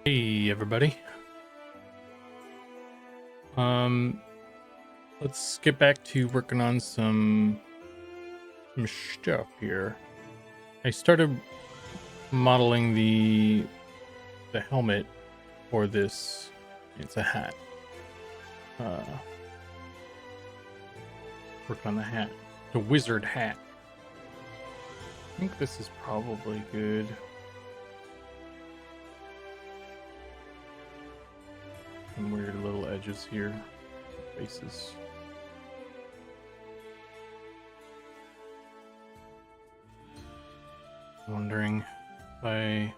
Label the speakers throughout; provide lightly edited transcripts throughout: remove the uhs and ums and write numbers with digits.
Speaker 1: Hey everybody. Um let's get back to working on some stuff here. I started modeling the helmet for this. It's a hat. Uh Working on the hat. The wizard hat. I think this is probably good. Some weird little edges here. Faces. Wondering if I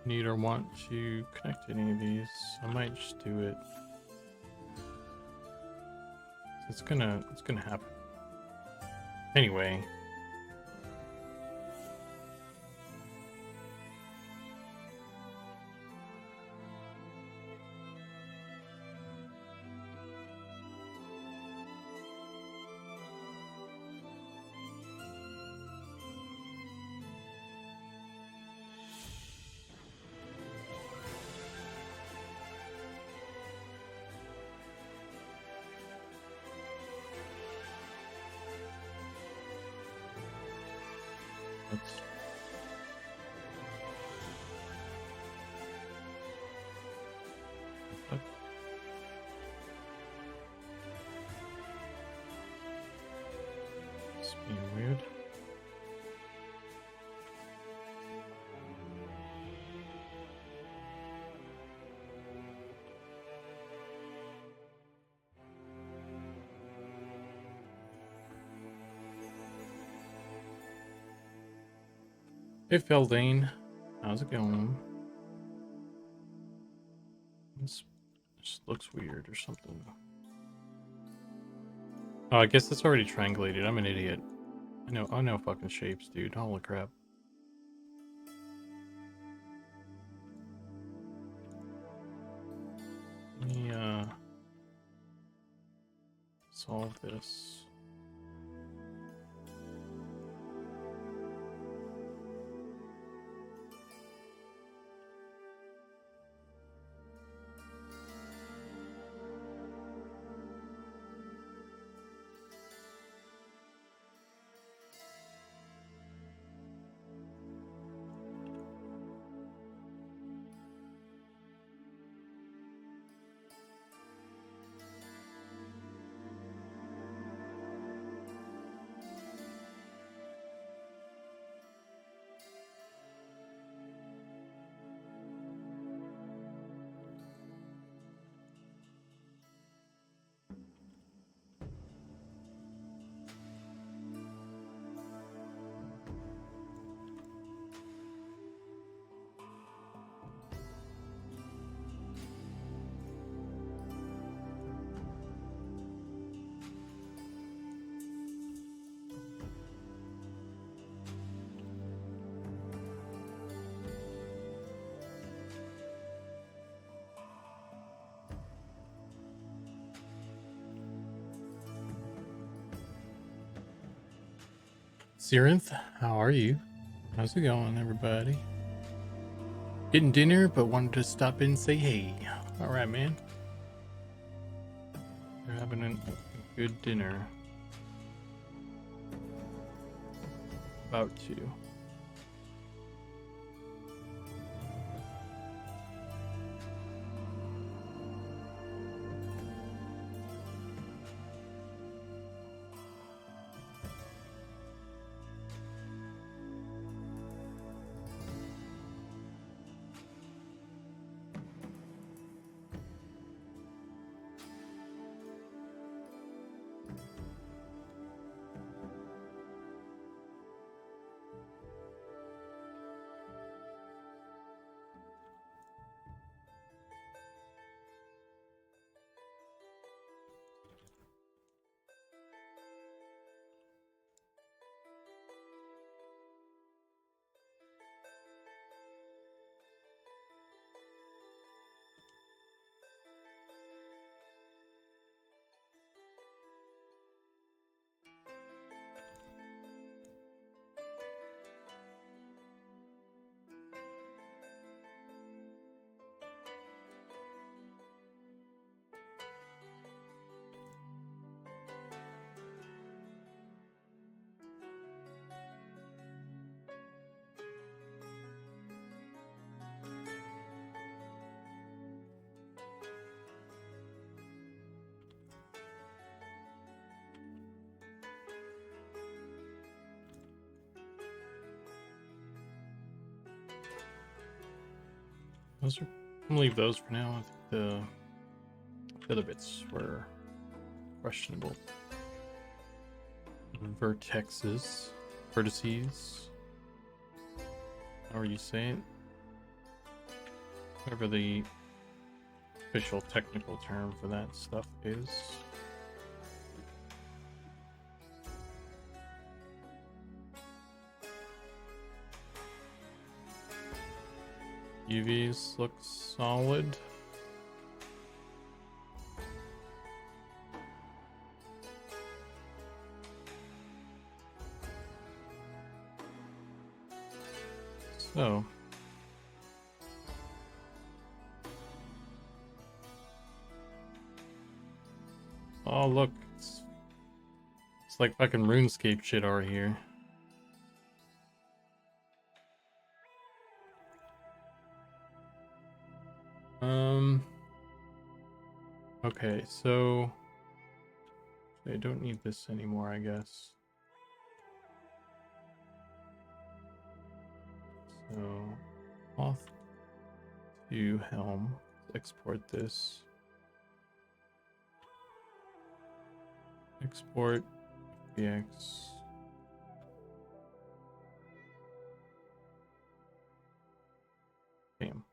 Speaker 1: need or want to connect any of these. I might just do it. It's gonna happen. Anyway. Let's It's being weird. Hey Feldane, how's it going? This just looks weird or something. Oh, I guess it's already triangulated. I'm an idiot. I know fucking shapes, dude. Holy crap. Let me solve this. Sirinth, how are you? How's it going, everybody? Getting dinner, but wanted to stop in and say hey. Alright, man. You're having a good dinner. About to. Those are, I'm gonna leave those for now. I think the other bits were questionable. Vertices. However you say it. Whatever the official technical term for that stuff is. UVs look solid. So oh look, it's like fucking RuneScape shit over here. Okay, so I don't need this anymore, I guess. So off to Helm. Export this. Export FBX. Bam.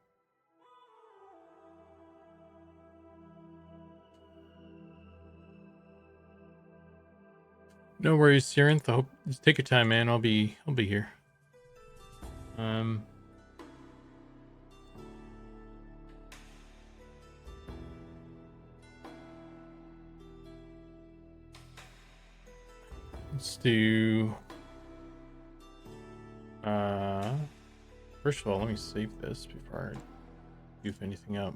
Speaker 1: No worries, Sirenth. I hope just take your time, man. I'll be here. Let's do first of all, let me save this before I goof anything up.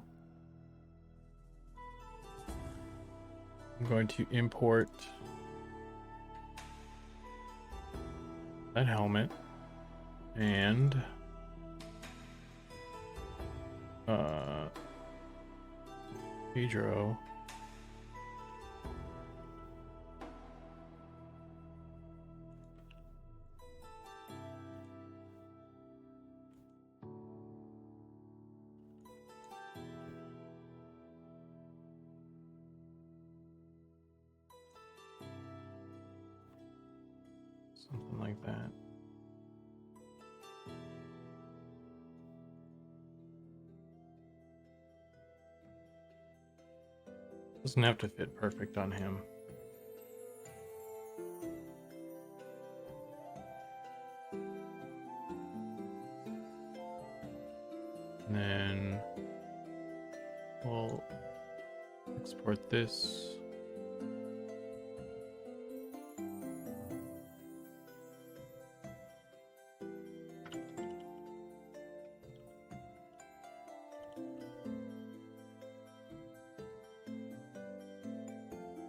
Speaker 1: I'm going to import that helmet and Pedro. Something like that. Doesn't have to fit perfect on him. And then we'll export this.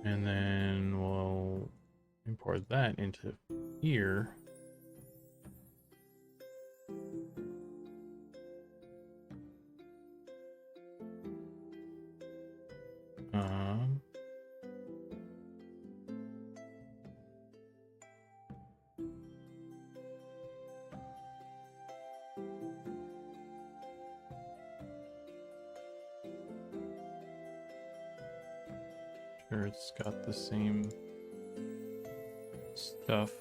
Speaker 1: And then we'll import that into here. Sure, it's got the same stuff.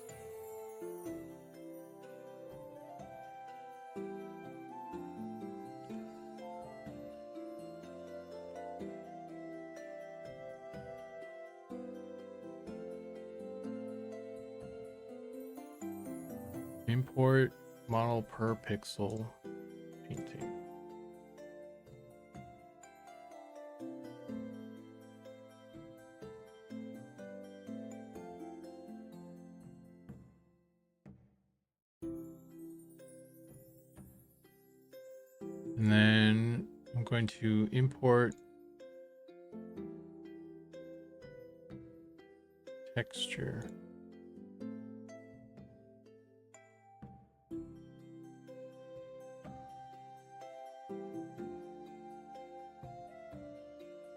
Speaker 1: Import model per pixel painting. And then I'm going to import texture.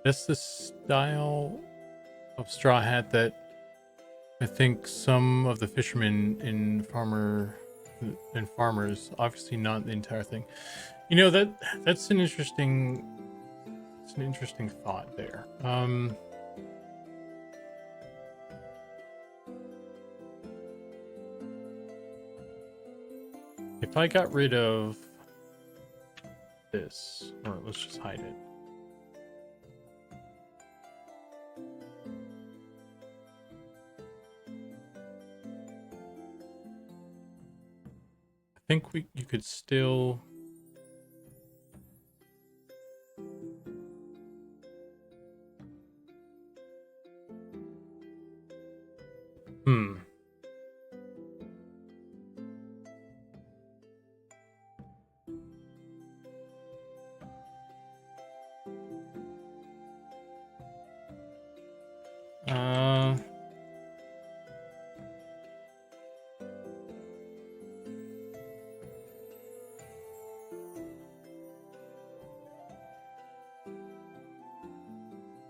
Speaker 1: That's the style of straw hat that I think some of the fishermen in Farmer and farmers. Obviously, not the entire thing. You know, that's an interesting. It's an interesting thought there. If I got rid of this, or let's just hide it. I think you could still.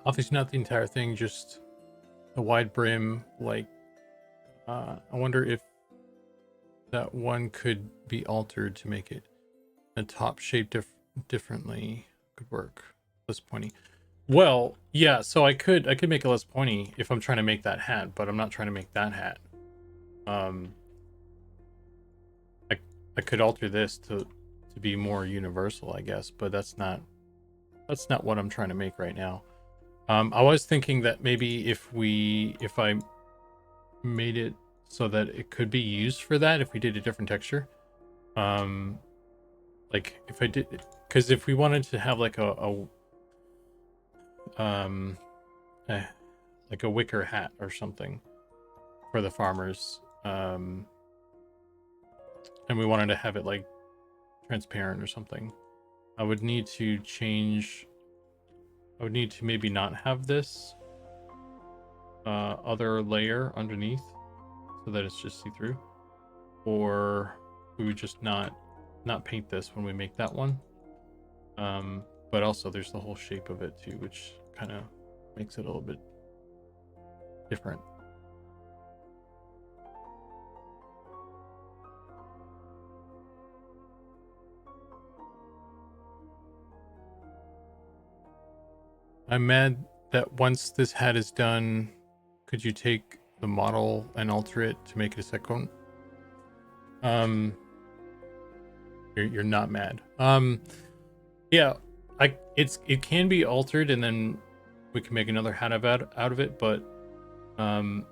Speaker 1: Obviously not the entire thing, just the wide brim. Like, I wonder if that one could be altered to make it a top shape differently. Could work. Less pointy. Well, yeah. So I could make it less pointy if I'm trying to make that hat, but I'm not trying to make that hat. I could alter this to be more universal, I guess, but that's not what I'm trying to make right now. I was thinking that maybe if I made it so that it could be used for that, if we did a different texture, like if I did, because if we wanted to have like a wicker hat or something for the farmers, and we wanted to have it like transparent or something, I would need to maybe not have this other layer underneath so that it's just see-through, or we would just not paint this when we make that one. But also there's the whole shape of it too, which kind of makes it a little bit different. I'm mad that once this hat is done, could you take the model and alter it to make it a second? You're not mad. Yeah, it can be altered and then we can make another hat out of it, but I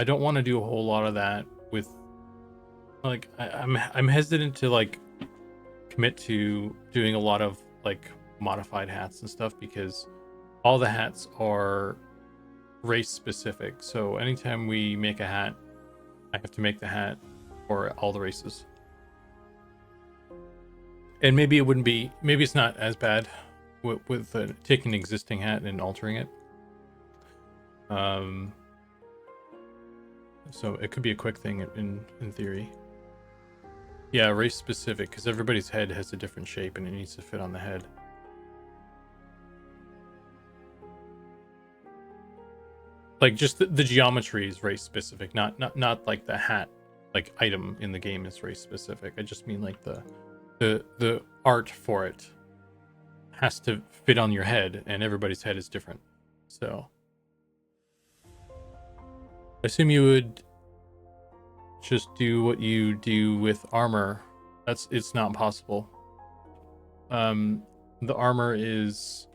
Speaker 1: don't want to do a whole lot of that with, like, I'm hesitant to like commit to doing a lot of like modified hats and stuff, because all the hats are race specific. So anytime we make a hat, I have to make the hat for all the races. And maybe it's not as bad with taking an existing hat and altering it. So it could be a quick thing in theory. Yeah, race specific, because everybody's head has a different shape and it needs to fit on the head. Like just the geometry is race specific, not like the hat like item in the game is race specific. I just mean like the art for it has to fit on your head, and everybody's head is different. So I assume you would just do what you do with armor. It's not possible. The armor is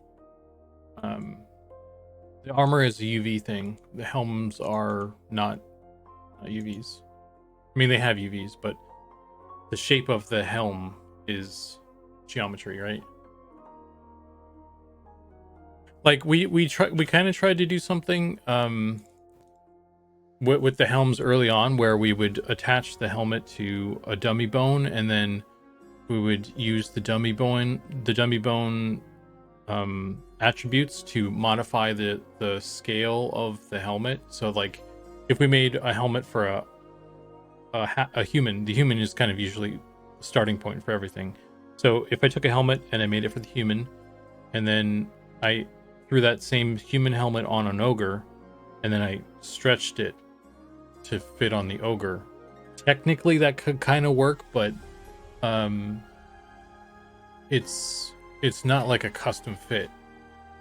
Speaker 1: a UV thing. The helms are not UVs. I mean, they have UVs, but the shape of the helm is geometry, right? Like we kind of tried to do something with the helms early on, where we would attach the helmet to a dummy bone, and then we would use the dummy bone attributes to modify the scale of the helmet. So like if we made a helmet for a human, the human is kind of usually the starting point for everything. So if I took a helmet and I made it for the human, and then I threw that same human helmet on an ogre, and then I stretched it to fit on the ogre, technically that could kind of work, but um, it's not like a custom fit,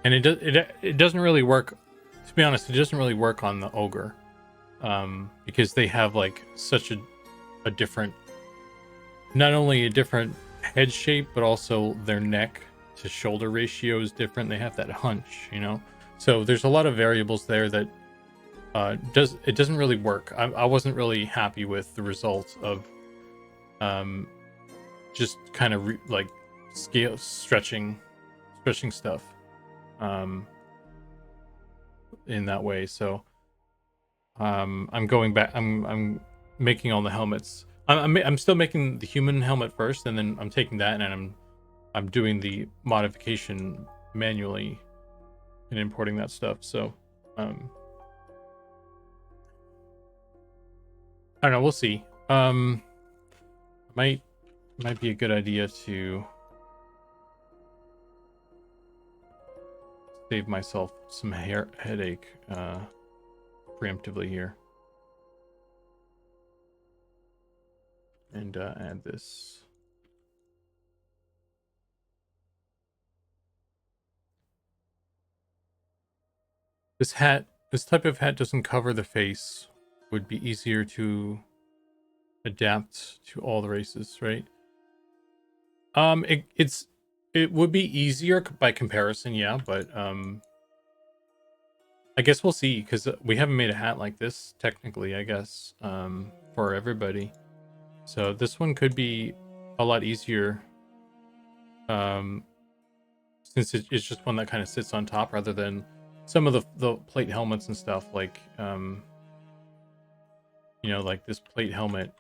Speaker 1: and it doesn't really work. To be honest, it doesn't really work on the ogre, because they have like such a different, not only a different head shape, but also their neck to shoulder ratio is different. They have that hunch, you know. So there's a lot of variables there that doesn't really work. I wasn't really happy with the result of just kind of like scale stretching stuff in that way. So I'm going back. I'm making all the helmets. I'm still making the human helmet first, and then I'm taking that and I'm doing the modification manually and importing that stuff. So I don't know. We'll see. Might be a good idea to save myself some headache preemptively here, and add this. This type of hat doesn't cover the face. Would be easier to adapt to all the races, right? It would be easier by comparison, yeah, but I guess we'll see, because we haven't made a hat like this technically, I guess, for everybody. So this one could be a lot easier, since it's just one that kind of sits on top rather than some of the plate helmets and stuff, like you know, like this plate helmet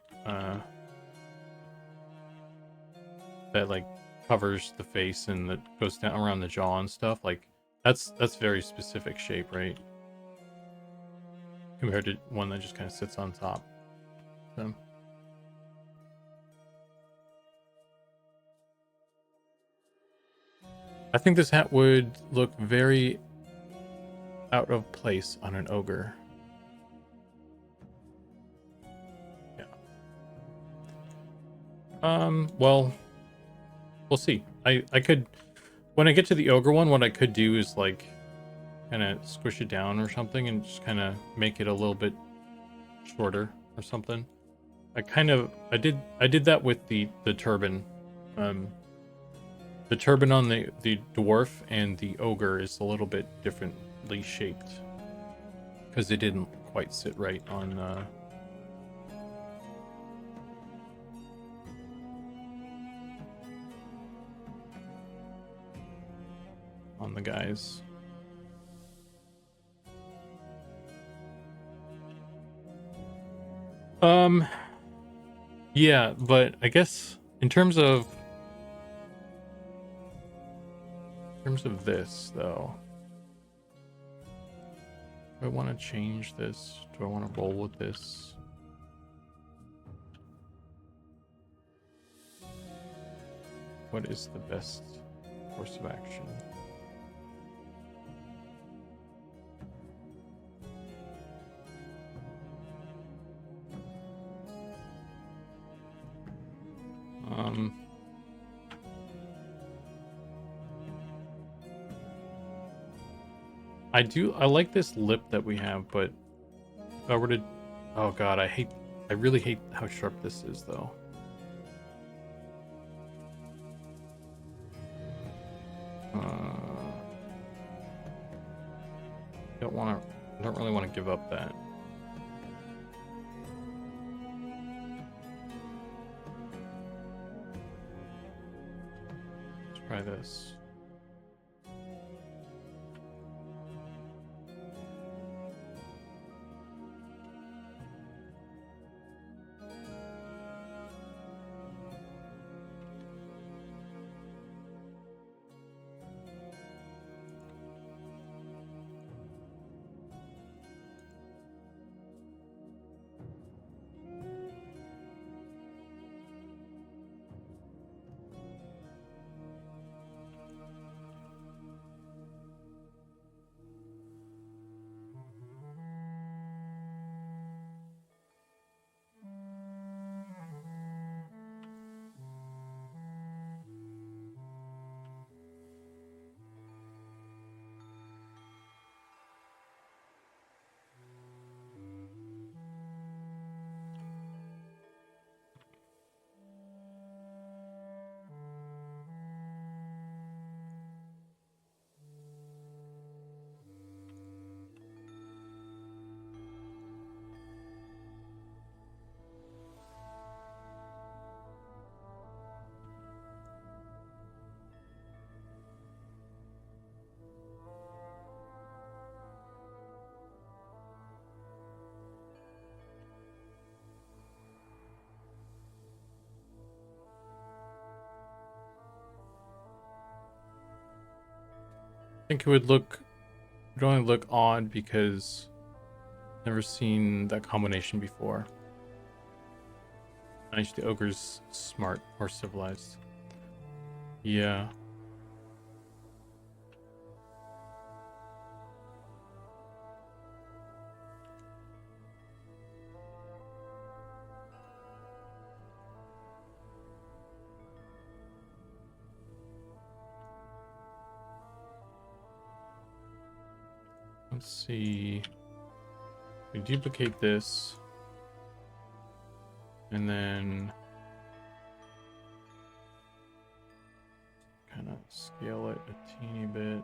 Speaker 1: that like covers the face and that goes down around the jaw and stuff. Like that's very specific shape, right? Compared to one that just kind of sits on top. So I think this hat would look very out of place on an ogre. Yeah. Well, we'll see. I could, when I get to the ogre one, what I could do is like kind of squish it down or something and just kind of make it a little bit shorter or something. I did that with the turban. The turban on the dwarf and the ogre is a little bit differently shaped because it didn't quite sit right on the guys. Yeah, but I guess in terms of this though, do I want to change this? Do I want to roll with this? What is the best course of action? I like this lip that we have, but if I were to, oh god, I really hate how sharp this is though. Don't really want to give up that. Let's try this. think it would only look odd because I've never seen that combination before. Actually, the ogre's smart or civilized. Yeah. Let's see. We duplicate this. And then kind of scale it a teeny bit.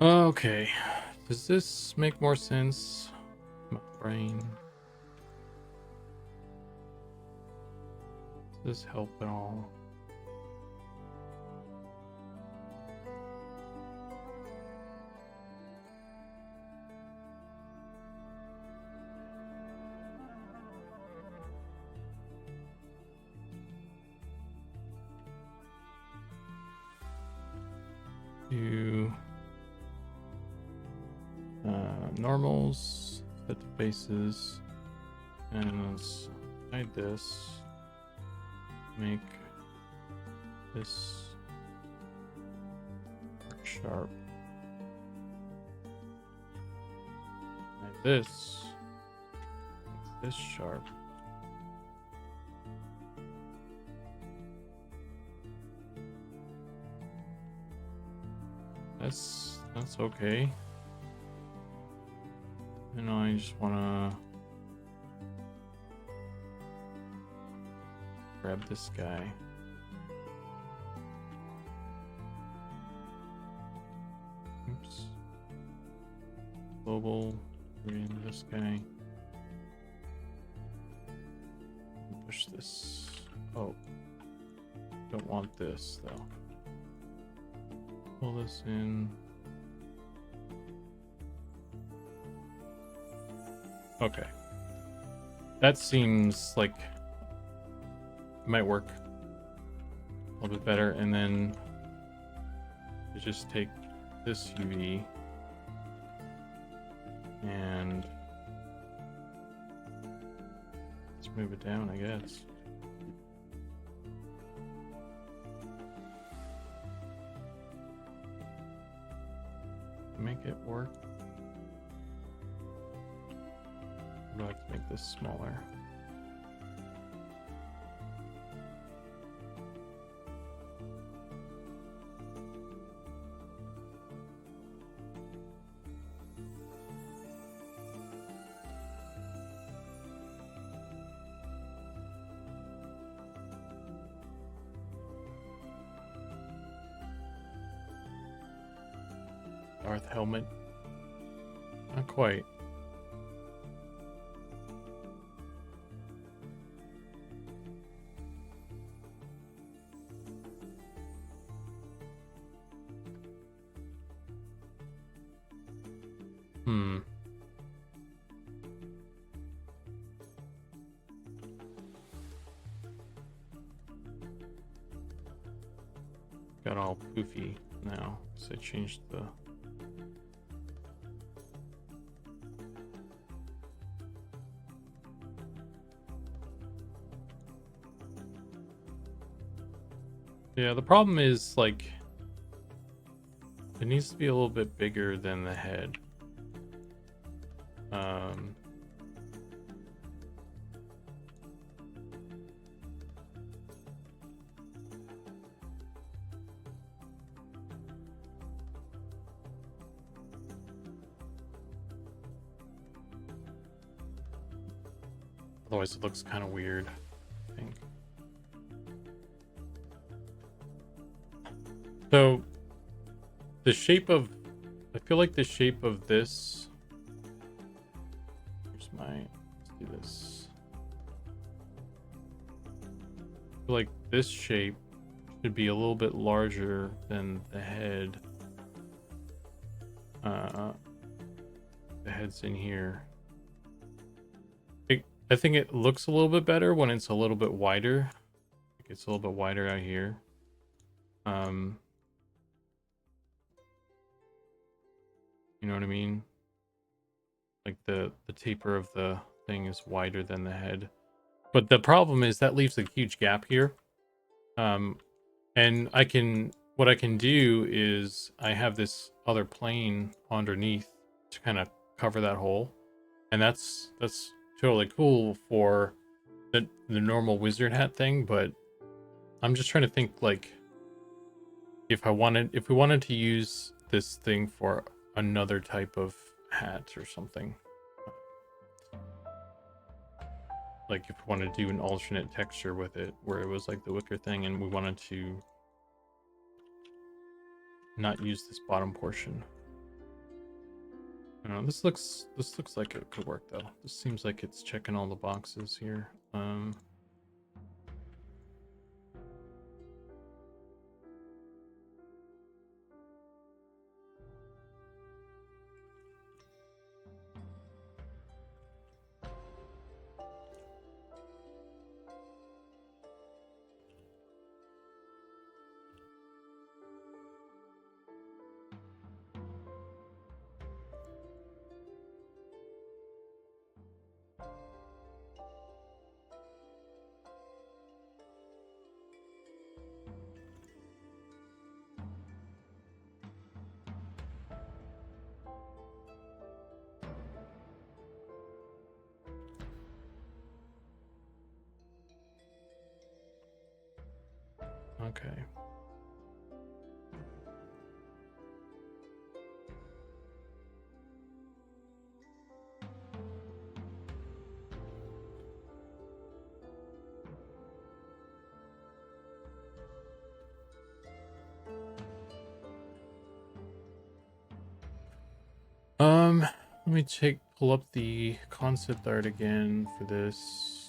Speaker 1: Okay. Does this make more sense? My brain. Does this help at all? Do normals, set the bases, and let's hide this. Make this sharp. Like this. Make this sharp. That's okay. And I just wanna grab this guy. Oops. Global, bring in this guy. Push this. Oh. Don't want this though. Pull this in. Okay. That seems like it might work a little bit better. And then you just take this UV and let's move it down, I guess. Make it work. I'd like to make this smaller. Darth helmet. Not quite. Got all poofy now, so I changed the Yeah, the problem is like it needs to be a little bit bigger than the head. Um, Otherwise, it looks kind of weird, I think. So, the shape of, I feel like the shape of this. Here's let's do this. I feel like this shape should be a little bit larger than the head. The head's in here. I think it looks a little bit better when it's a little bit wider. It's a little bit wider out here. You know what I mean? Like the taper of the thing is wider than the head. But the problem is that leaves a huge gap here. And what I can do is I have this other plane underneath to kind of cover that hole. And that's totally cool for the normal wizard hat thing, but I'm just trying to think like if we wanted to use this thing for another type of hat or something. Like if we wanted to do an alternate texture with it where it was like the wicker thing and we wanted to not use this bottom portion. I don't know, this looks like it could work though. This seems like it's checking all the boxes here. Okay. Let me pull up the concept art again for this.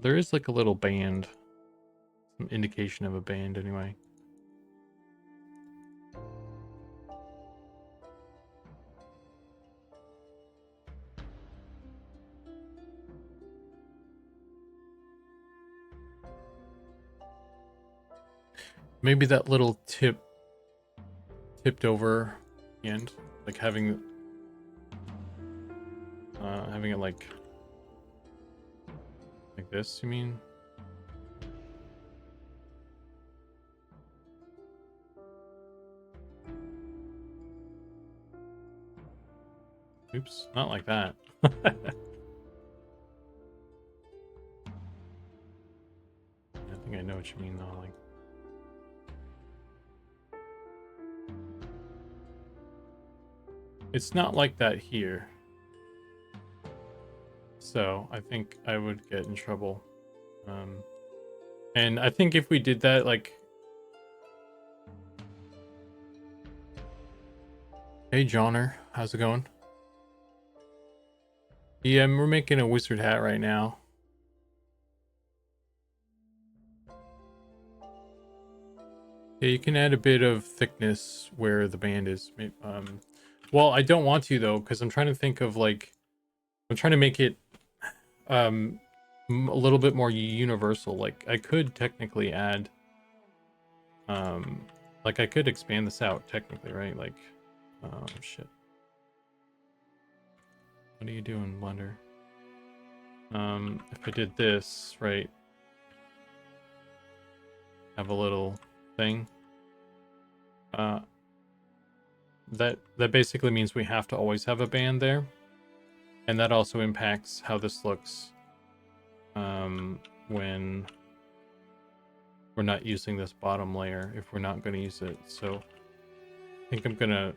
Speaker 1: There is like a little band, some indication of a band anyway. Maybe that little tipped over the end, like having it like this, you mean? Oops, not like that. I think I know what you mean though, like it's not like that here. So I think I would get in trouble. And I think if we did that, like, hey Johnner, how's it going? Yeah, we're making a wizard hat right now. Yeah, you can add a bit of thickness where the band is. Well, I don't want to though, because I'm trying to think of like, I'm trying to make it a little bit more universal. Like I could technically add Like I could expand this out technically, right? Like, oh shit. What are you doing, Blender? If I did this, right? Have a little thing. That basically means we have to always have a band there. And that also impacts how this looks when we're not using this bottom layer, if we're not going to use it. So I think I'm going to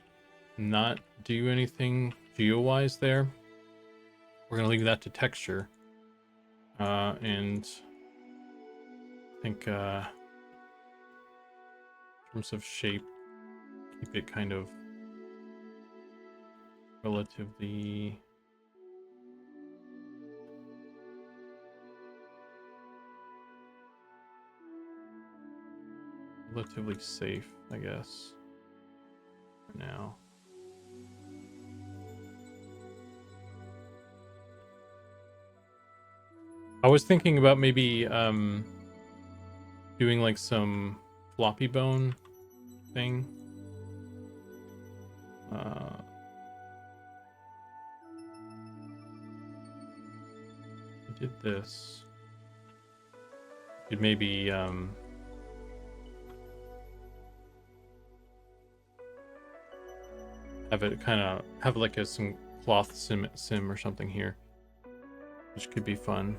Speaker 1: not do anything geo-wise there. We're going to leave that to texture. And I think in terms of shape, keep it kind of relatively safe, I guess, for now. I was thinking about maybe doing like some floppy bone thing. I did this. Could maybe have it kind of have like some cloth sim or something here, which could be fun.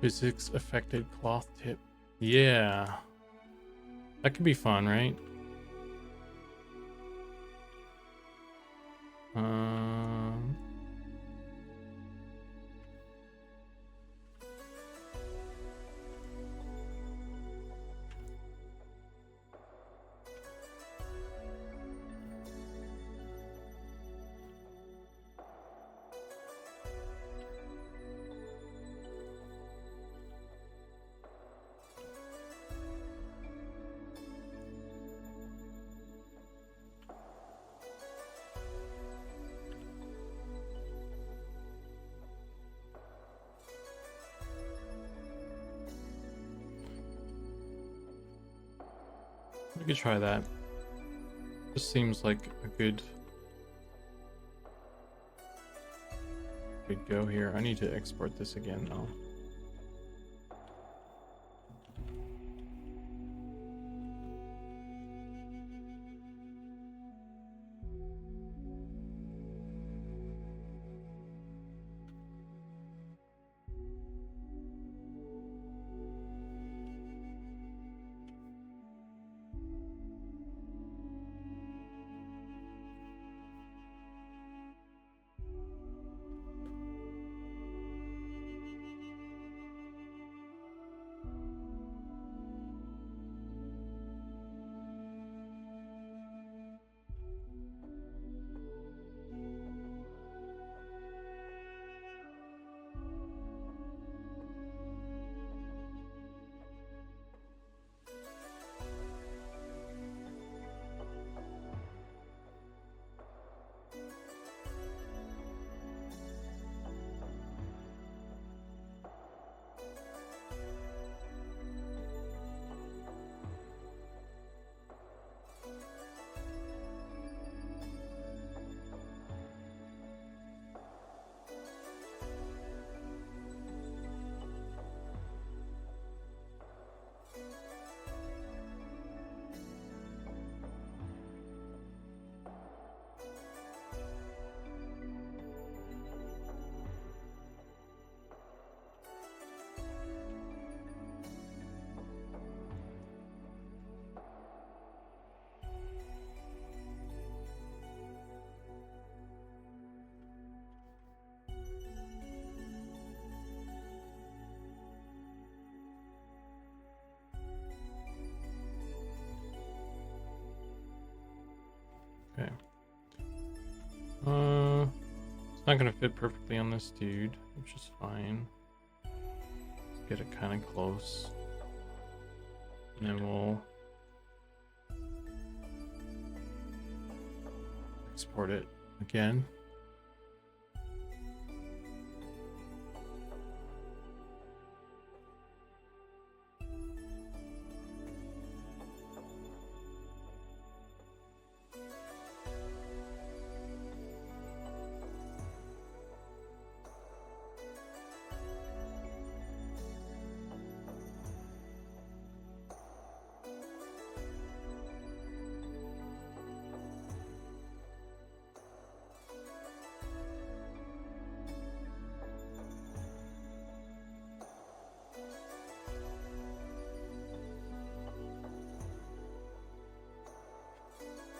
Speaker 1: Physics affected cloth tip. Yeah. That could be fun, right? Um, we could try that. This seems like a good go here. I need to export this again though. It's not gonna fit perfectly on this dude, which is fine. Let's get it kind of close. And then we'll export it again.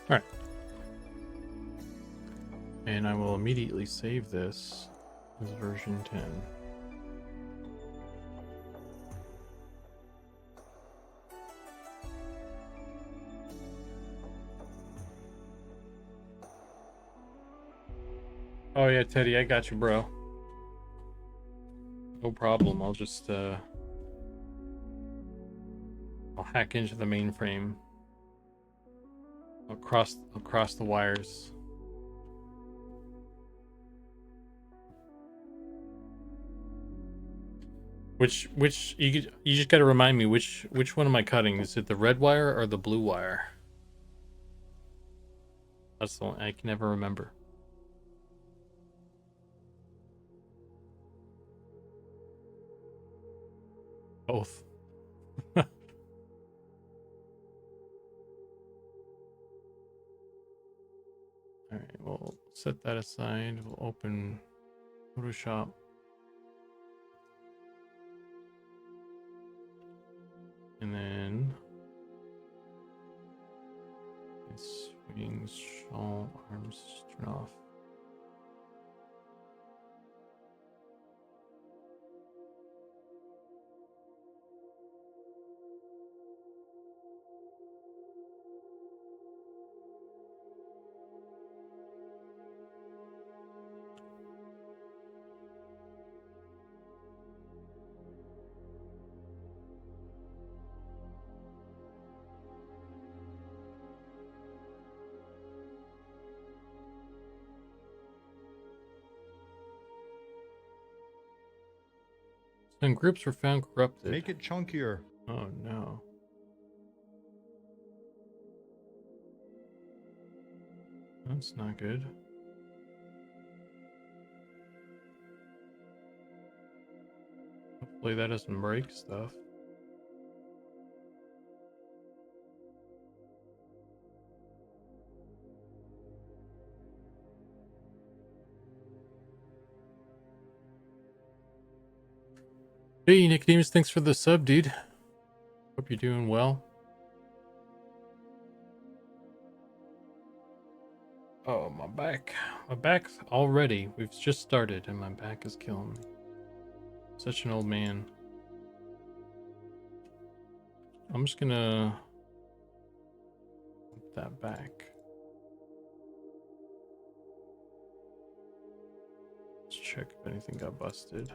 Speaker 1: All right. And I will immediately save this as version 10. Oh yeah, Teddy, I got you, bro. No problem. I'll just I'll hack into the mainframe. Across the wires. Which you just got to remind me which one am I cutting? Is it the red wire or the blue wire? That's the one I can never remember. Both. All right, we'll set that aside. We'll open Photoshop. And then wings, shawl, arms, turn off. Some groups were found corrupted.
Speaker 2: Make it chunkier.
Speaker 1: Oh no. That's not good. Hopefully that doesn't break stuff. Hey, Nicodemus, thanks for the sub, dude. Hope you're doing well. Oh, my back. My back's already. We've just started and my back is killing me. Such an old man. I'm just gonna put that back. Let's check if anything got busted.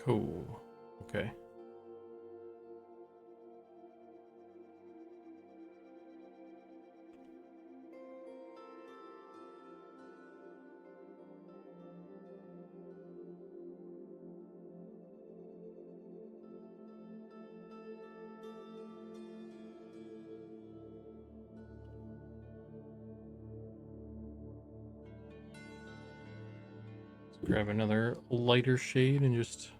Speaker 1: Cool. Okay. Let's grab another lighter shade and just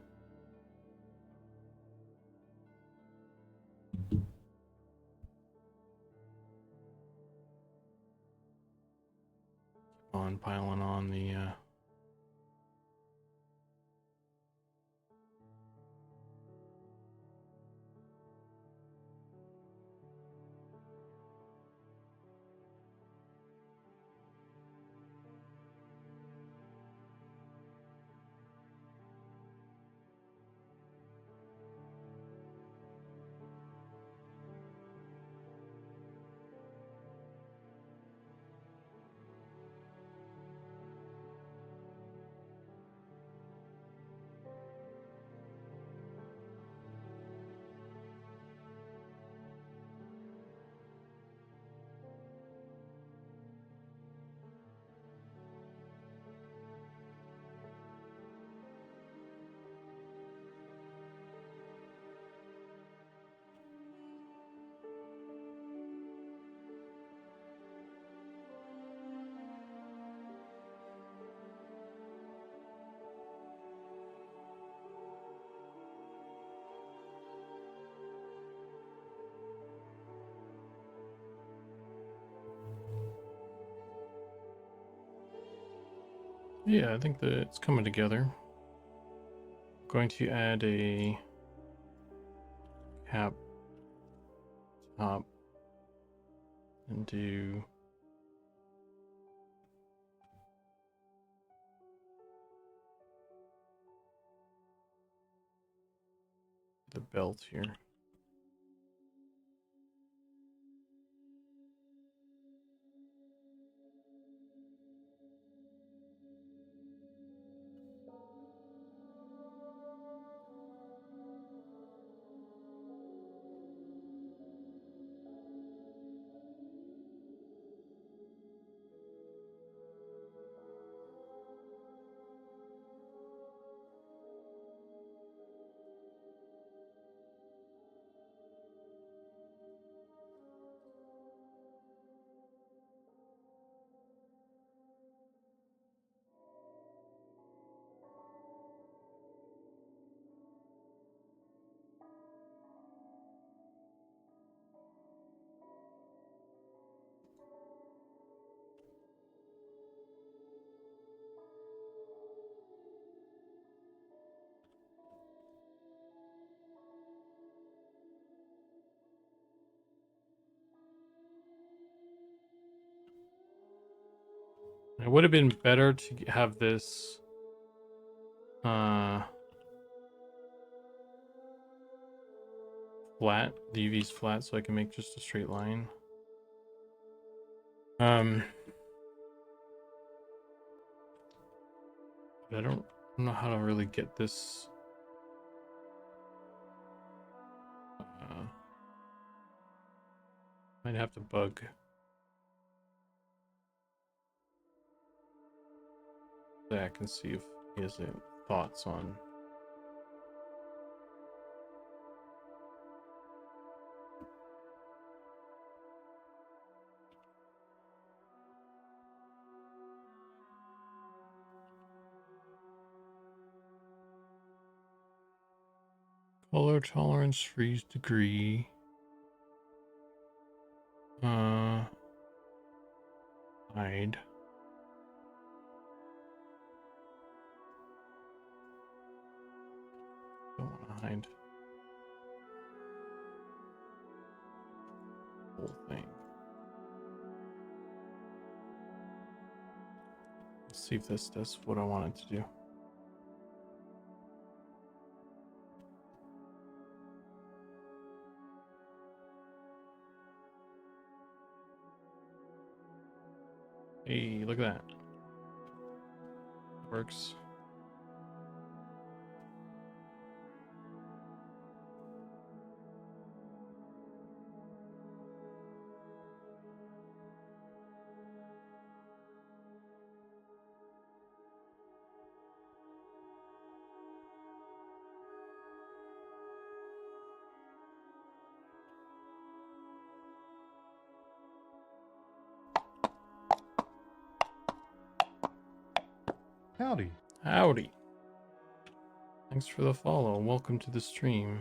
Speaker 1: on piling on the yeah, I think that it's coming together. Going to add a cap top and do the belt here. It would have been better to have this flat, the UV's flat, so I can make just a straight line. I don't know how to really get this might have to bug. Zach and see if he has any thoughts on color tolerance, freeze degree. Hide. Don't want to hide the whole thing. Let's see if this does what I want it to do. Hey, look at that. Works.
Speaker 2: Howdy.
Speaker 1: Howdy. Thanks for the follow. Welcome to the stream.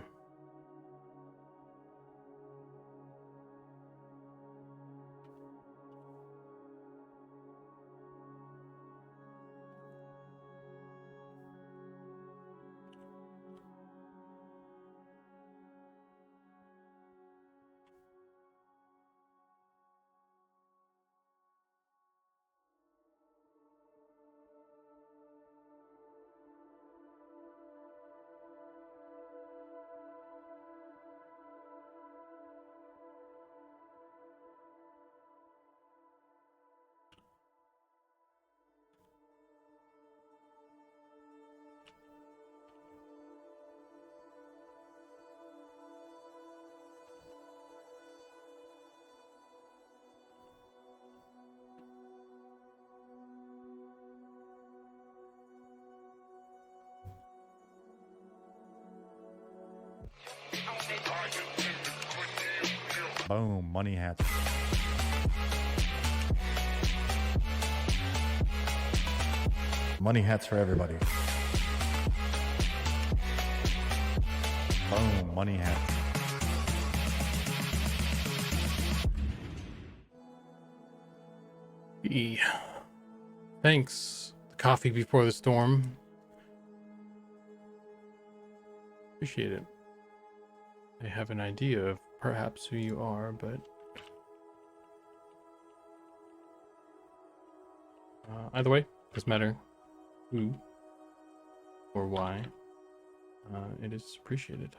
Speaker 2: Boom, money hats. Money hats for everybody. Boom, money hats.
Speaker 1: Thanks. The coffee before the storm. Appreciate it. I have an idea of perhaps who you are, but either way, doesn't matter who or why. It is appreciated.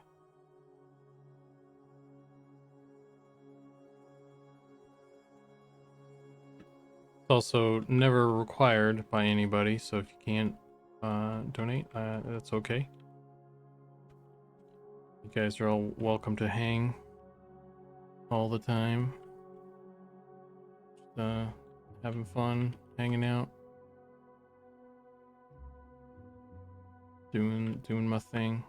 Speaker 1: It's also never required by anybody, so if you can't donate, that's okay. You guys are all welcome to hang all the time. Just, having fun, hanging out, doing my thing.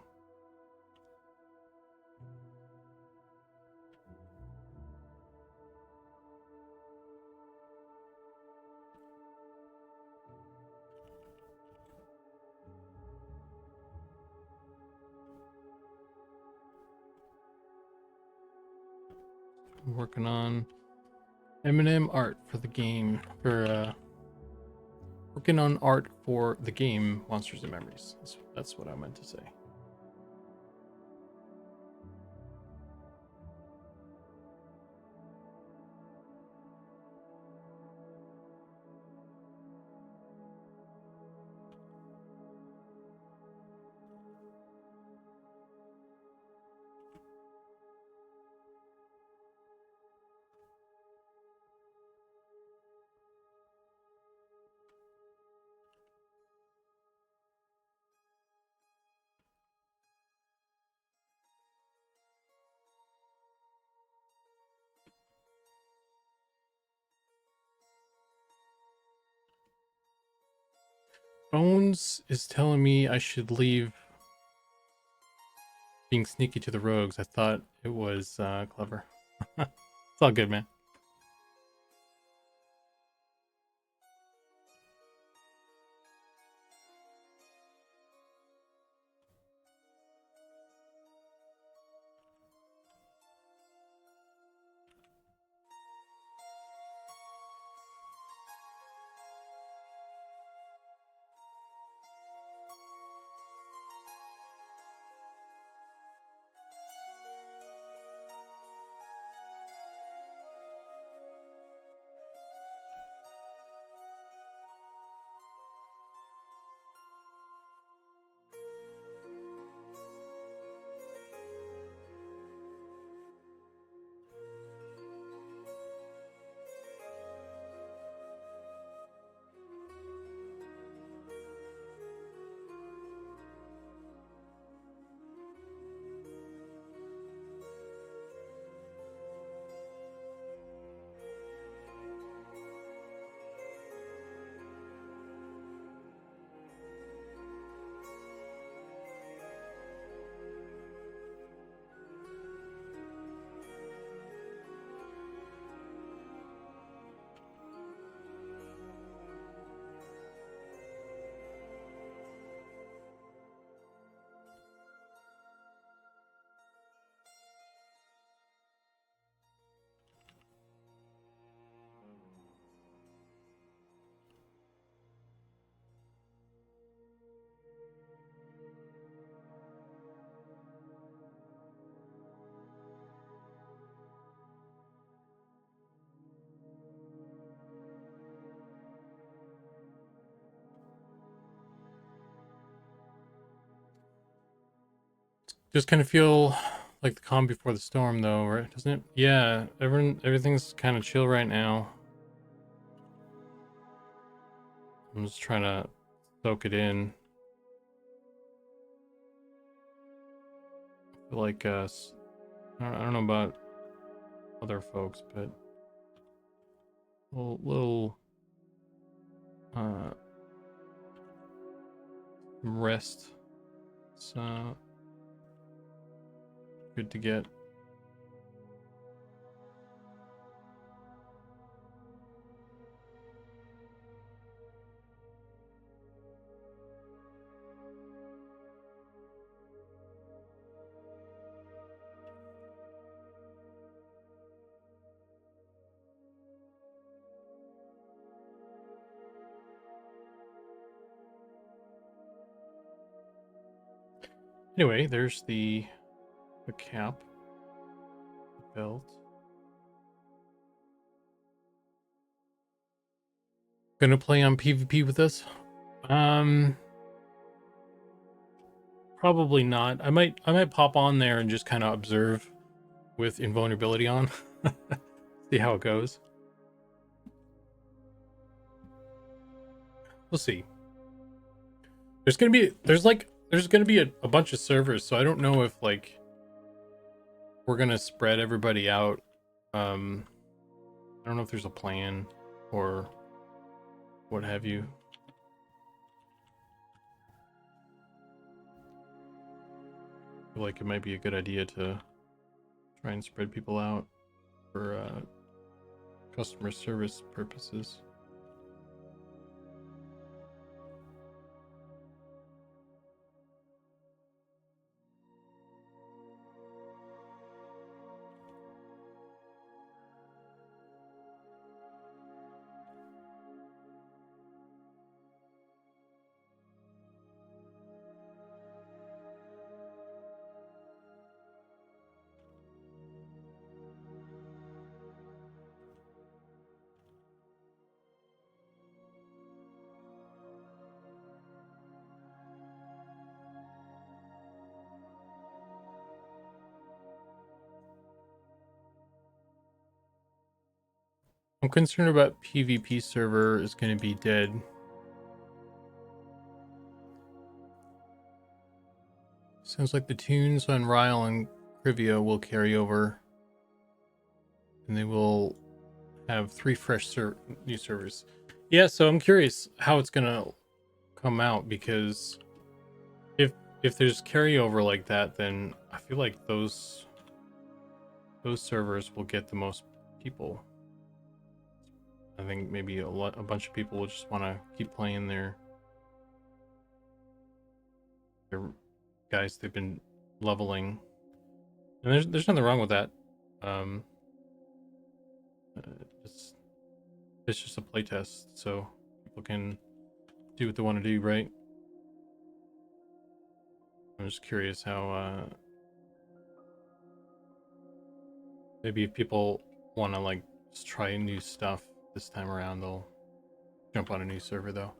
Speaker 1: I'm working on Eminem art for the game, working on art for the game Monsters and Memories. That's what I meant to say. Bones is telling me I should leave being sneaky to the rogues. I thought it was clever. It's all good, man. Just kind of feel like the calm before the storm, though, right? Doesn't it? Yeah, everything's kind of chill right now. I'm just trying to soak it in. I feel like I don't know about other folks, but little uh rest. It's good to get. Anyway, there's the cap, the belt. Gonna play on PvP with us? Probably not. I might pop on there and just kind of observe with invulnerability on. See how it goes. We'll see. There's gonna be a bunch of servers, so I don't know if like we're gonna spread everybody out. I don't know if there's a plan or what have you. I feel like it might be a good idea to try and spread people out for customer service purposes. I'm concerned about PvP server is going to be dead. Sounds like the tunes on Ryle and Krivia will carry over, and they will have 3 fresh new servers. Yeah, so I'm curious how it's gonna come out, because if there's carryover like that, then I feel like those servers will get the most people. I think maybe a bunch of people will just want to keep playing their guys they've been leveling, and there's nothing wrong with that. Um, it's just a playtest, so people can do what they want to do, right? I'm just curious how maybe if people want to like just try new stuff this time around, they'll jump on a new server though.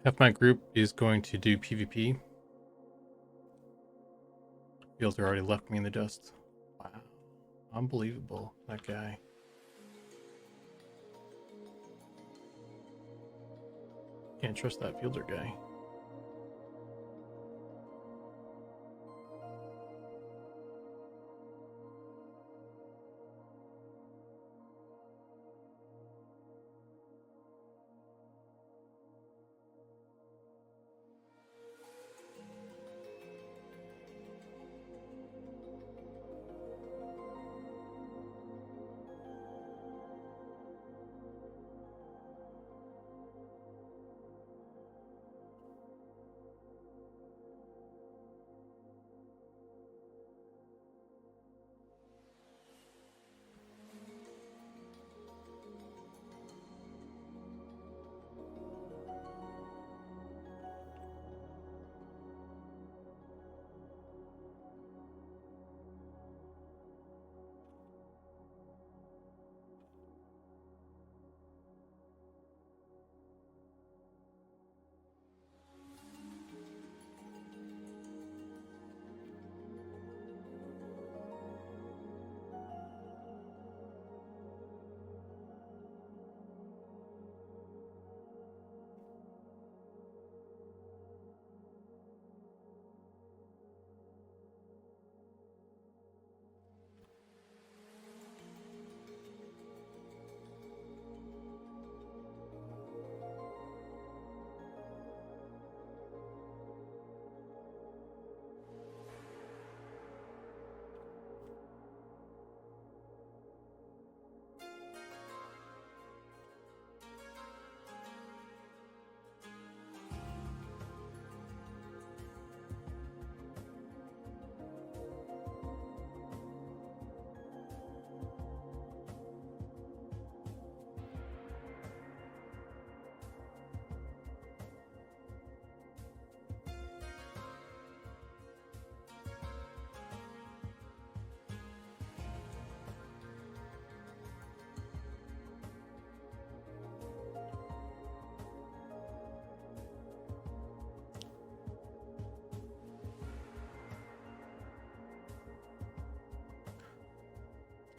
Speaker 1: Half my group is going to do PvP. Fielder already left me in the dust. Wow. Unbelievable, that guy. Can't trust that Fielder guy.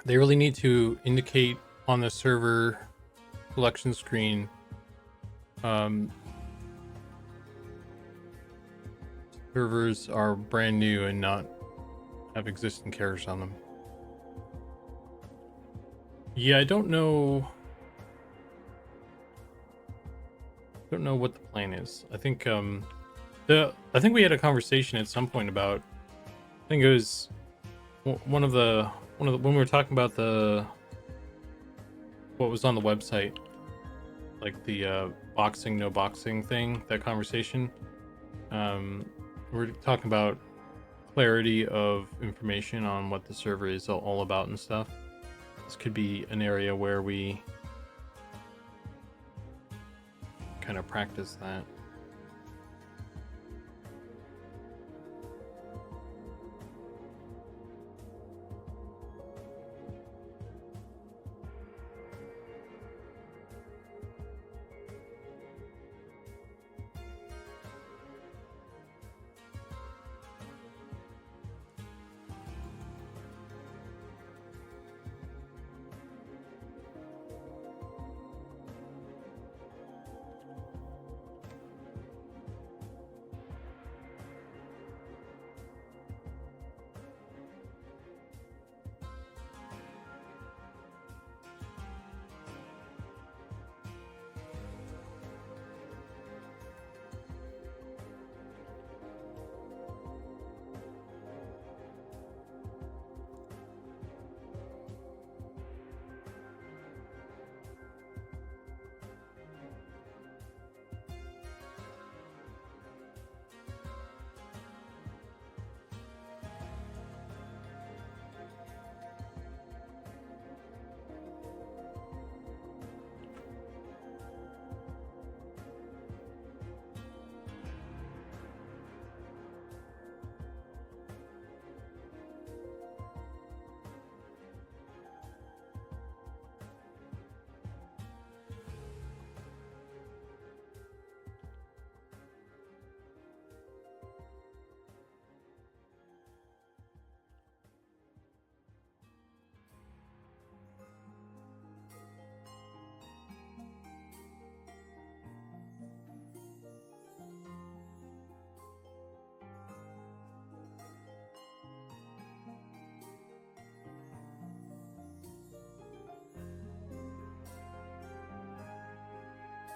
Speaker 1: They really need to indicate on the server selection screen servers are brand new and not have existing characters on them. Yeah, I don't know what the plan is. I think I think we had a conversation at some point about, I think it was one of the when we were talking about what was on the website, like the boxing no boxing thing, that conversation. We're talking about clarity of information on what the server is all about and stuff. This could be an area where we kind of practice that.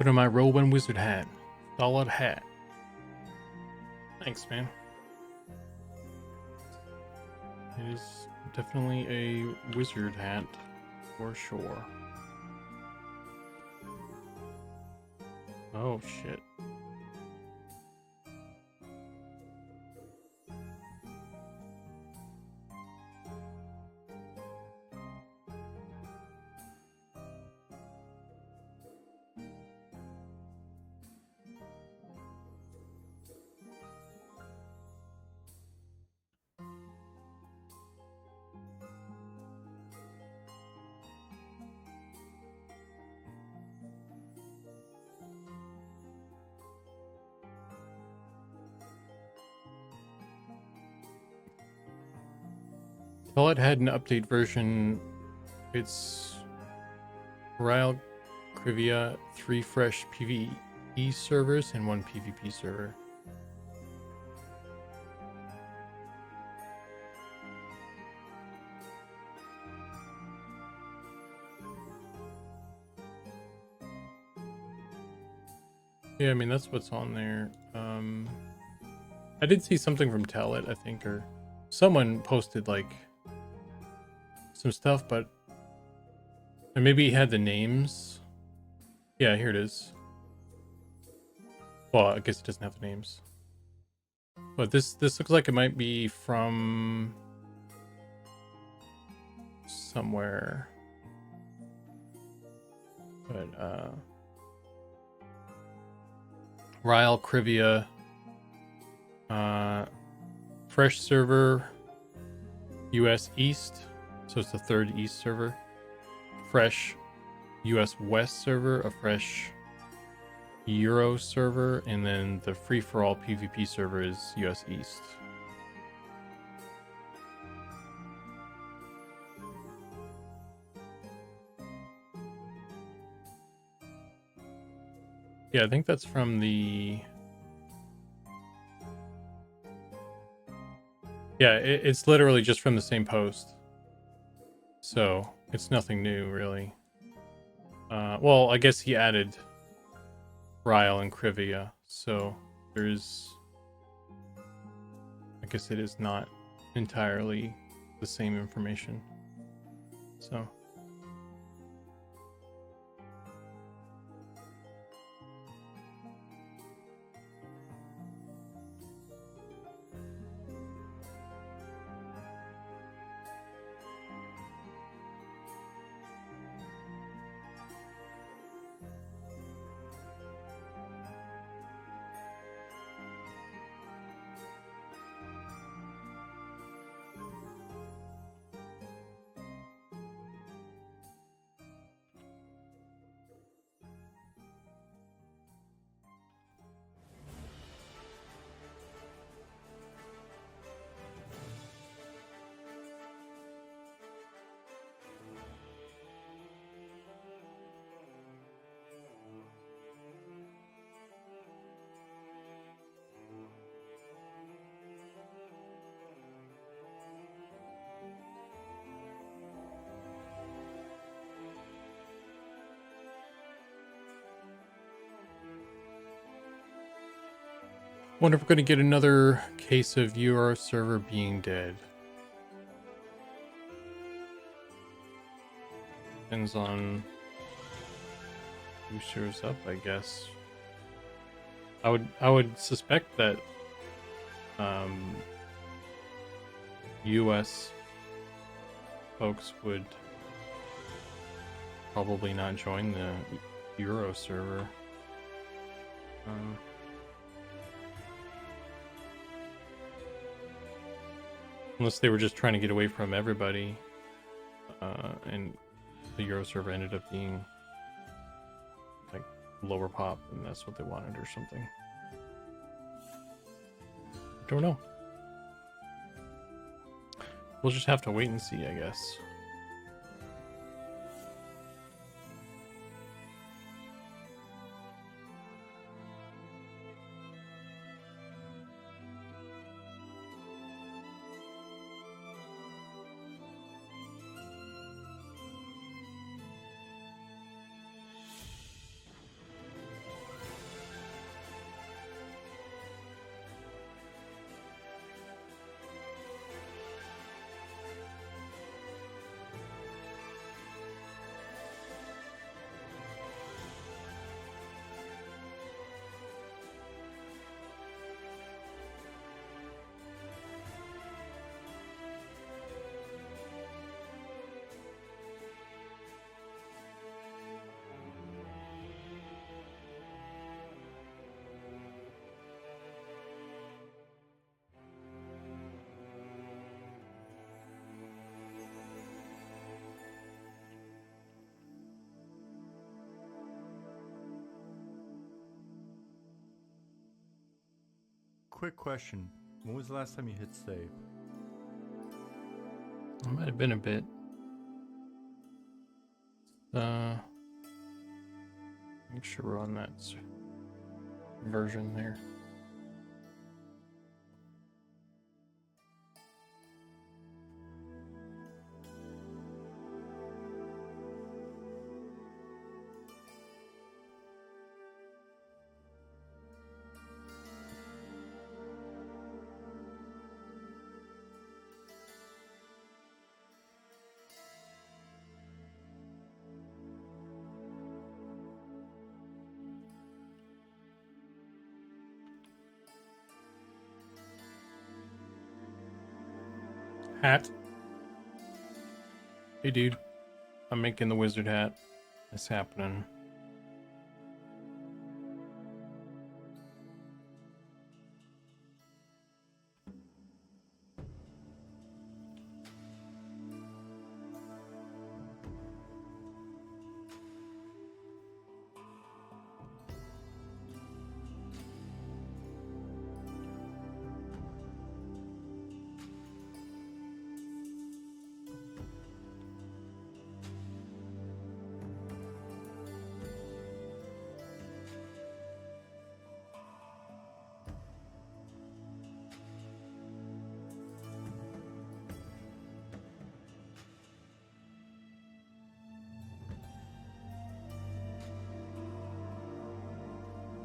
Speaker 1: Put on my robe and wizard hat. Solid hat. Thanks, man. It is definitely a wizard hat for sure. Oh shit. Well, it had an update version. It's Ryle Crivia, 3 fresh PvE servers and 1 PvP server. Yeah, I mean, that's what's on there. I did see something from Telet, I think, or someone posted like some stuff, but and maybe he had the names. Yeah, here it is. Well, I guess it doesn't have the names. But this looks like it might be from somewhere. But Ryle Crivia, fresh server, US East, so it's the 3rd East server. Fresh US West server, a fresh Euro server, and then the free-for-all PvP server is US East. Yeah, I think that's from the... Yeah, it's literally just from the same post. So, it's nothing new, really. Well, I guess he added Ryle and Crivia, so there's... I guess it is not entirely the same information. So... Wonder if we're going to get another case of your server being dead. Depends on who shows up, I guess. I would suspect that US folks would probably not join the Euro server. Unless they were just trying to get away from everybody, and the Euro server ended up being like lower pop, and that's what they wanted or something. Don't know. We'll just have to wait and see, I guess.
Speaker 2: quick question. When was the last time you hit save?
Speaker 1: It might have been a bit. Make sure we're on that version there. Hat. Hey, dude. I'm making the wizard hat. It's happening.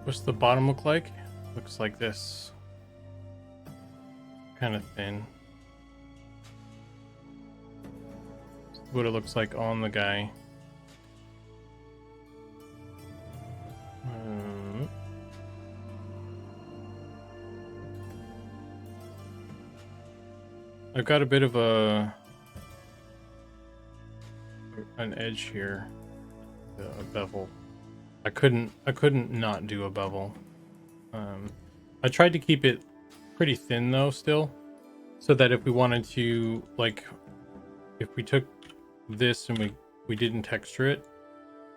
Speaker 1: What's the bottom look like? Looks like this. Kind of thin. What it looks like on the guy. I've got a bit of an edge here, a bevel. I couldn't not do a bevel. I tried to keep it pretty thin though still, so that if we wanted to, like, if we took this and we didn't texture it,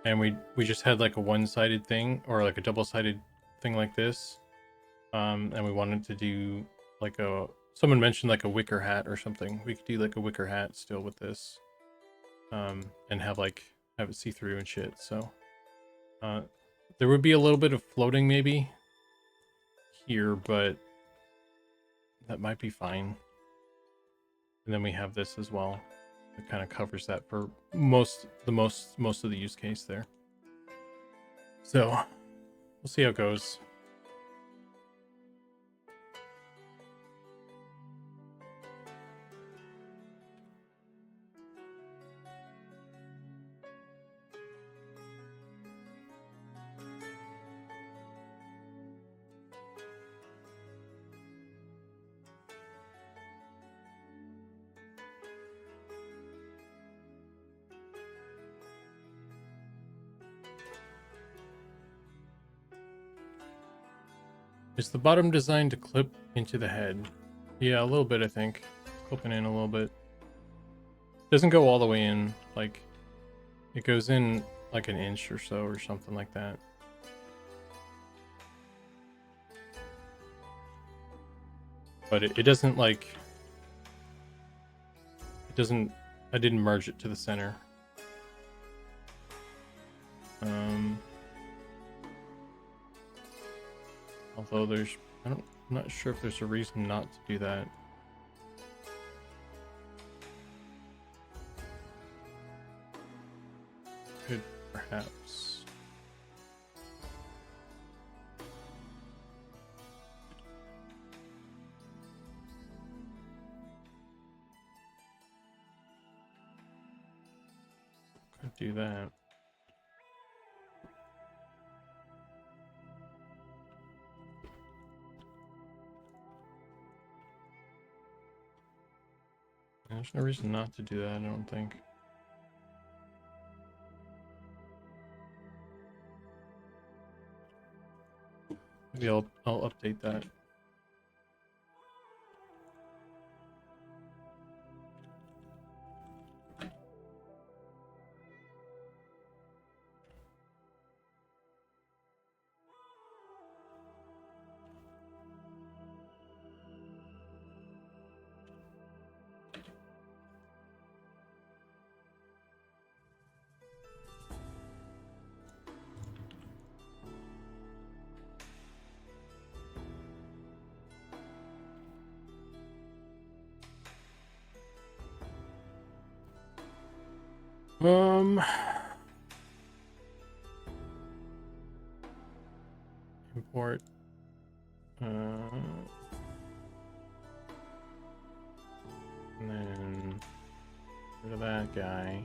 Speaker 1: and we just had like a one-sided thing or like a double-sided thing like this, and we wanted to do like someone mentioned like a wicker hat or something, we could do like a wicker hat still with this, and have it see through and shit. So there would be a little bit of floating maybe here, but that might be fine. And then we have this as well. It kind of covers that for most of the use case there. So we'll see how it goes. Is the bottom designed to clip into the head? Yeah, a little bit, I think. Clipping in a little bit. Doesn't go all the way in, like, it goes in like an inch or so or something like that. But it doesn't, like, I didn't merge it to the center. Although I'm not sure if there's a reason not to do that. Could perhaps. Could do that. There's no reason not to do that, I don't think. Maybe I'll update that. Import. And then rid of that guy.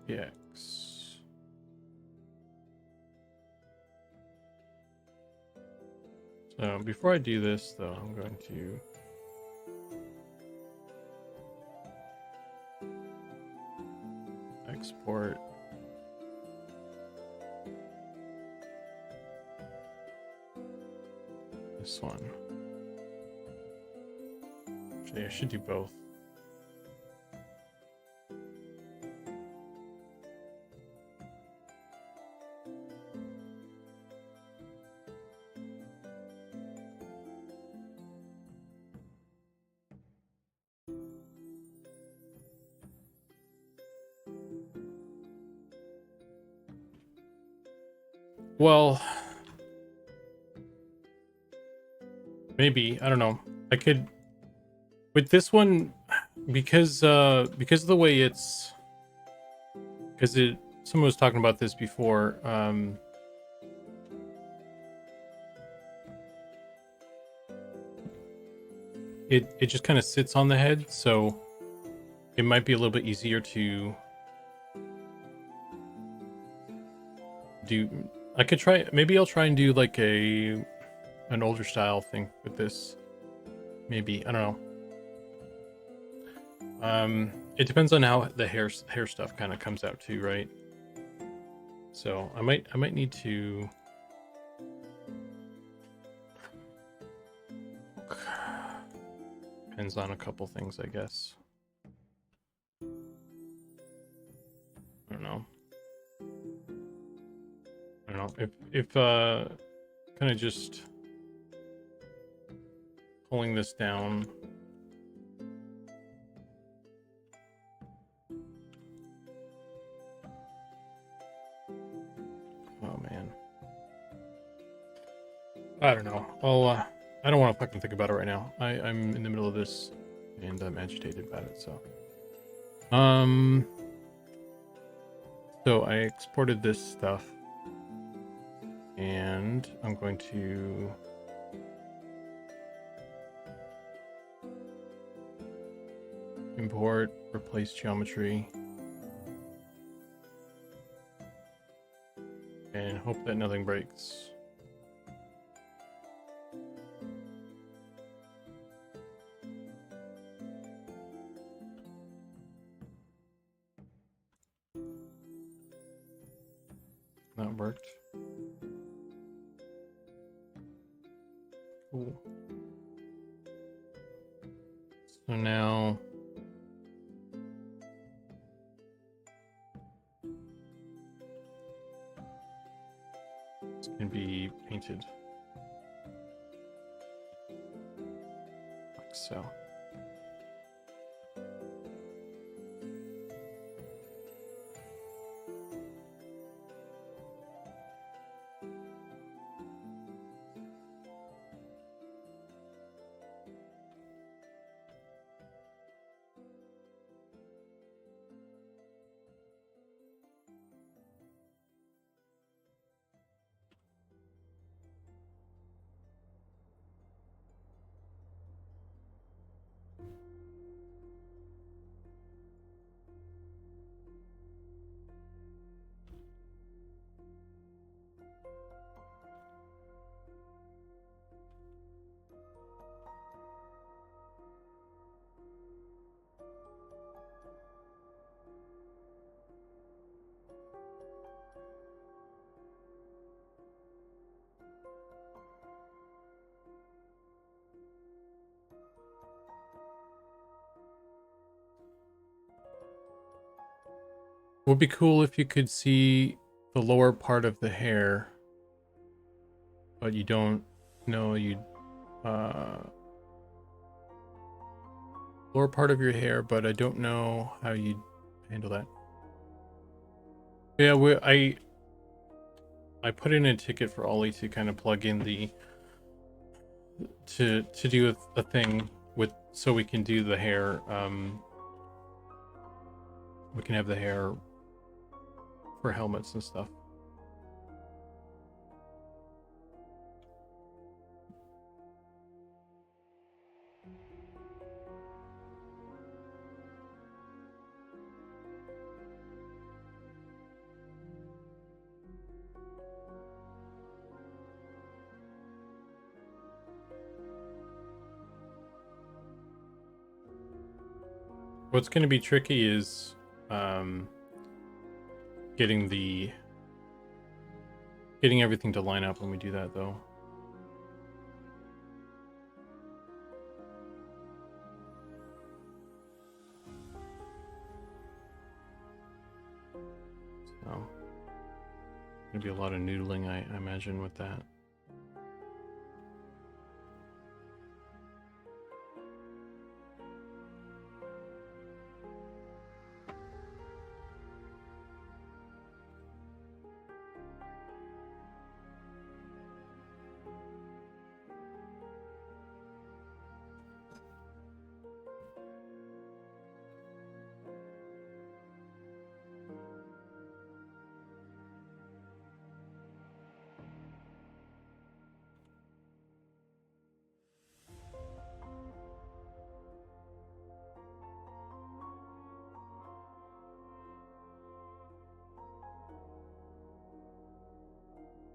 Speaker 1: X. So before I do this, though, I'm going to export this one. Actually, I should do both. Well, maybe, I don't know. I could with this one because of the way it's someone was talking about this before. It just kind of sits on the head, so it might be a little bit easier to do. I could try, maybe I'll try and do like an older style thing with this. Maybe, I don't know. It depends on how the hair stuff kind of comes out too, right? So I might need to depends on a couple things, I guess. I don't know. If kind of just pulling this down. Oh man. I don't know. I don't want to fucking think about it right now. I'm in the middle of this and I'm agitated about it, so. So I exported this stuff and I'm going to import, replace geometry, and hope that nothing breaks. That worked. Cool. So now this can be painted like so. Would be cool if you could see the lower part of the hair, but you don't know lower part of your hair, but I don't know how you'd handle that. Yeah, I put in a ticket for Ollie to kind of plug in the to do a thing with, so we can do the hair. We can have the hair for helmets and stuff. What's going to be tricky is getting everything to line up when we do that, though. So, gonna be a lot of noodling, I imagine, with that.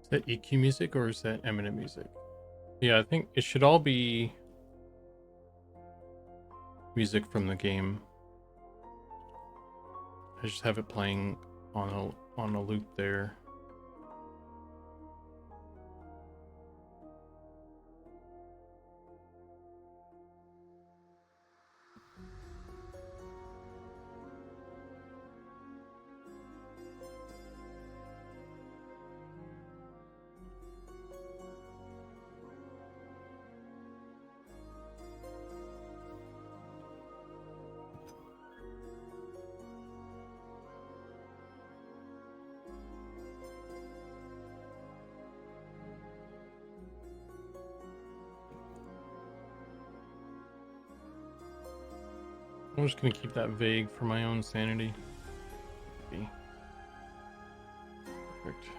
Speaker 1: Is that EQ music or is that eminent music? Yeah, I think it should all be music from the game. I just have it playing on a loop there. I'm just gonna keep that vague for my own sanity. Okay. Perfect.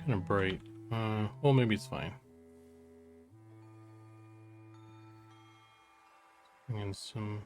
Speaker 1: kind of bright. Well, maybe it's fine. Bring in some.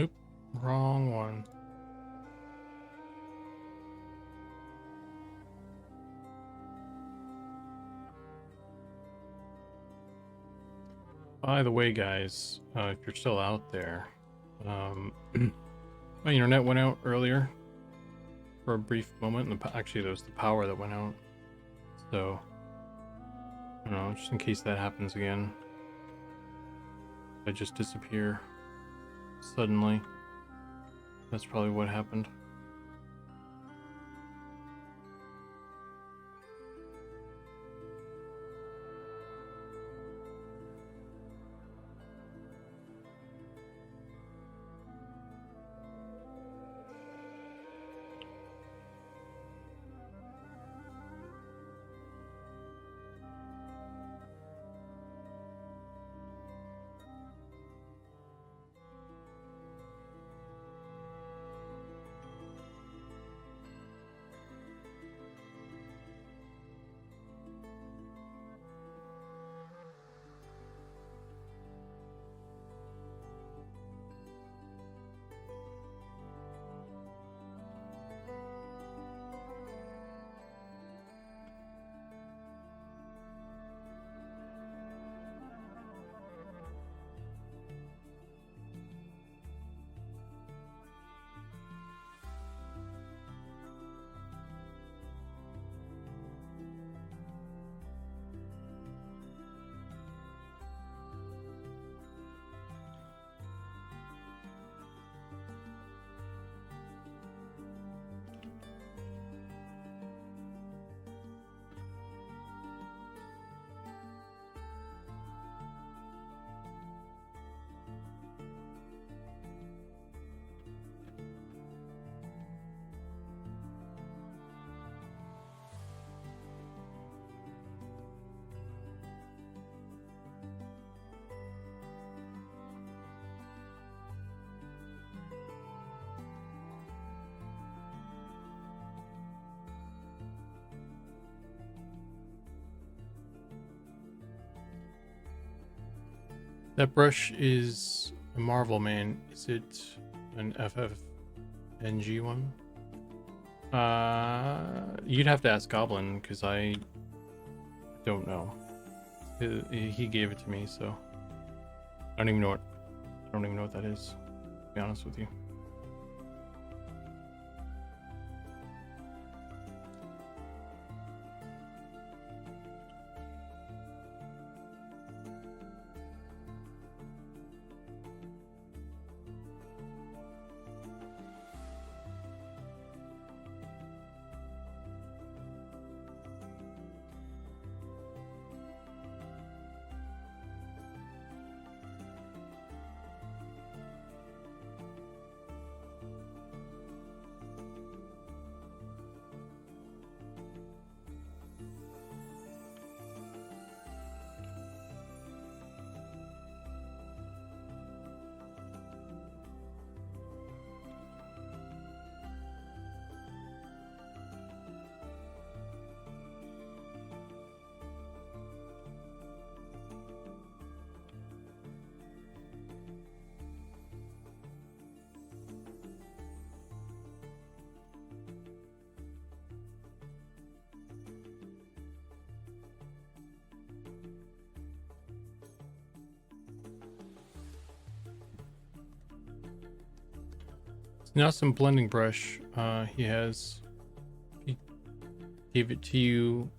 Speaker 1: Oop, wrong one. By the way, guys, if you're still out there, my internet went out earlier for a brief moment, and actually, there was the power that went out. So, I don't know, just in case that happens again, I just disappear suddenly. That's probably what happened. That brush is a Marvel, man. Is it an FFNG one? You'd have to ask Goblin, because I don't know. He gave it to me, so I don't even know what that is, to be honest with you. Now some blending brush. He has. He gave it to you.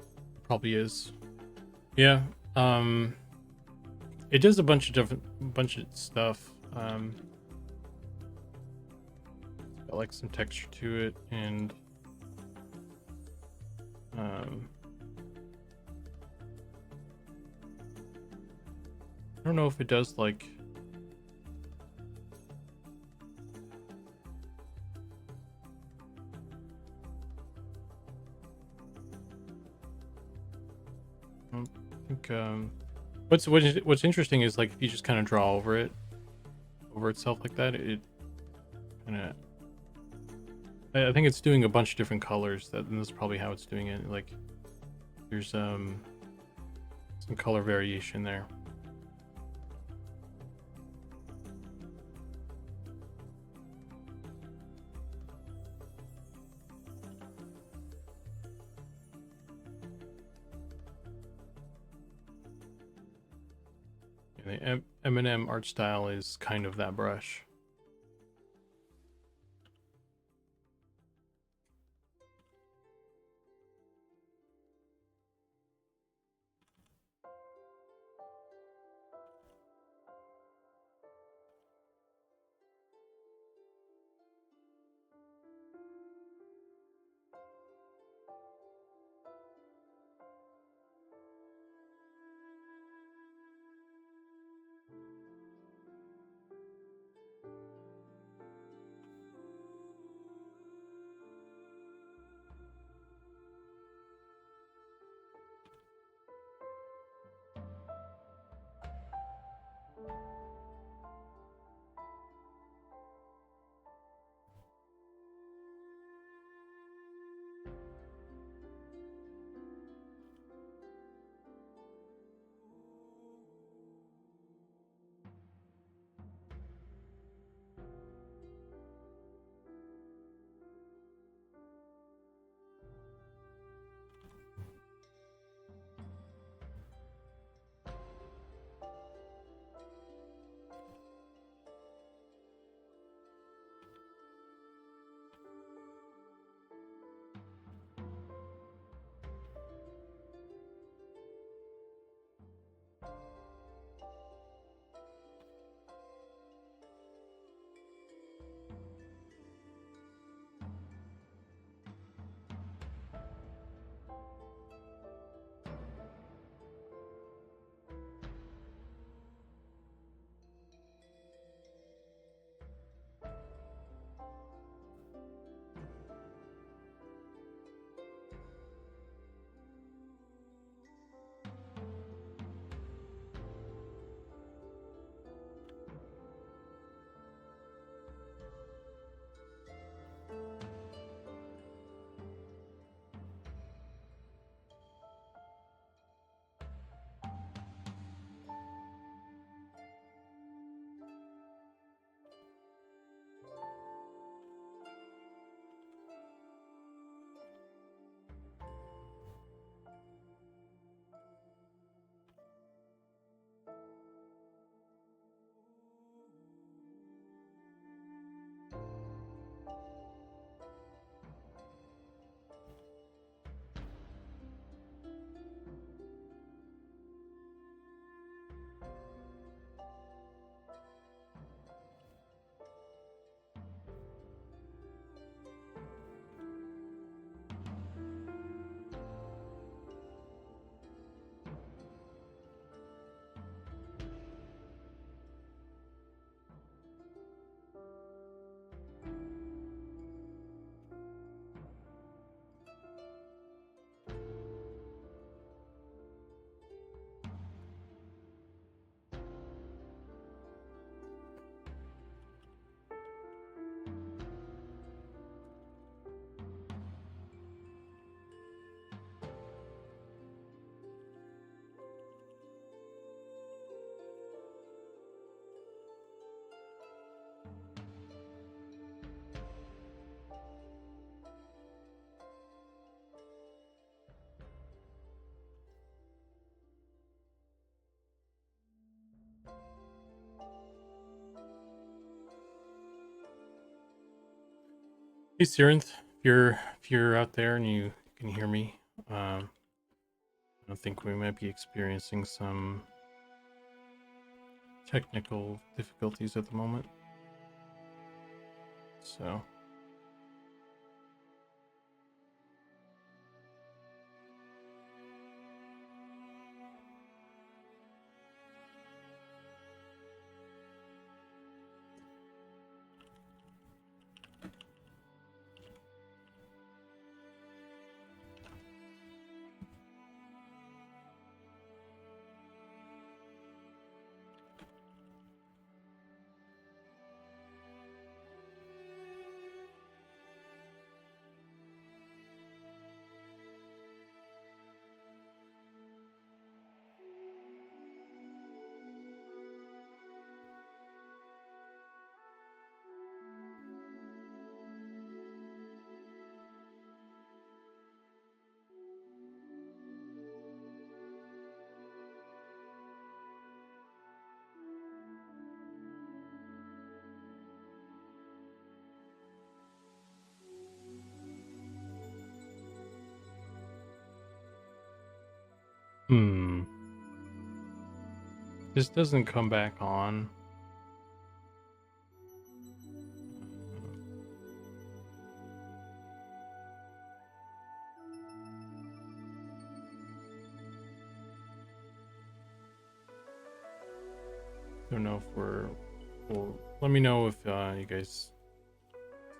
Speaker 1: Probably is. Yeah. It does a bunch of stuff. It's got like some texture to it, and I don't know if it does like. I don't think what's interesting is like if you just kind of draw over itself like that, it kind of. I think it's doing a bunch of different colors. And that's probably how it's doing it. Like there's some color variation there. The M&M art style is kind of that brush. Hey, Sirenth, if you're out there and you can hear me, I think we might be experiencing some technical difficulties at the moment. So, this doesn't come back on. Don't know if well, let me know if you guys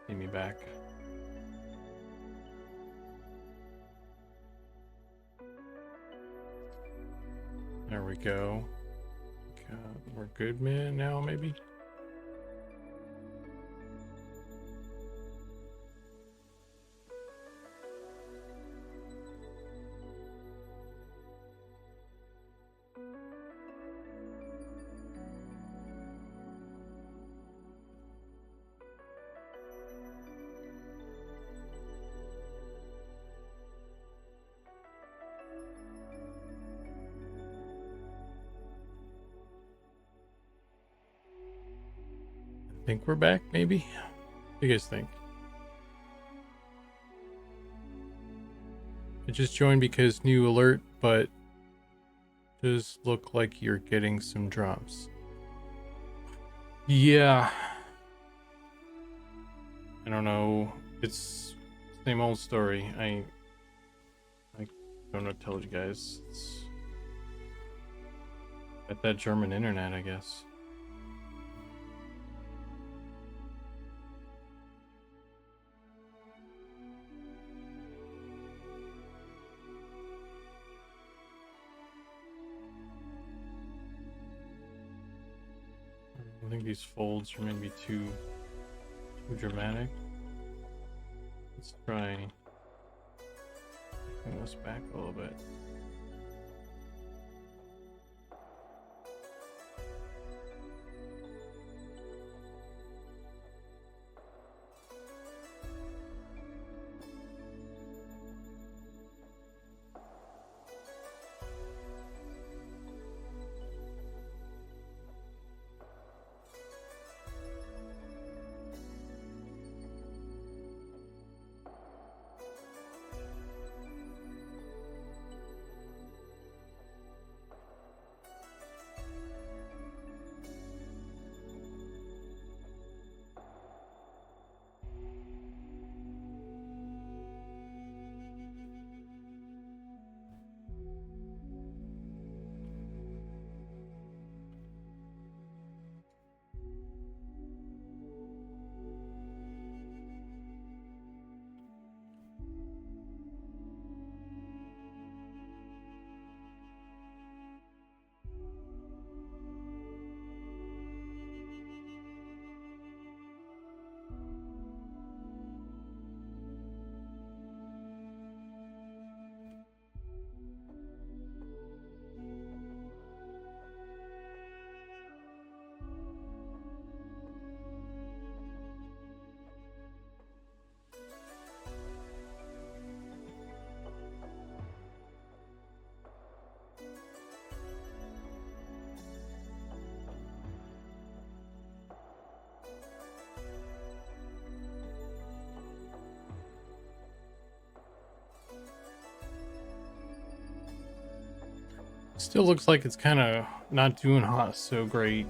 Speaker 1: see me back. There we go. We're good, man. Now maybe. I think we're back, maybe. What do you guys think? I just joined because new alert, but does look like you're getting some drops. Yeah. I don't know. It's same old story. I don't know what to tell you guys. It's at that German internet, I guess. I think these folds are maybe too dramatic. Let's try bring this back a little bit. Still looks like it's kind of not doing hot so great.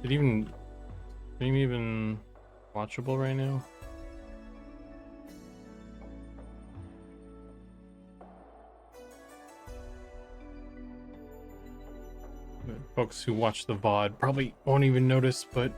Speaker 1: It even watchable right now? The folks who watch the VOD probably won't even notice, but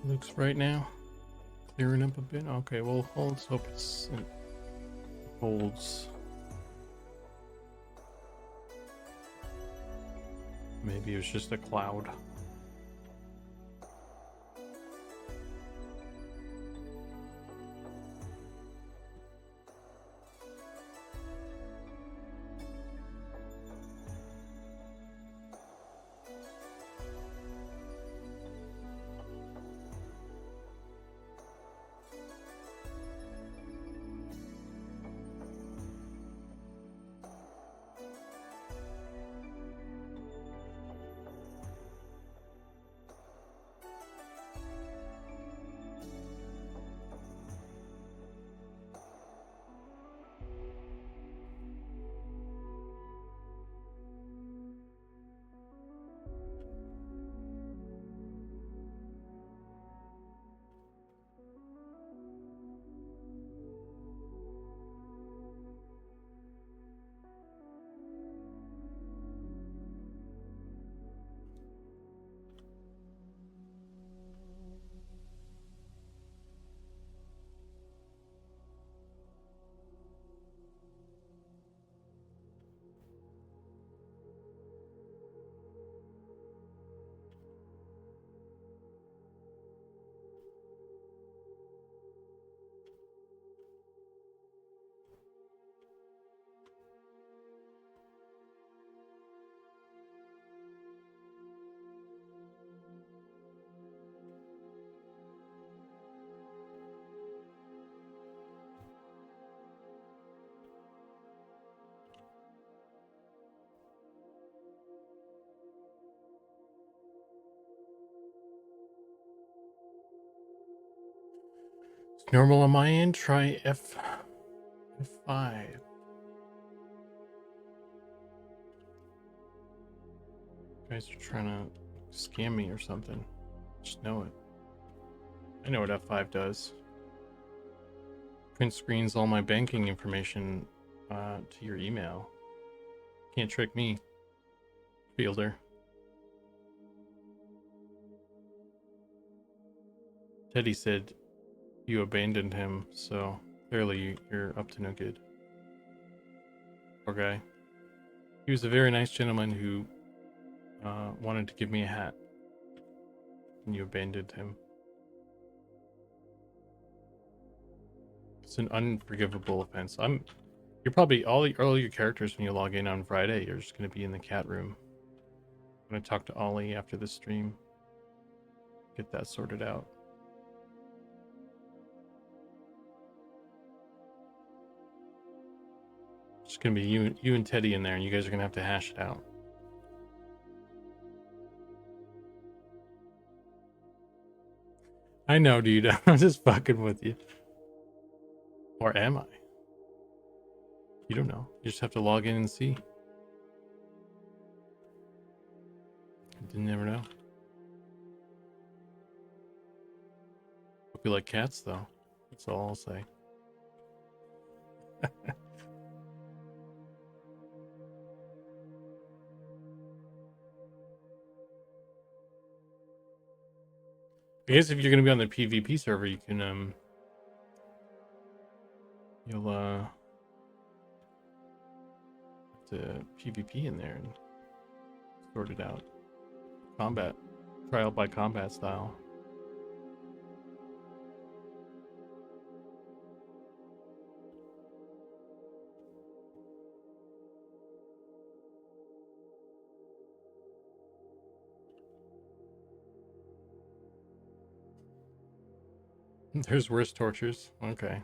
Speaker 1: looks right now clearing up a bit. Okay, well, let's hope it holds. Maybe it was just a cloud. It's normal on my end. Try F5. You guys are trying to scam me or something. Just know it. I know what F5 does. Print screens all my banking information to your email. Can't trick me, Fielder. Teddy said you abandoned him, so clearly you're up to no good. Poor guy. He was a very nice gentleman who wanted to give me a hat, and you abandoned him. It's an unforgivable offense. You're probably all your characters when you log in on Friday are just going to be in the cat room. I'm going to talk to Ollie after the stream. Get that sorted out. It's going to be you and Teddy in there, and you guys are going to have to hash it out. I know, dude. I'm just fucking with you. Or am I? You don't know. You just have to log in and see. You never know. Hope you like cats, though. That's all I'll say. I guess if you're gonna be on the PvP server, you can you'll PvP in there and sort it out. Combat, trial by combat style. There's worse tortures. Okay.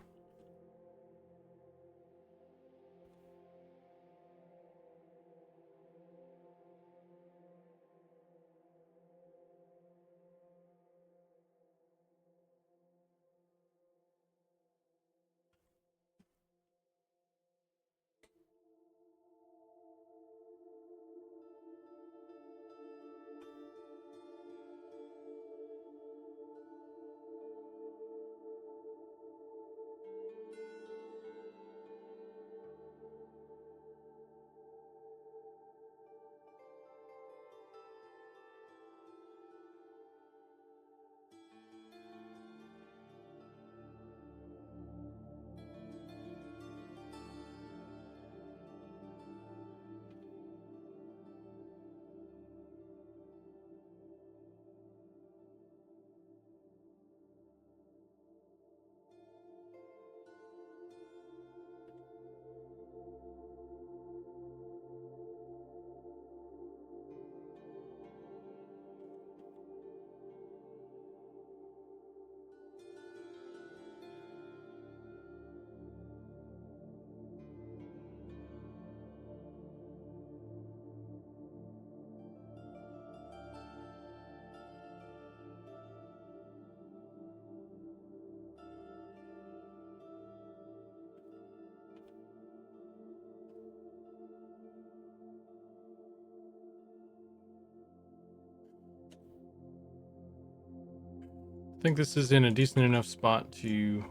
Speaker 1: I think this is in a decent enough spot to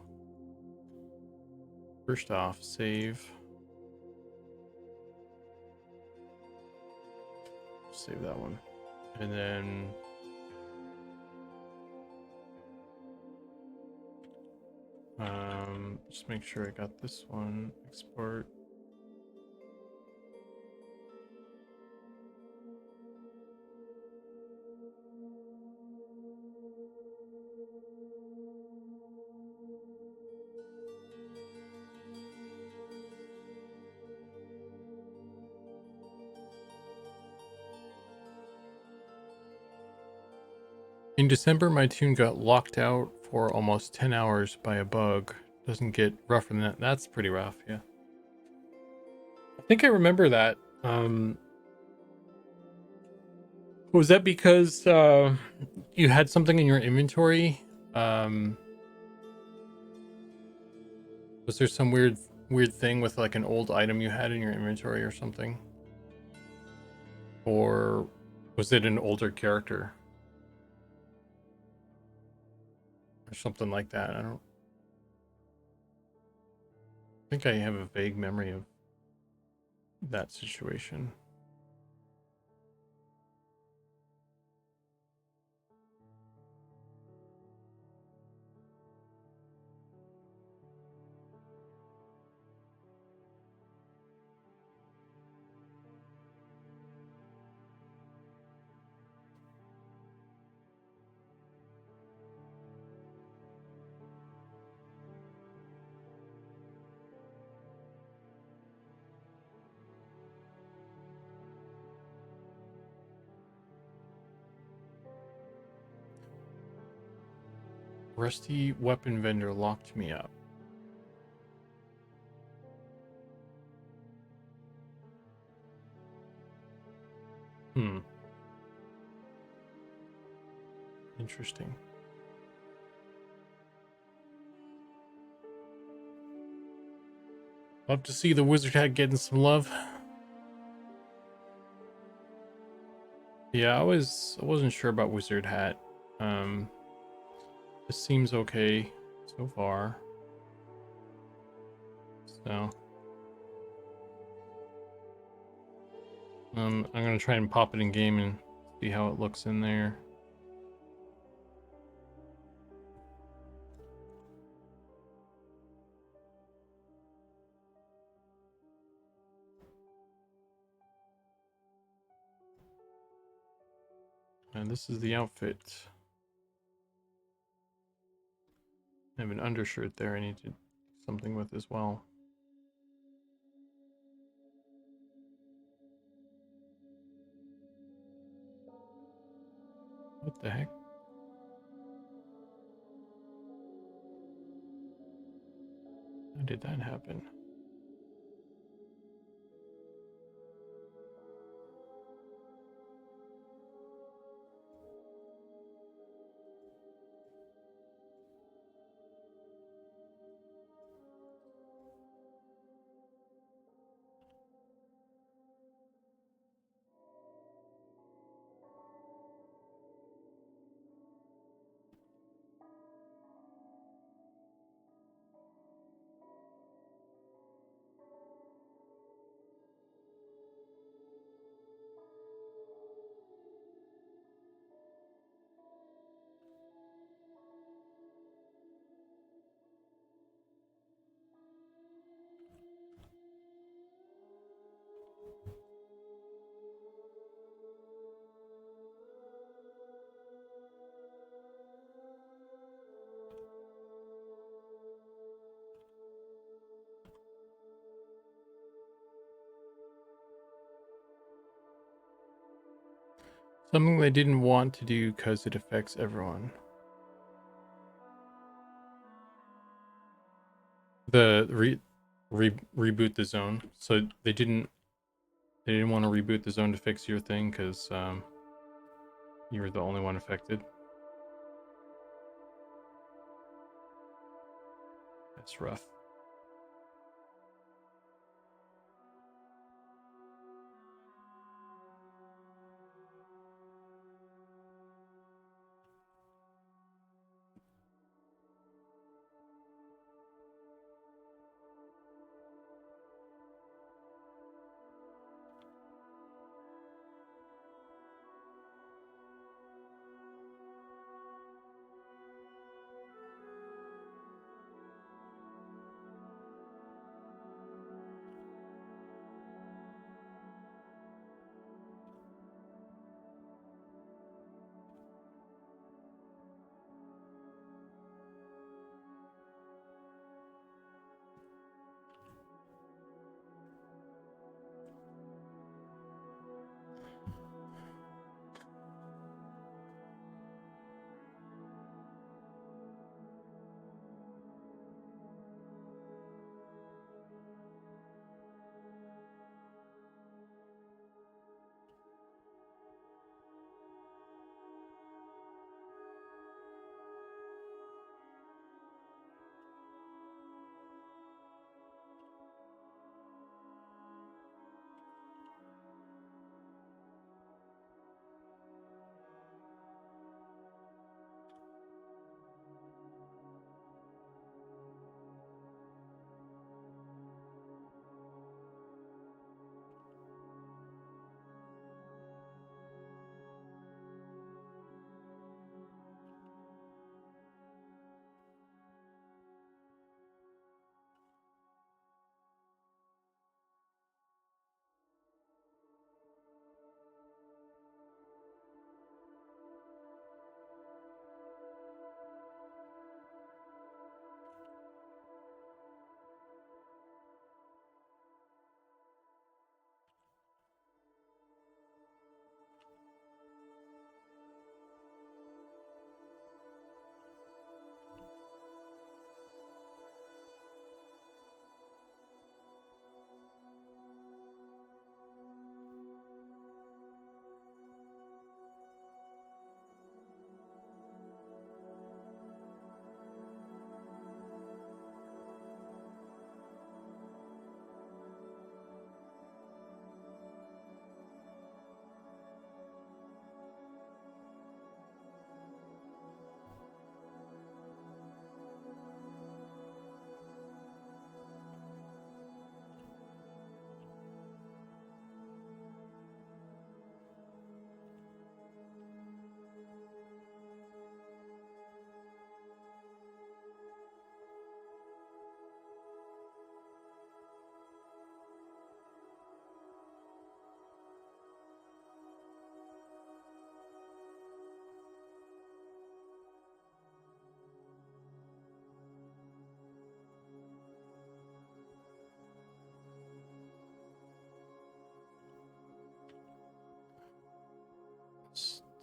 Speaker 1: first off save that one, and then just make sure I got this one. Export. In December, my tune got locked out for almost 10 hours by a bug. Doesn't get rougher than that. That's pretty rough, yeah. I think I remember that. Was that because you had something in your inventory? Was there some weird thing with like an old item you had in your inventory or something? Or was it an older character? Or something like that. I don't think I have a vague memory of that situation. Rusty weapon vendor locked me up. Interesting. Love to see the wizard hat getting some love. Yeah, I wasn't sure about wizard hat. This seems okay so far. So I'm gonna try and pop it in game and see how it looks in there. And this is the outfit. I have an undershirt there I need to do something with as well. What the heck? How did that happen? Something they didn't want to do because it affects everyone. The reboot the zone. So they didn't want to reboot the zone to fix your thing because you were the only one affected. That's rough.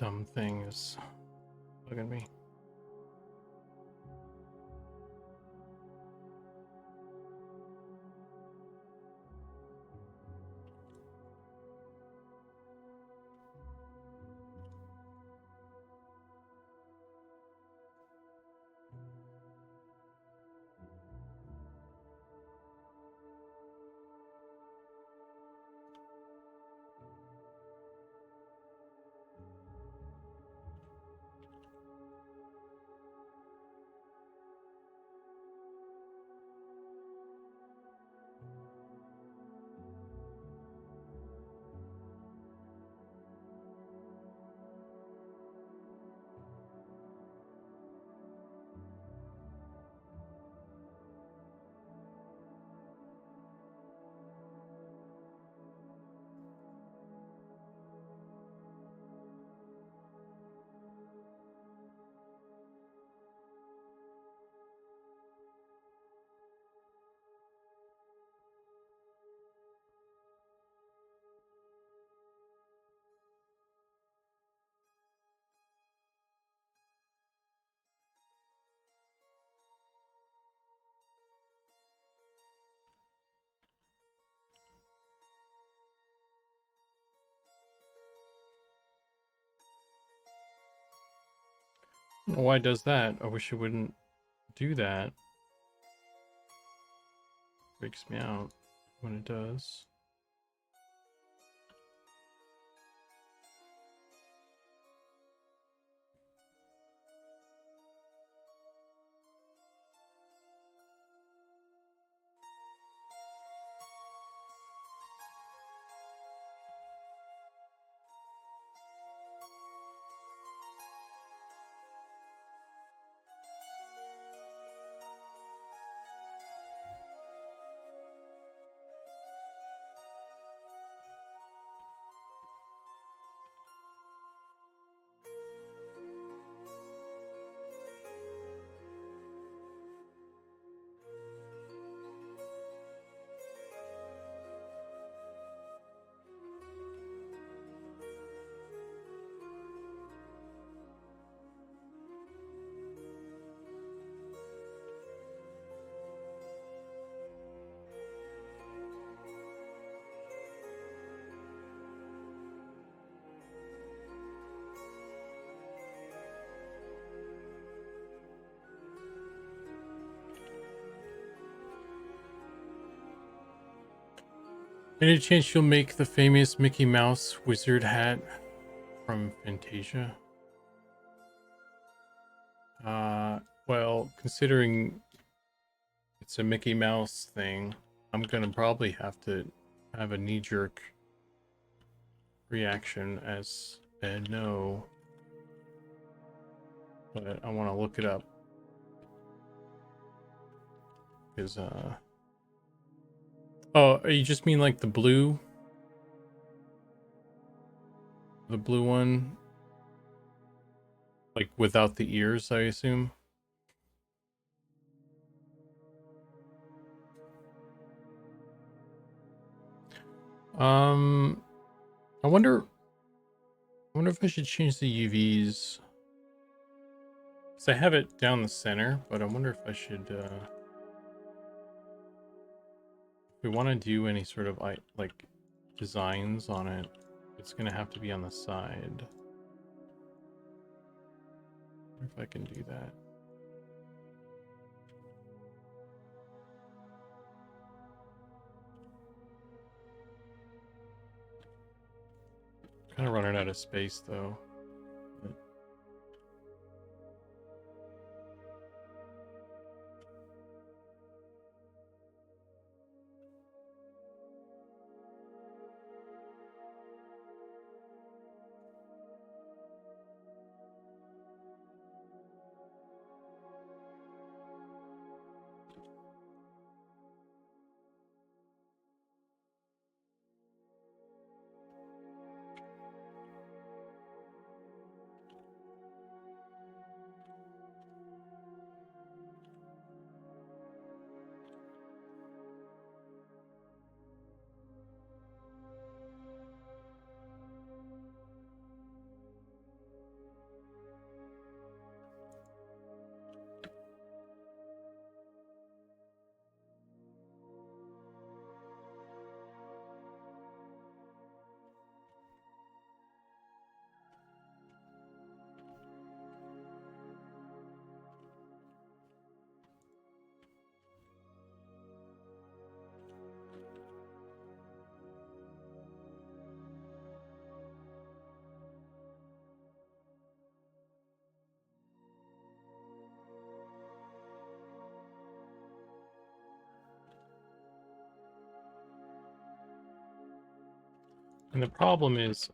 Speaker 1: dumb thing is bugging me. I don't know why it does that? I wish it wouldn't do that. Freaks me out when it does. Any chance you'll make the famous Mickey Mouse wizard hat from Fantasia? Well, considering it's a Mickey Mouse thing, I'm gonna probably have to have a knee-jerk reaction as a no. But I want to look it up. Because, oh, you just mean like the blue? The blue one? Like without the ears, I assume? I wonder if I should change the UVs. Because I have it down the center, but I wonder if I should, if we want to do any sort of, like, designs on it, it's going to have to be on the side. I wonder if I can do that. Kind of running out of space, though. And the problem is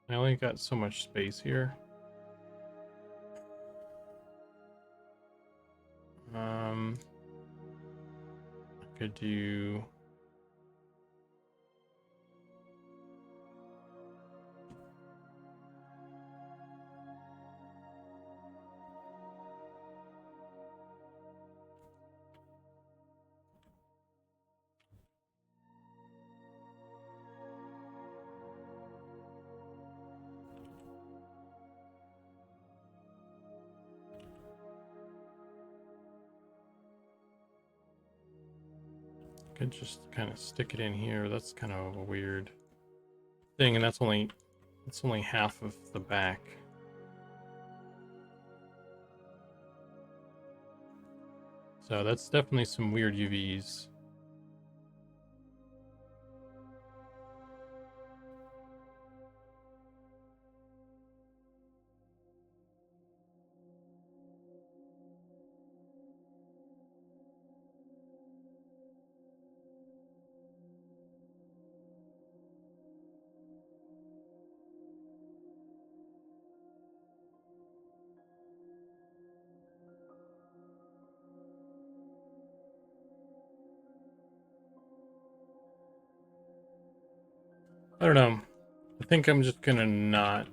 Speaker 1: I only got so much space here. I could do could just kind of stick it in here. That's kind of a weird thing, and that's only half of the back. So that's definitely some weird UVs. I don't know. I think I'm just gonna not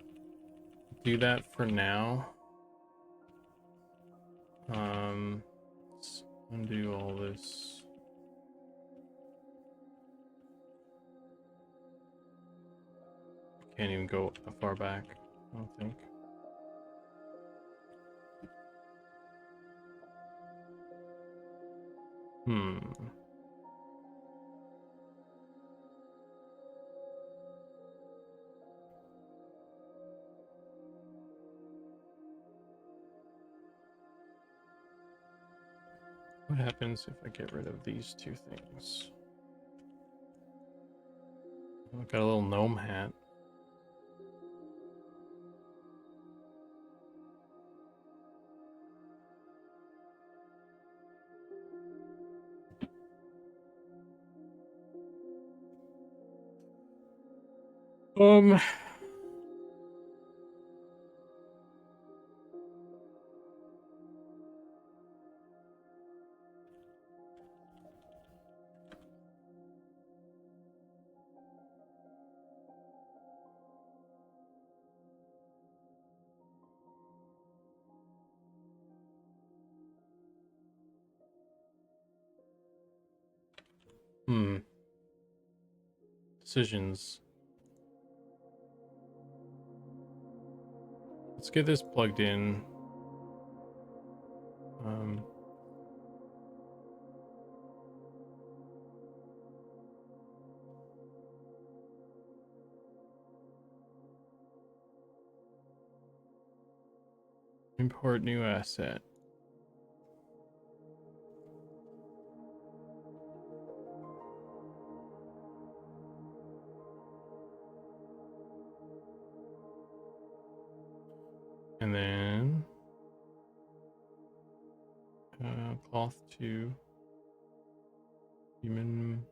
Speaker 1: do that for now. Let's undo all this. Can't even go that far back, I don't think. What happens if I get rid of these two things? I've got a little gnome hat. Um, Decisions. Let's get this plugged in. Import new asset. And then cloth to human.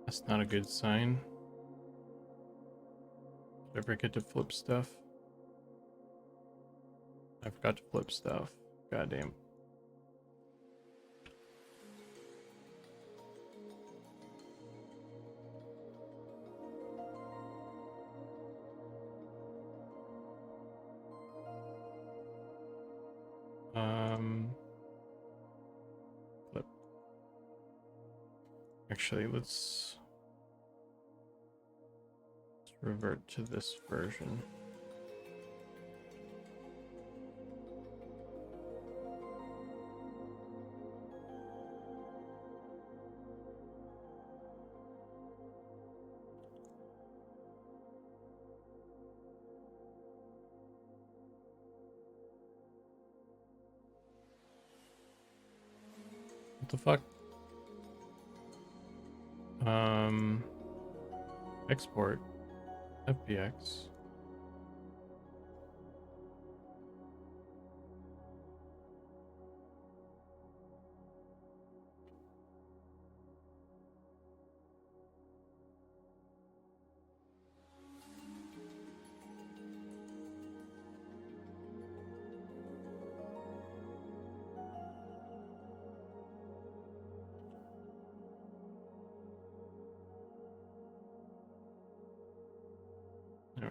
Speaker 1: That's not a good sign. Did I forget to flip stuff? I forgot to flip stuff. Goddamn. Flip. Actually, let's revert to this version. What the fuck? Export FBX.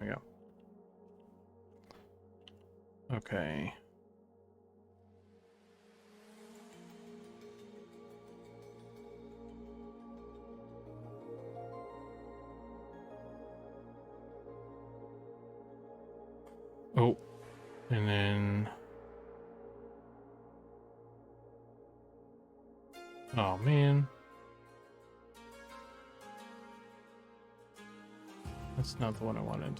Speaker 1: we go. Okay. Oh, and then... Oh, man. That's not the one I wanted.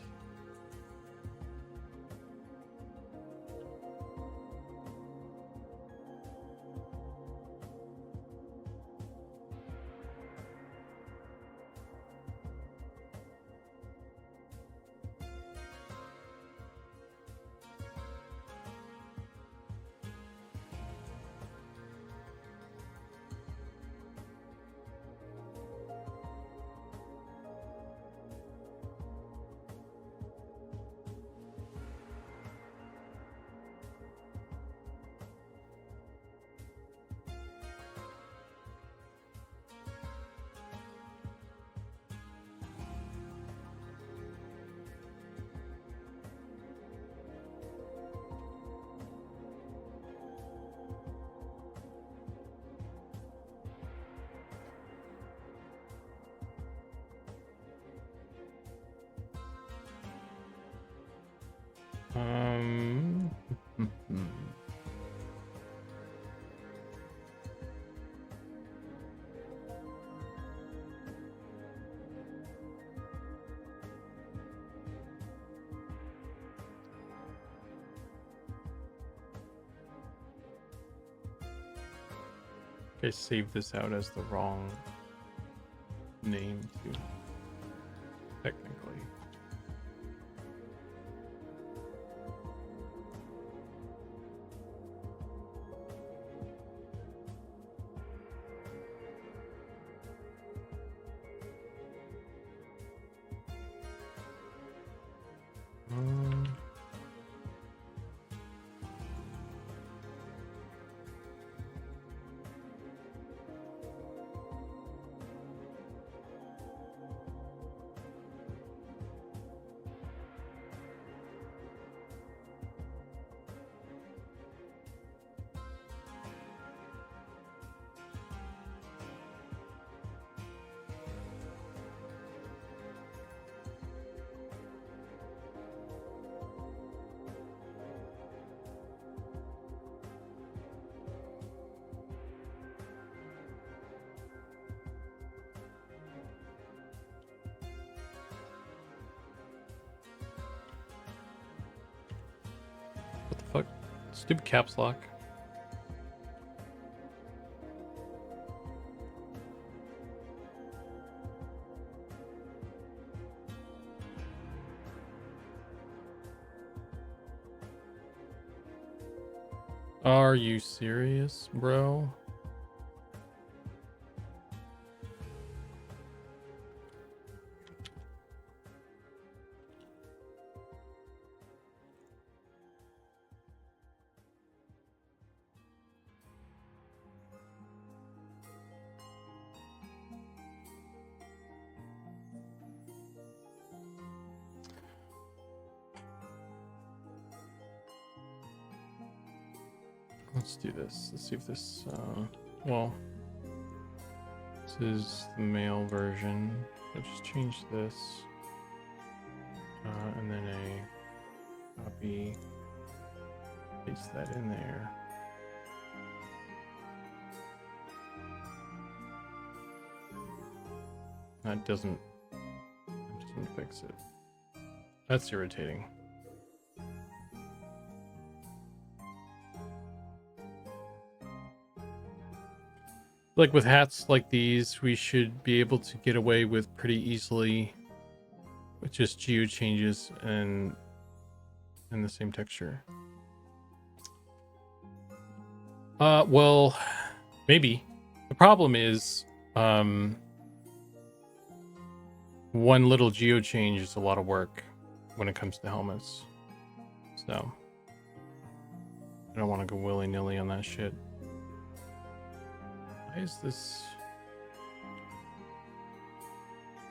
Speaker 1: I saved this out as the wrong name too, technically. What the fuck? Stupid caps lock. Are you serious, bro? Let's do this. Let's see if this, well, this is the male version. Let's just change this. And then a copy, paste that in there. That doesn't fix it. That's irritating. Like with hats like these, we should be able to get away with pretty easily with just geo changes and the same texture. Well, maybe. The problem is, one little geo change is a lot of work when it comes to helmets. So I don't want to go willy-nilly on that shit. Why is this?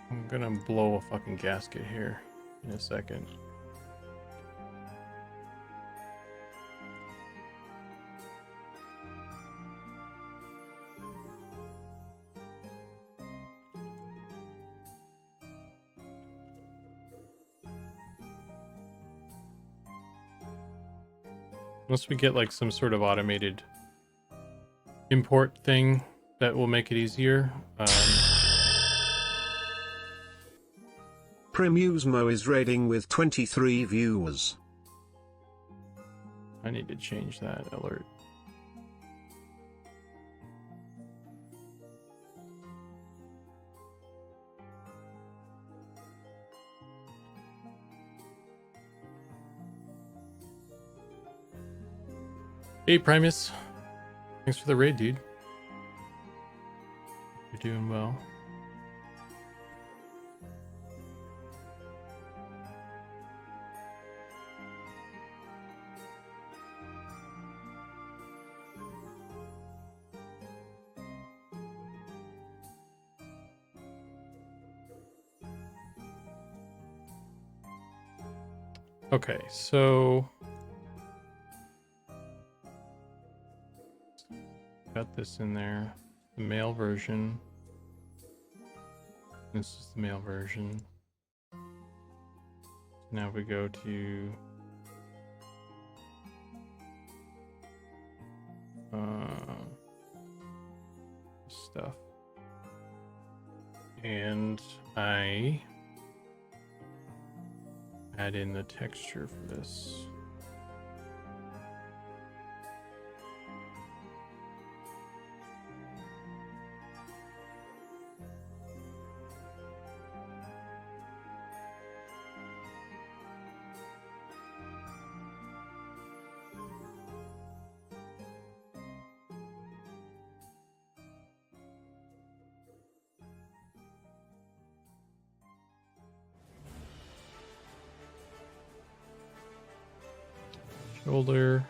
Speaker 1: I'm gonna blow a fucking gasket here. in a second. Unless we get like some sort of automated import thing that will make it easier.
Speaker 3: Primusmo is raiding with 23 viewers.
Speaker 1: I need to change that alert. Hey Primus, thanks for the raid, dude. You're doing well. Okay, so got this in there, the male version. This is the male version. Now we go to stuff, and I add in the texture for this. Shoulder,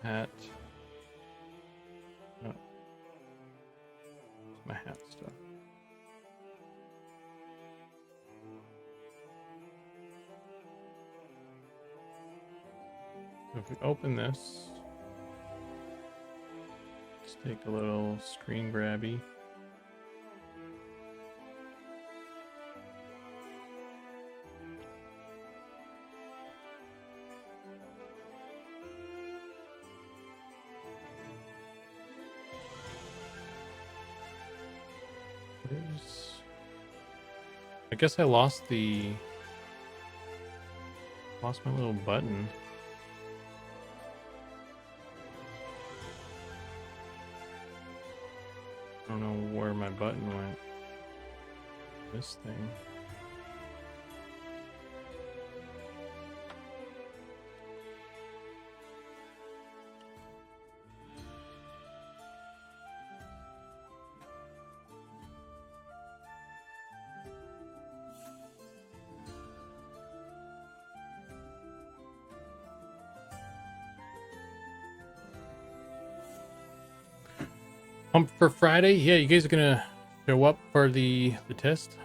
Speaker 1: hat. Oh, my hat stuff. So if we open this, let's take a little screen grabby. I guess I lost my little button. I don't know where my button went. This thing. Pumped for Friday? Yeah, you guys are gonna show up for the test?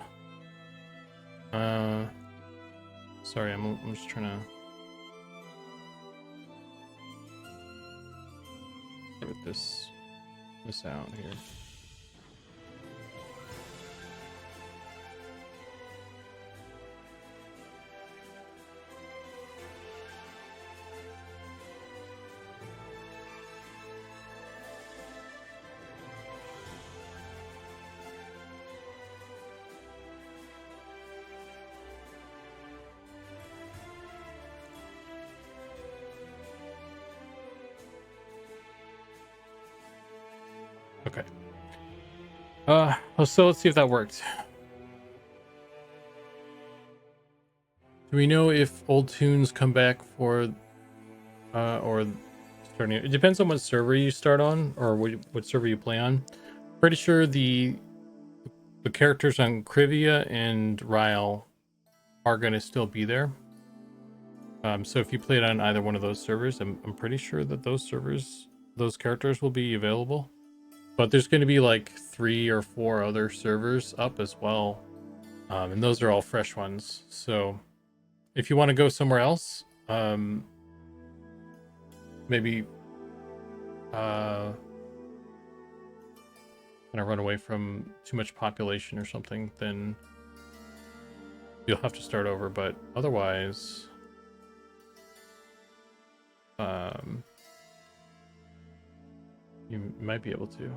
Speaker 1: Sorry, I'm just trying to get this out here. Okay. So let's see if that worked. Do we know if old tunes come back for, or starting? It depends on what server you start on, or what server you play on. Pretty sure the characters on Krivia and Ryle are going to still be there. So if you played on either one of those servers, I'm pretty sure that those characters will be available. But there's going to be like 3 or 4 other servers up as well. And those are all fresh ones. So if you want to go somewhere else, maybe kind of run away from too much population or something, then you'll have to start over. But otherwise, you might be able to.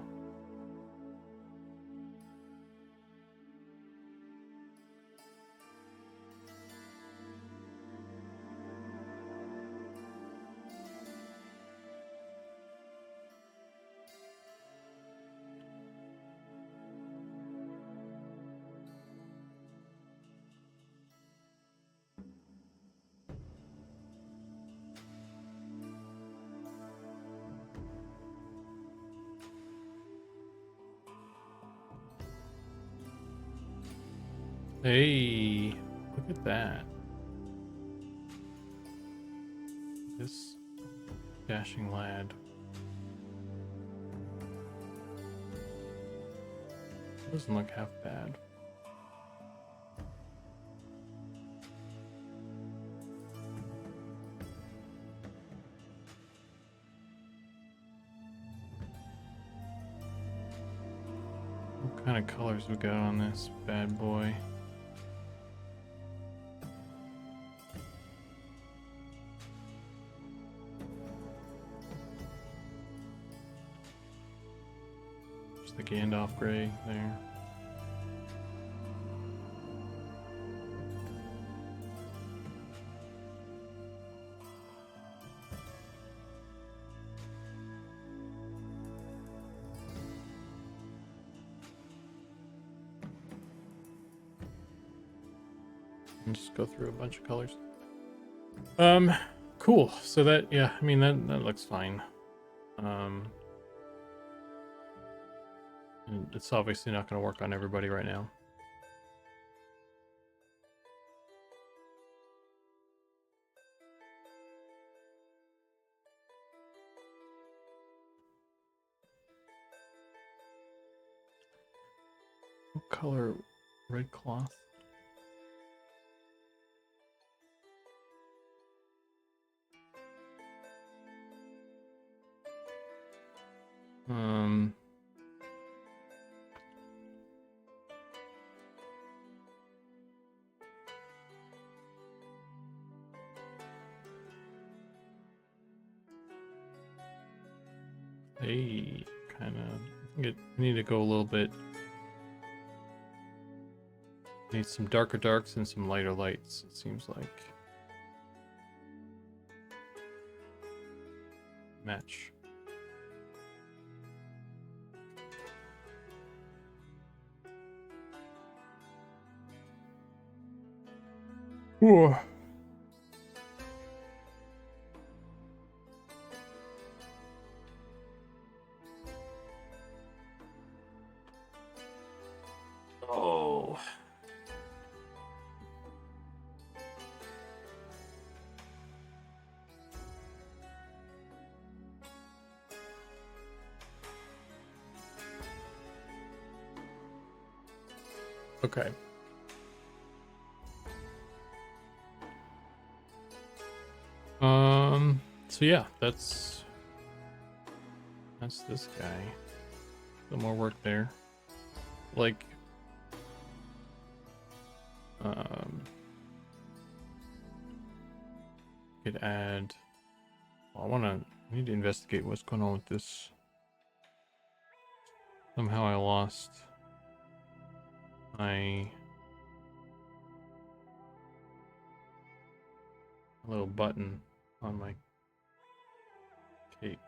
Speaker 1: Hey, look at that. This dashing lad. Doesn't look half bad. What kind of colors we got on this bad boy? Just the Gandalf gray there. And just go through a bunch of colors. Cool. So that, yeah, I mean, that looks fine. And it's obviously not going to work on everybody right now. What color? Red cloth? Hey, kind of. I need to go a little bit. Need some darker darks and some lighter lights, it seems like. Match. Ooh. Oh. Okay. So yeah, that's this guy. A little more work there. Like, could add. Well, I need to investigate what's going on with this. Somehow I lost my little button on my cape.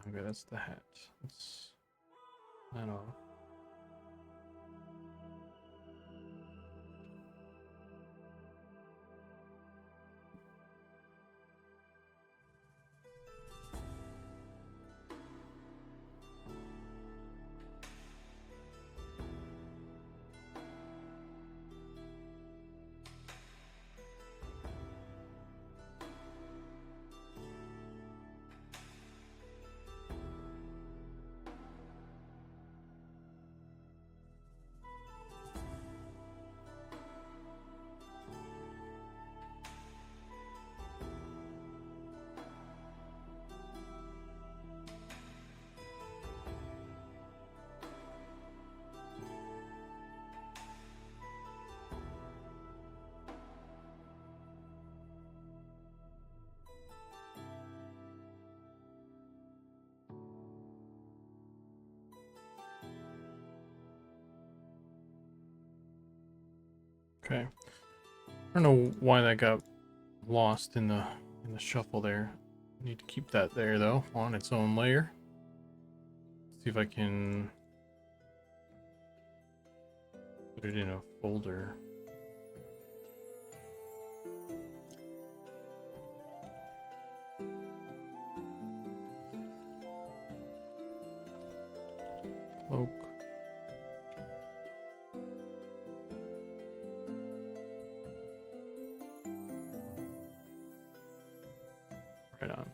Speaker 1: Okay, that's the hat. Let's that off. Okay. I don't know why that got lost in the shuffle there. Need to keep that there though, on its own layer. See if I can put it in a folder. Cloak. Right on.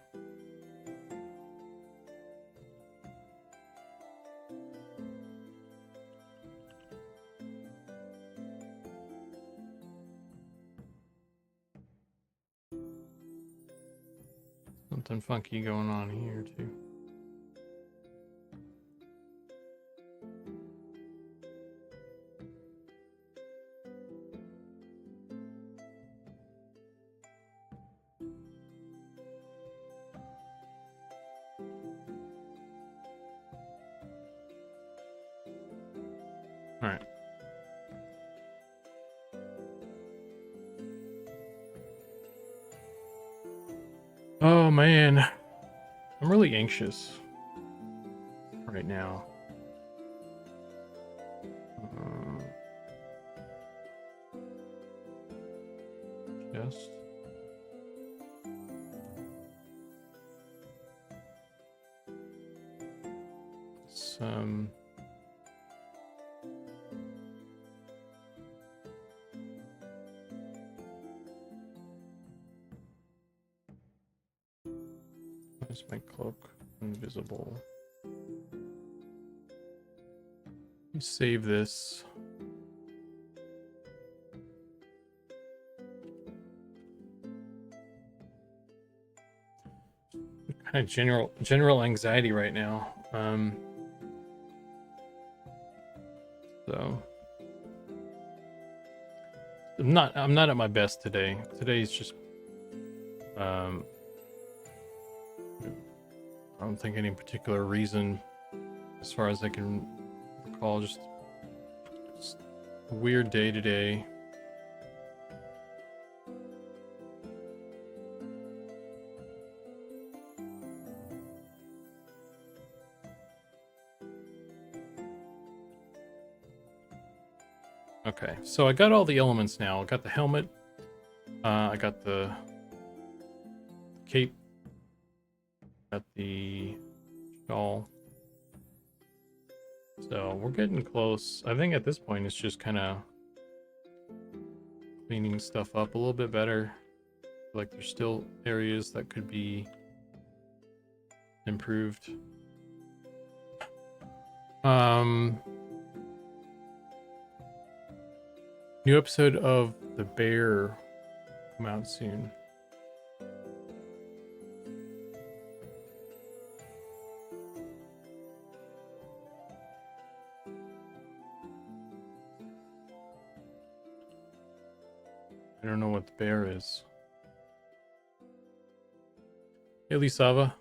Speaker 1: Something funky going on here too. All right. Oh man, I'm really anxious right now. Just some where's my cloak? Invisible. Let me save this. Kind of general anxiety right now. So I'm not at my best today. Today's just I don't think any particular reason as far as I can recall, just a weird day today. Okay, so I got all the elements now. I got the helmet. I got the cape. Got the shawl. So we're getting close. I think at this point it's just kind of cleaning stuff up a little bit better. Like there's still areas that could be improved. New episode of The Bear come out soon. I don't know what The Bear is. Hey, Lisava.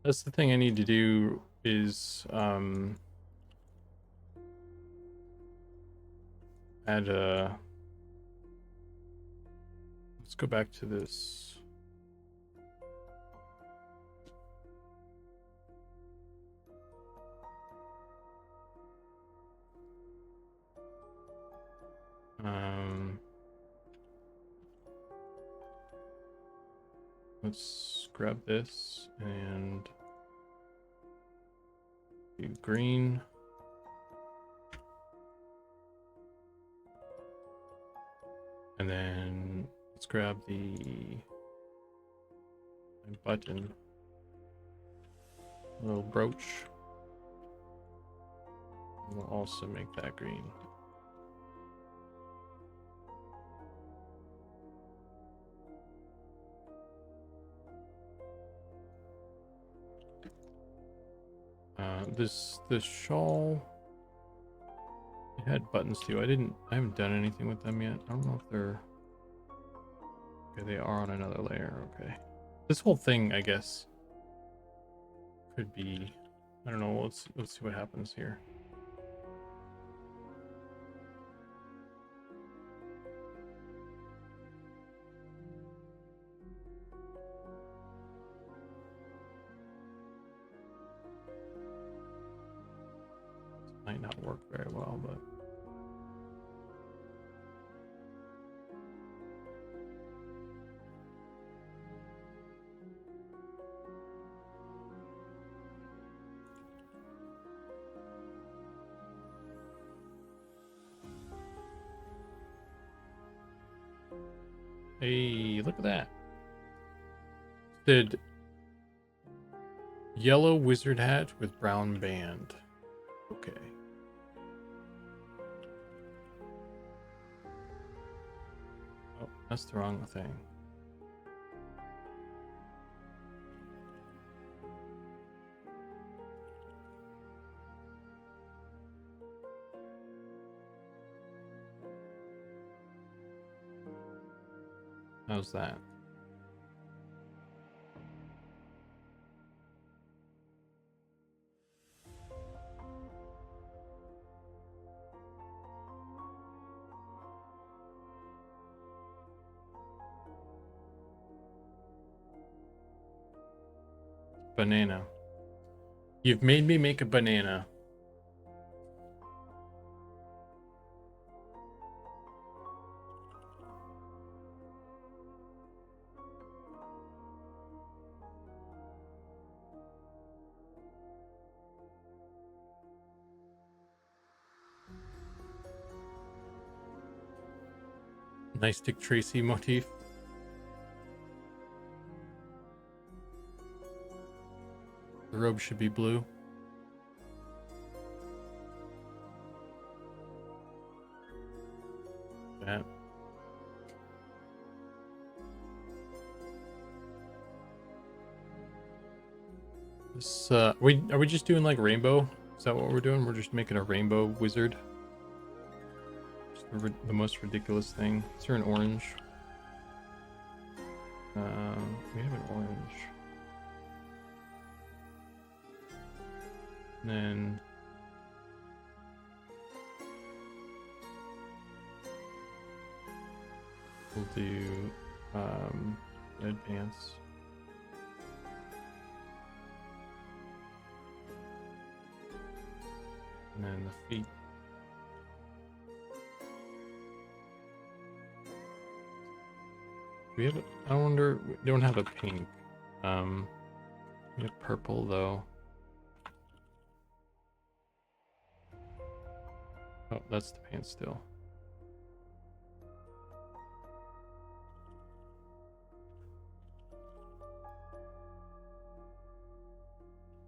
Speaker 1: That's the thing I need to do is add a. Let's go back to this. Let's grab this and do green. And then let's grab the button, little brooch. We'll also make that green. This shawl, it had buttons too. I haven't done anything with them yet. I don't know if they're okay. They are on another layer. Okay, this whole thing, I guess, could be I don't know. Let's see what happens here. Might not work very well, but hey, look at that. Did yellow wizard hat with brown band. Okay. Oh, that's the wrong thing. How's that? Banana. You've made me make a banana. Nice Dick Tracy motif. The robe should be blue. That. This, are we just doing like rainbow? Is that what we're doing? We're just making a rainbow wizard. Just the most ridiculous thing. Is there an orange? We have an orange. And then we'll do red pants. And then the feet. We have I wonder, we don't have a pink. We have purple though. Oh, that's the pants still.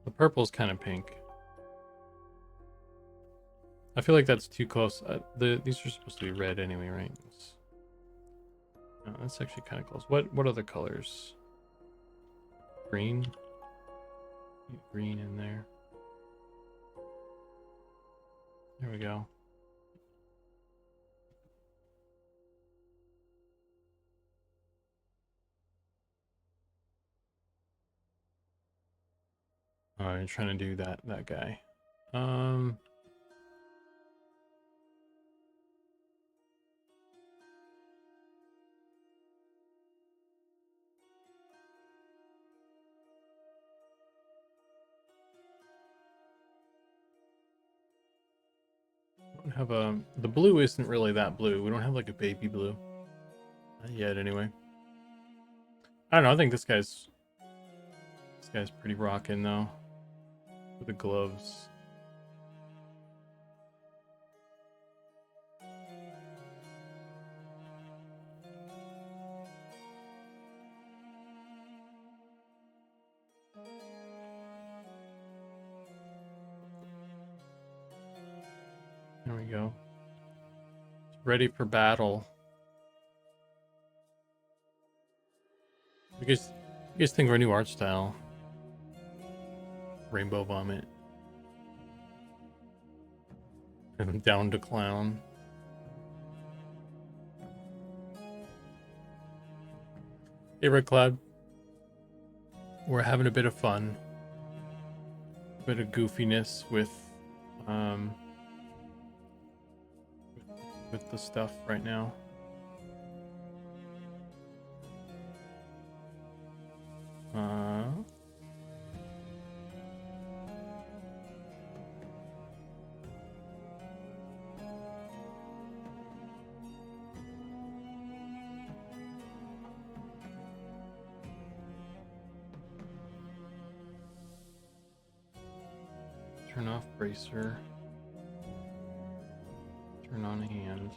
Speaker 1: The purple's kind of pink. I feel like that's too close. These are supposed to be red anyway, right? No, that's actually kind of close. What other colors? Green? Green in there. There we go. I'm trying to do that guy. Don't have the blue isn't really that blue. We don't have like a baby blue. Not yet anyway. I don't know, I think this guy's pretty rockin' though. With the gloves. There we go. Ready for battle. You guys think of our new art style? Rainbow vomit. And down to clown. Hey Red Cloud. We're having a bit of fun. bit of goofiness um, with the stuff right now. Turn off bracer. Turn on hand.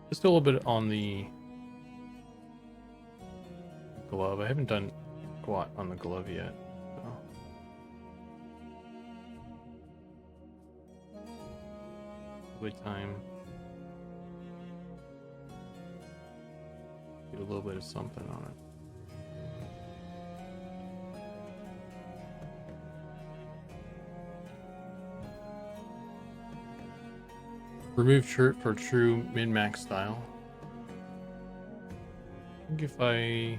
Speaker 1: Just a little bit on the glove. I haven't done squat on the glove yet. So. Good time. Get a little bit of something on it. Remove shirt for true min-max style. I think if I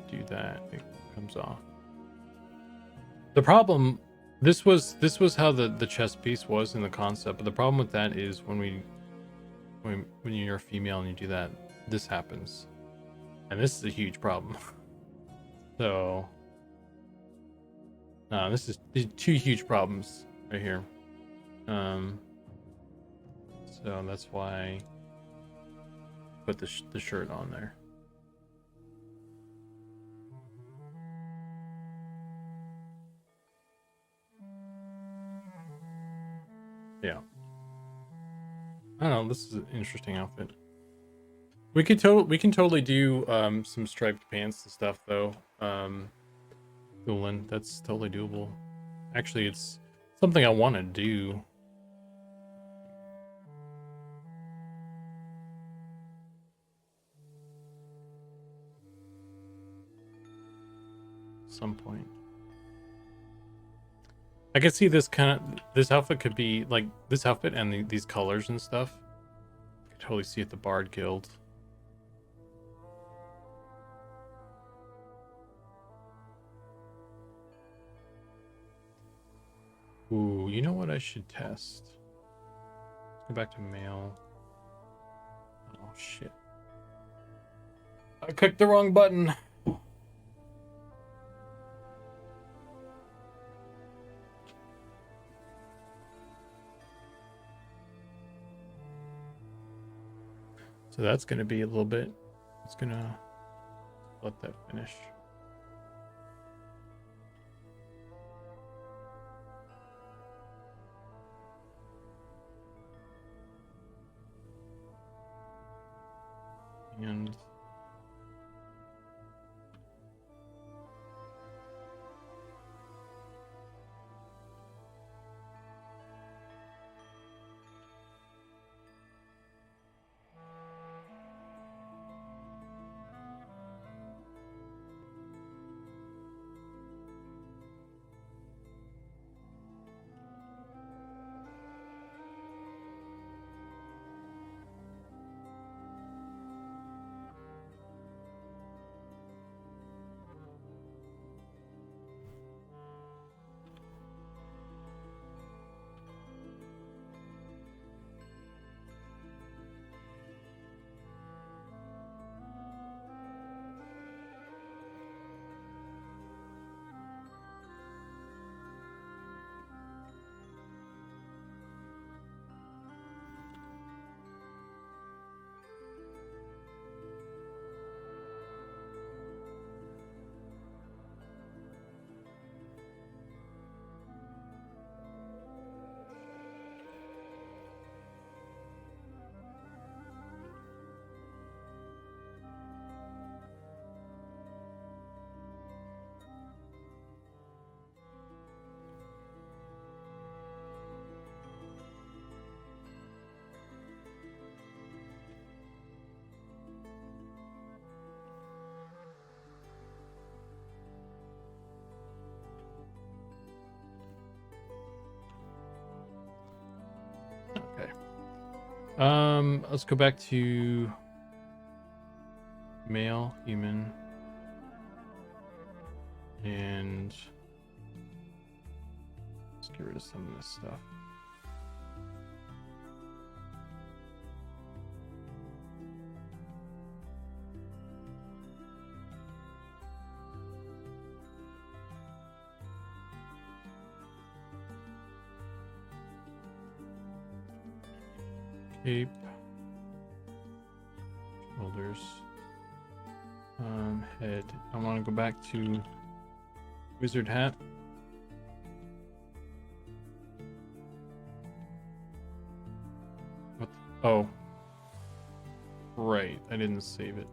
Speaker 1: do that, it comes off. The problem, this was how the chest piece was in the concept, but the problem with that is when you're a female and you do that, this happens, and this is a huge problem. So. These two huge problems right here. So that's why I put the shirt on there. Yeah. I don't know. This is an interesting outfit. We can totally do some striped pants and stuff though. Cooling, that's totally doable. Actually, it's something I want to do. At some point. I could see this outfit could be like this outfit and these colors and stuff. I could totally see it at the Bard Guild. Ooh, you know what I should test? Let's go back to mail. Oh shit. I clicked the wrong button. So that's gonna be a little bit. It's gonna let that finish. And Let's go back to male, human, and let's get rid of some of this stuff. Cape, shoulders, head. I want to go back to wizard hat. What? Oh, right. I didn't save it.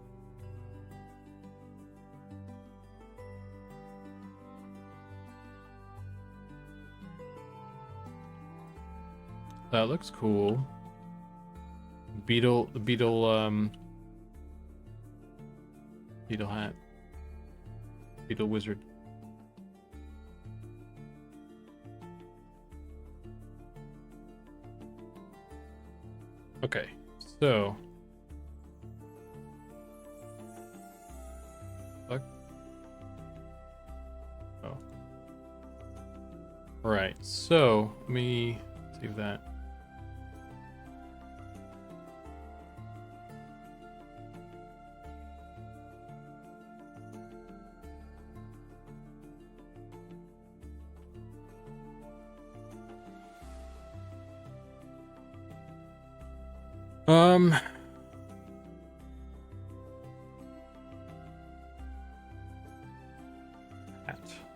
Speaker 1: That looks cool. Beetle hat. Beetle wizard. Okay, so fuck. Oh. Right, so let me save that.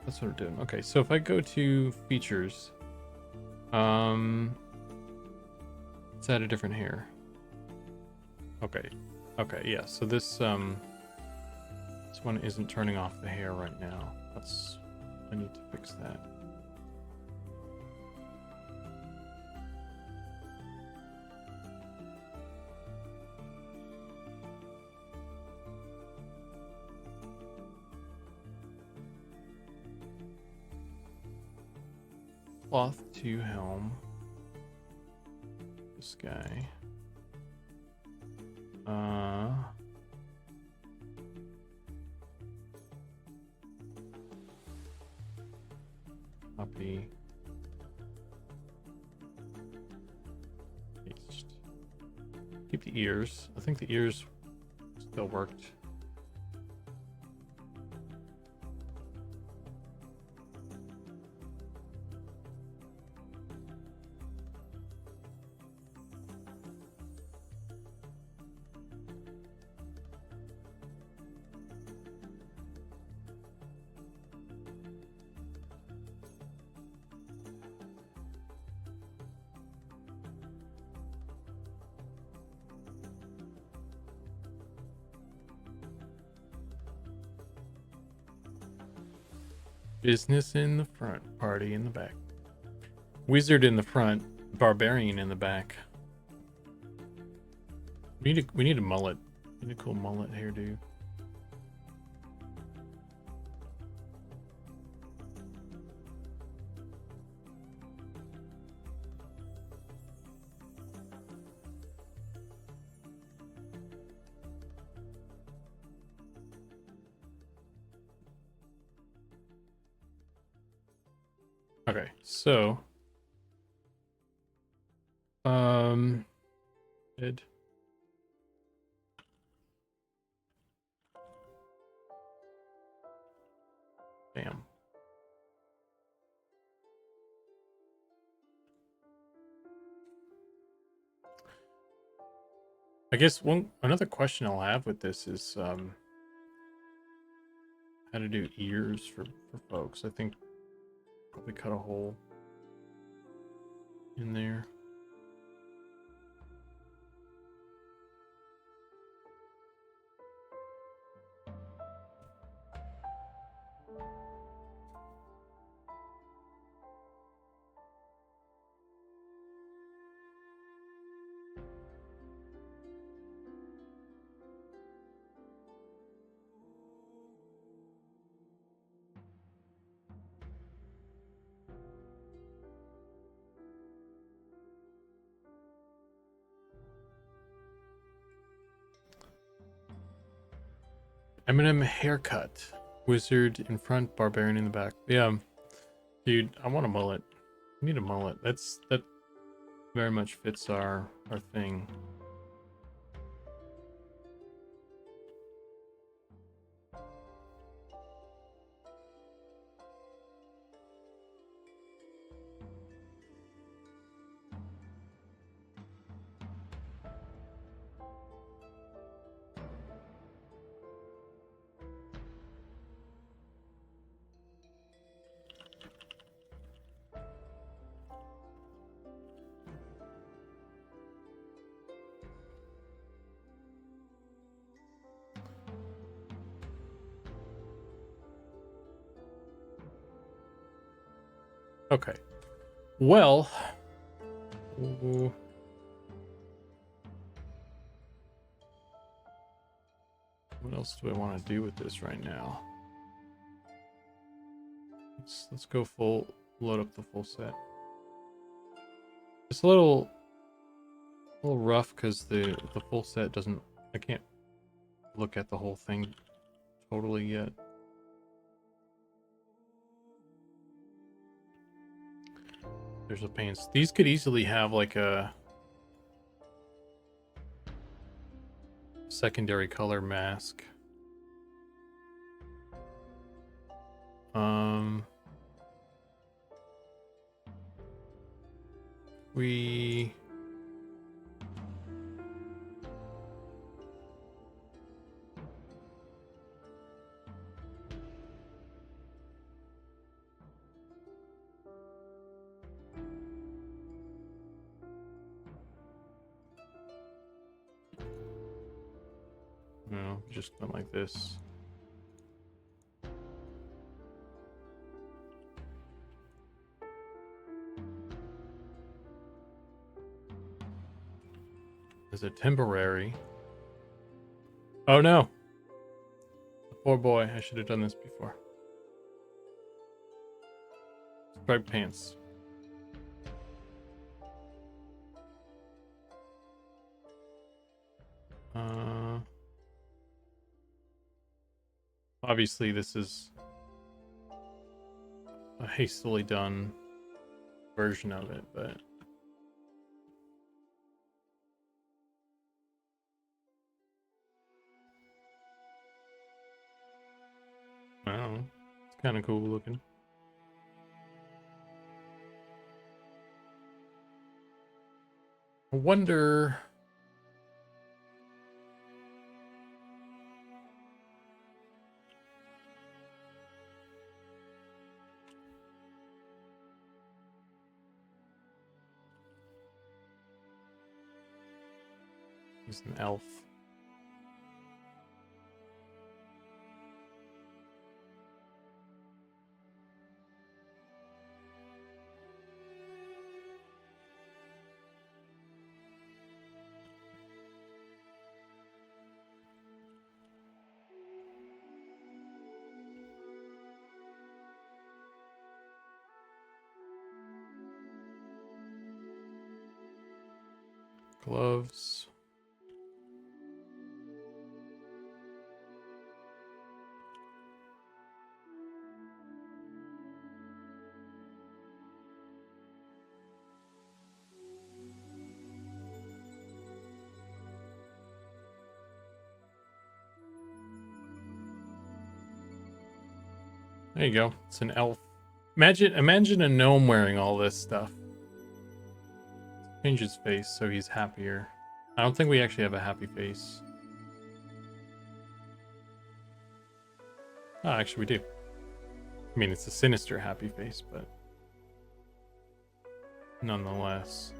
Speaker 1: That's what we're doing. Okay, so if I go to features, let's add a different hair. Okay, yeah. So this one isn't turning off the hair right now. I need to fix that. Cloth to helm. This guy. Copy. Paste. Keep the ears. I think the ears still worked. Business in the front, party in the back. Wizard in the front, barbarian in the back. We need a mullet. We need a cool mullet hairdo. Okay, so head. Bam. I guess another question I'll have with this is how to do ears for folks. I think probably cut a hole in there. Eminem haircut. Wizard in front, barbarian in the back. Yeah, dude, I want a mullet. I need a mullet. That very much fits our thing. Okay. Well, ooh. What else do I want to do with this right now? Let's go full, load up the full set. It's a little rough because the full set doesn't. I can't look at the whole thing totally yet. There's the paints. These could easily have like a secondary color mask. We no, just not like this. Is it temporary? Oh no! Poor boy, I should have done this before. Striped pants. Obviously this is a hastily done version of it, but I don't know. It's kind of cool looking. I wonder. He's an elf. Gloves. There you go. It's an elf. Imagine a gnome wearing all this stuff. Change his face so he's happier. I don't think we actually have a happy face. Oh, actually we do. I mean, it's a sinister happy face, but nonetheless.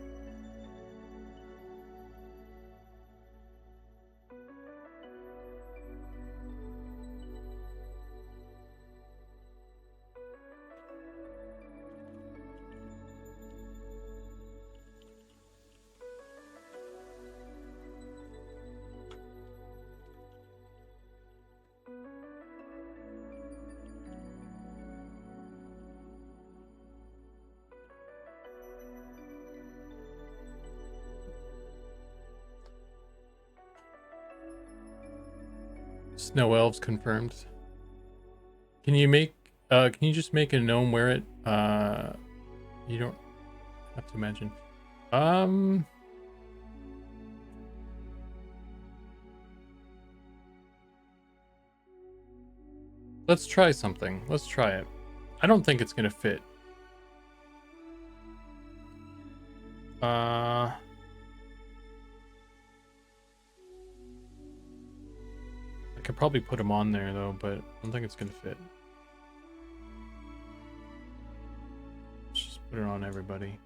Speaker 1: Snow elves confirmed. Can you just make a gnome wear it? You don't have to imagine. Let's try something. Let's try it. I don't think it's gonna fit. I could probably put him on there though, but I don't think it's gonna fit. Let's just put it on everybody.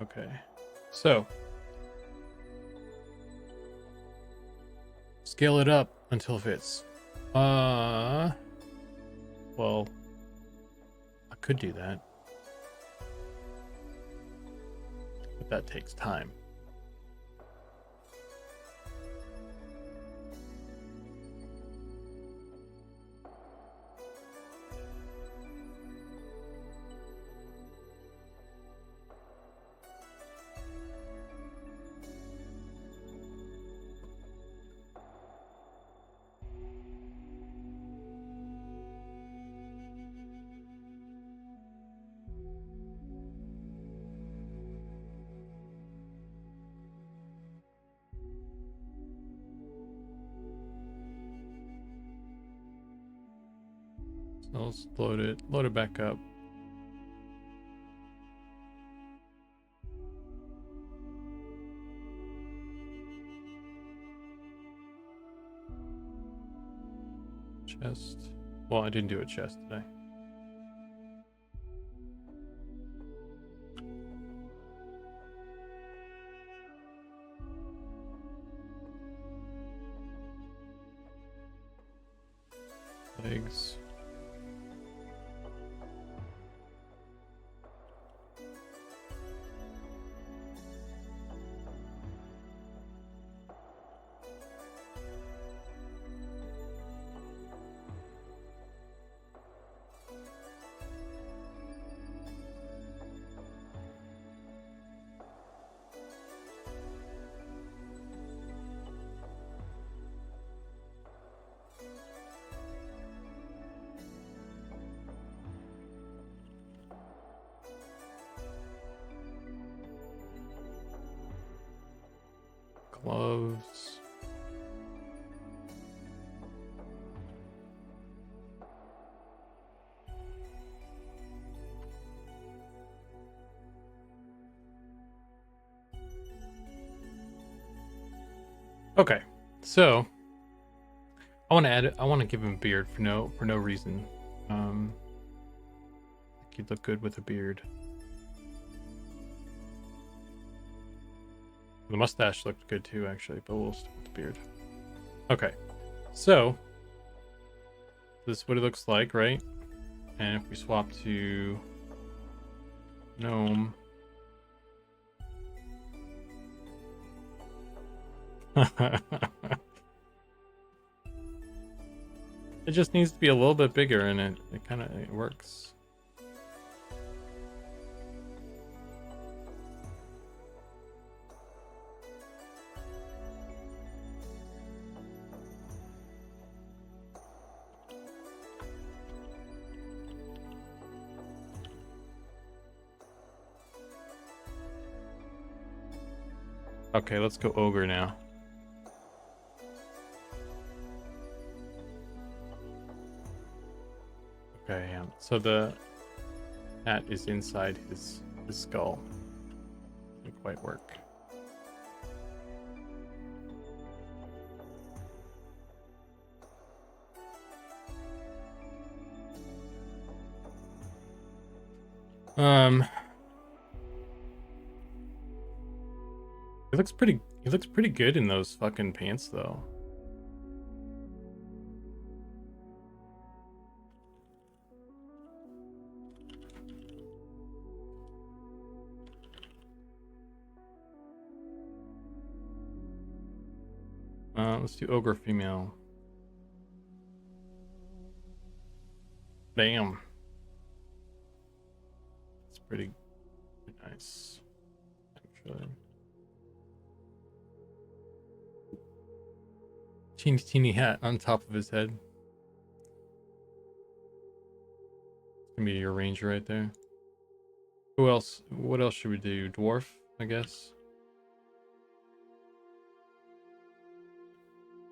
Speaker 1: Okay, so scale it up until it fits. Well, I could do that, but that takes time. So let's load it back up. Chest. Well, I didn't do a chest today. Legs. Gloves. Okay, so I want to add it. I want to give him a beard for no reason. He'd look good with a beard. The mustache looked good too, actually, but we'll stick with the beard. Okay, so this is what it looks like, right? And if we swap to gnome, it just needs to be a little bit bigger, and it works. Okay, let's go ogre now. Okay, yeah. So the hat is inside his skull. Didn't quite work. He looks pretty good in those fucking pants though. Let's do ogre female. Damn. It's pretty nice, actually. Teeny hat on top of his head. It's gonna be your ranger right there. Who else? What else should we do? Dwarf, I guess.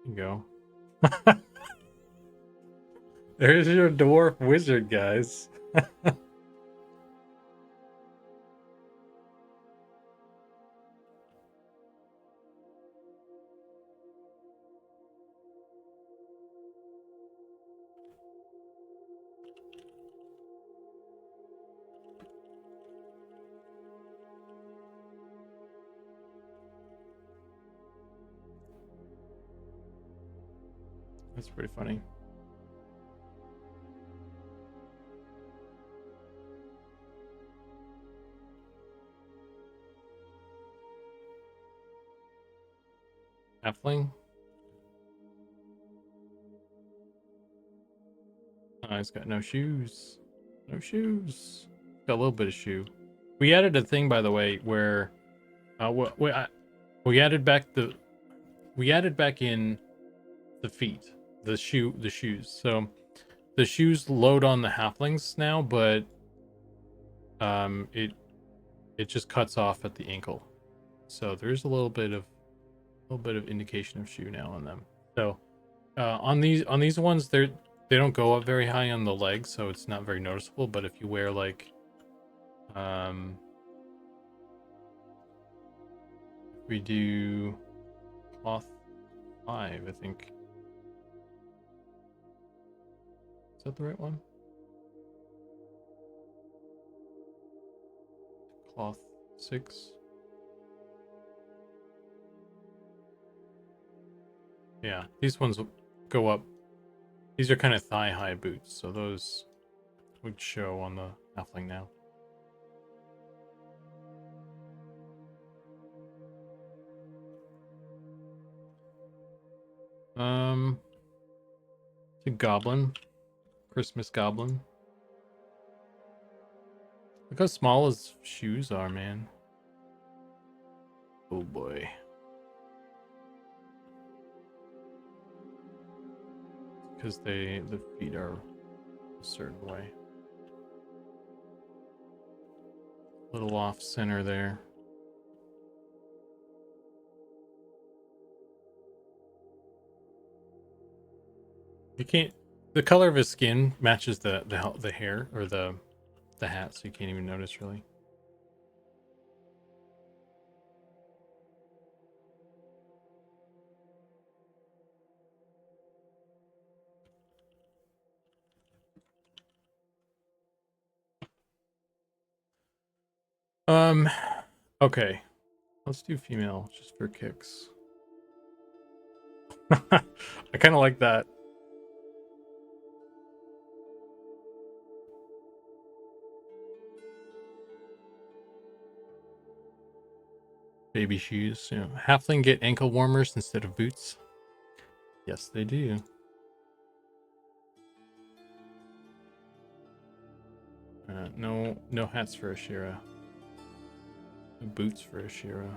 Speaker 1: There you go. There's your dwarf wizard, guys. That's pretty funny. Halfling. Oh, he's got no shoes. No shoes. Got a little bit of shoe. We added a thing, by the way, where we added back in the feet, the shoes. So the shoes load on the halflings now, but it just cuts off at the ankle. So there's a little bit of indication of shoe now on them. So on these ones, they don't go up very high on the legs, so it's not very noticeable. But if you wear like we do cloth 5, I think. Is that the right one? Cloth 6. Yeah, these ones will go up. These are kind of thigh-high boots, so those would show on the halfling now. It's a goblin. Christmas goblin. Look how small his shoes are, man. Oh boy. Because the feet are a certain way. A little off center there. You can't. The color of his skin matches the hair or the hat, so you can't even notice really. Okay. Let's do female just for kicks. I kind of like that. Baby shoes. You know, halfling get ankle warmers instead of boots. Yes, they do. No hats for Ashira. No boots for Ashira.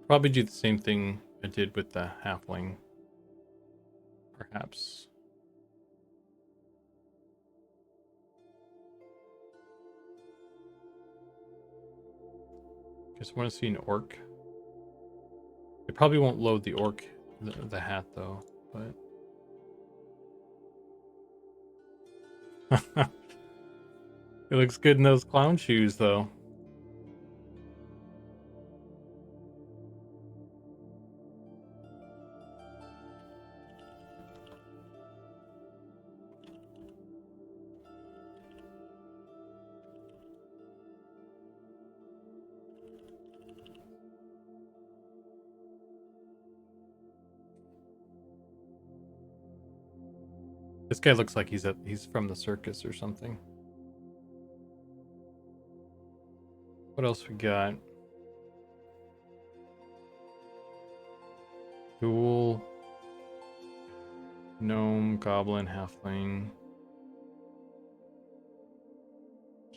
Speaker 1: Probably do the same thing I did with the halfling. Perhaps. Just want to see an orc. It probably won't load the orc, the hat though, but it looks good in those clown shoes though. This guy looks like he's from the circus or something. What else we got? Ghoul, gnome, goblin, halfling,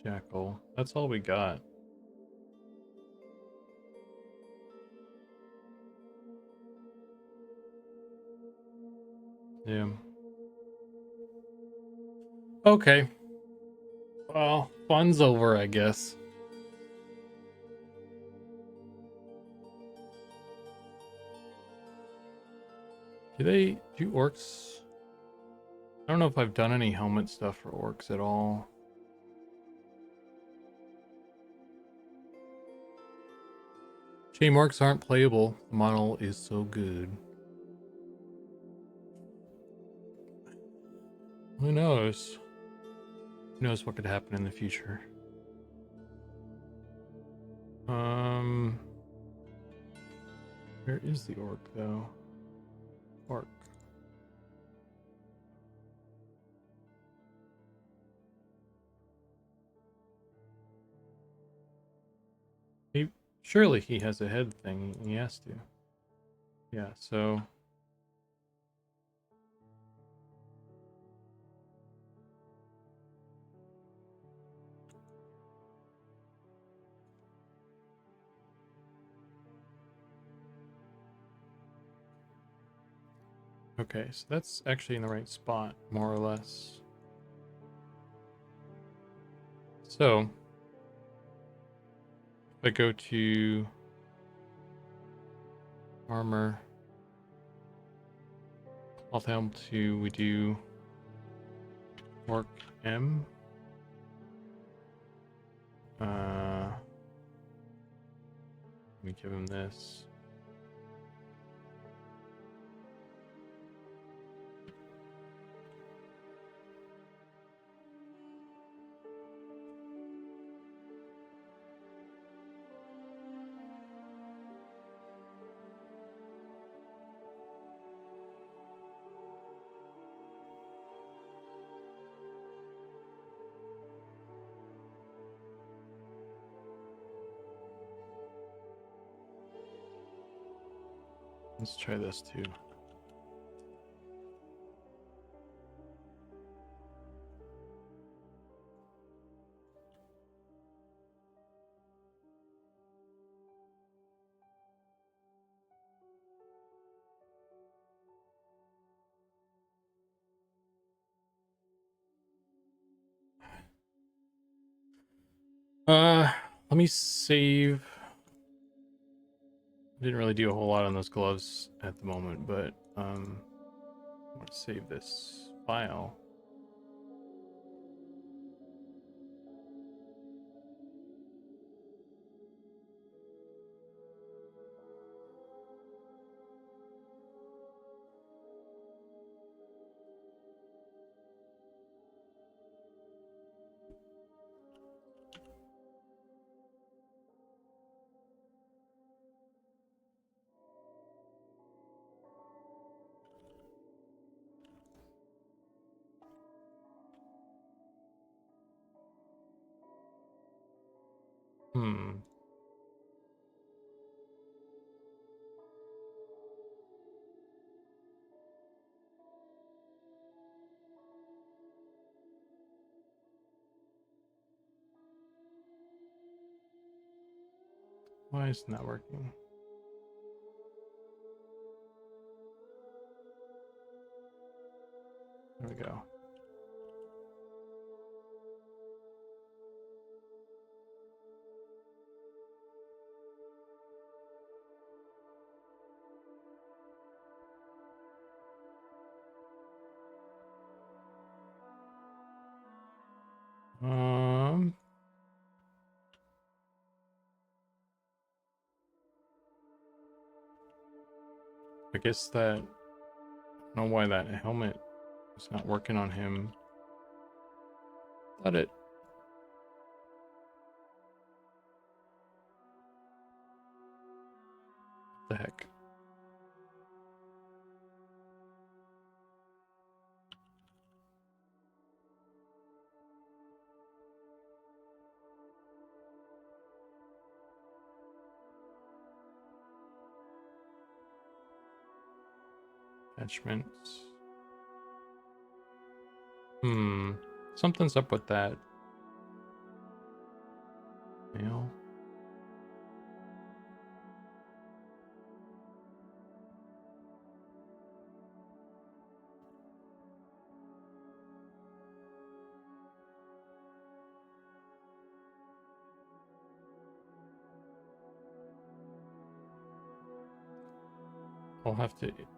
Speaker 1: jackal. That's all we got. Yeah. Okay. Well, fun's over, I guess. Do orcs? I don't know if I've done any helmet stuff for orcs at all. Shame orcs aren't playable. The model is so good. Who knows? Who knows what could happen in the future? Where is the orc though? Orc. Surely he has a head thing. He has to. Yeah, so. Okay, so that's actually in the right spot, more or less. So, if I go to armor, cloth helm 2, we do orc M. Let me give him this. Let's try this too. Let me save. I didn't really do a whole lot on those gloves at the moment, but I'm gonna save this file. Hmm. Why isn't that working? There we go. I guess that, I don't know why that helmet is not working on him. Let it. What the heck? Attachments. Something's up with that. Mail.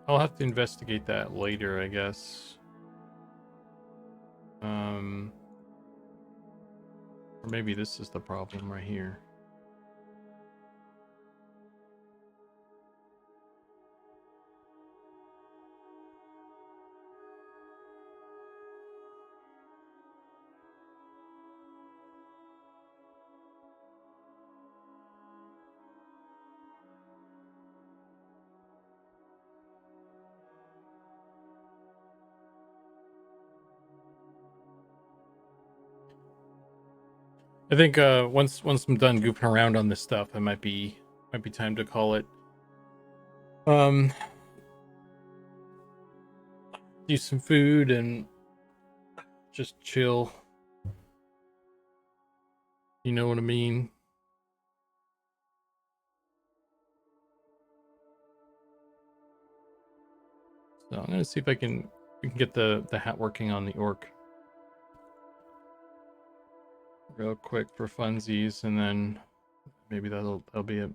Speaker 1: I'll have to investigate that later, I guess. Or maybe this is the problem right here. I think once I'm done goofing around on this stuff, it might be time to call it. Do some food and just chill. You know what I mean? So I'm gonna see if we can get the hat working on the orc real quick for funsies, and then maybe that'll be it.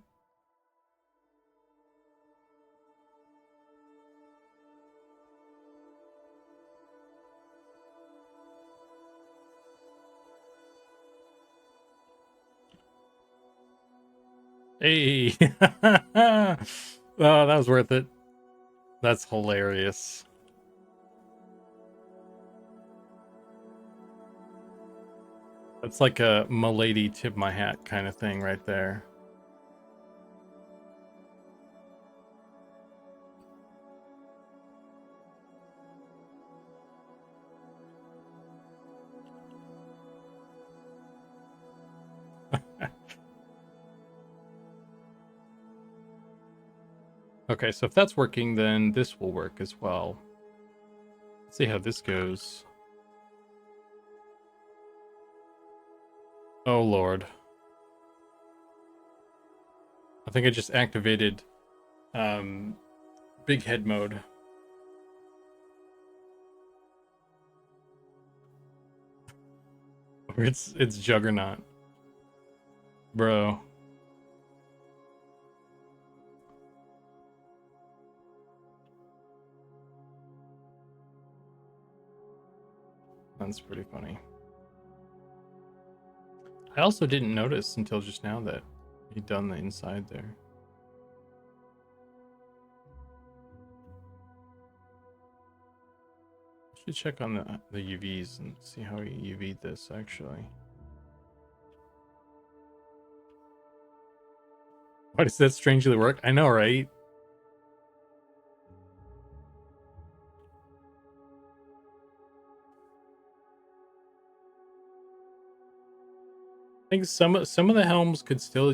Speaker 1: Hey, oh, that was worth it. That's hilarious. That's like a "Milady tip my hat" kind of thing right there. Okay, so if that's working, then this will work as well. Let's see how this goes. Oh lord. I think I just activated big head mode. It's Juggernaut. Bro. That's pretty funny. I also didn't notice until just now that he'd done the inside there. Should check on the UVs and see how he UV'd this actually. Why does that strangely work? I know, right? I think some of the helms could still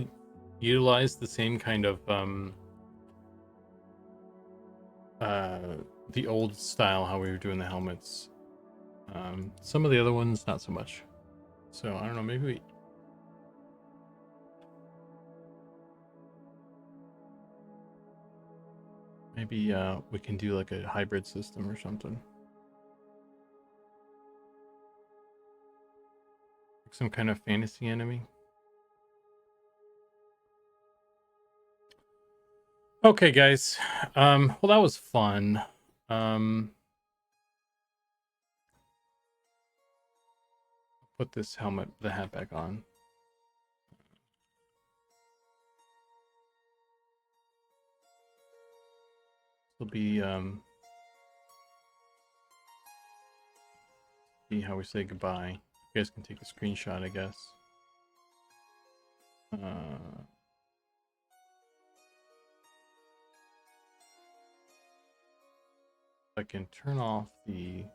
Speaker 1: utilize the same kind of the old style how we were doing the helmets. Some of the other ones not so much. So I don't know, maybe we can do like a hybrid system or something. Like some kind of fantasy enemy. Okay, guys. Well, that was fun. Put this the hat back on. It'll be see how we say goodbye. You guys can take a screenshot, I guess. I can turn off the...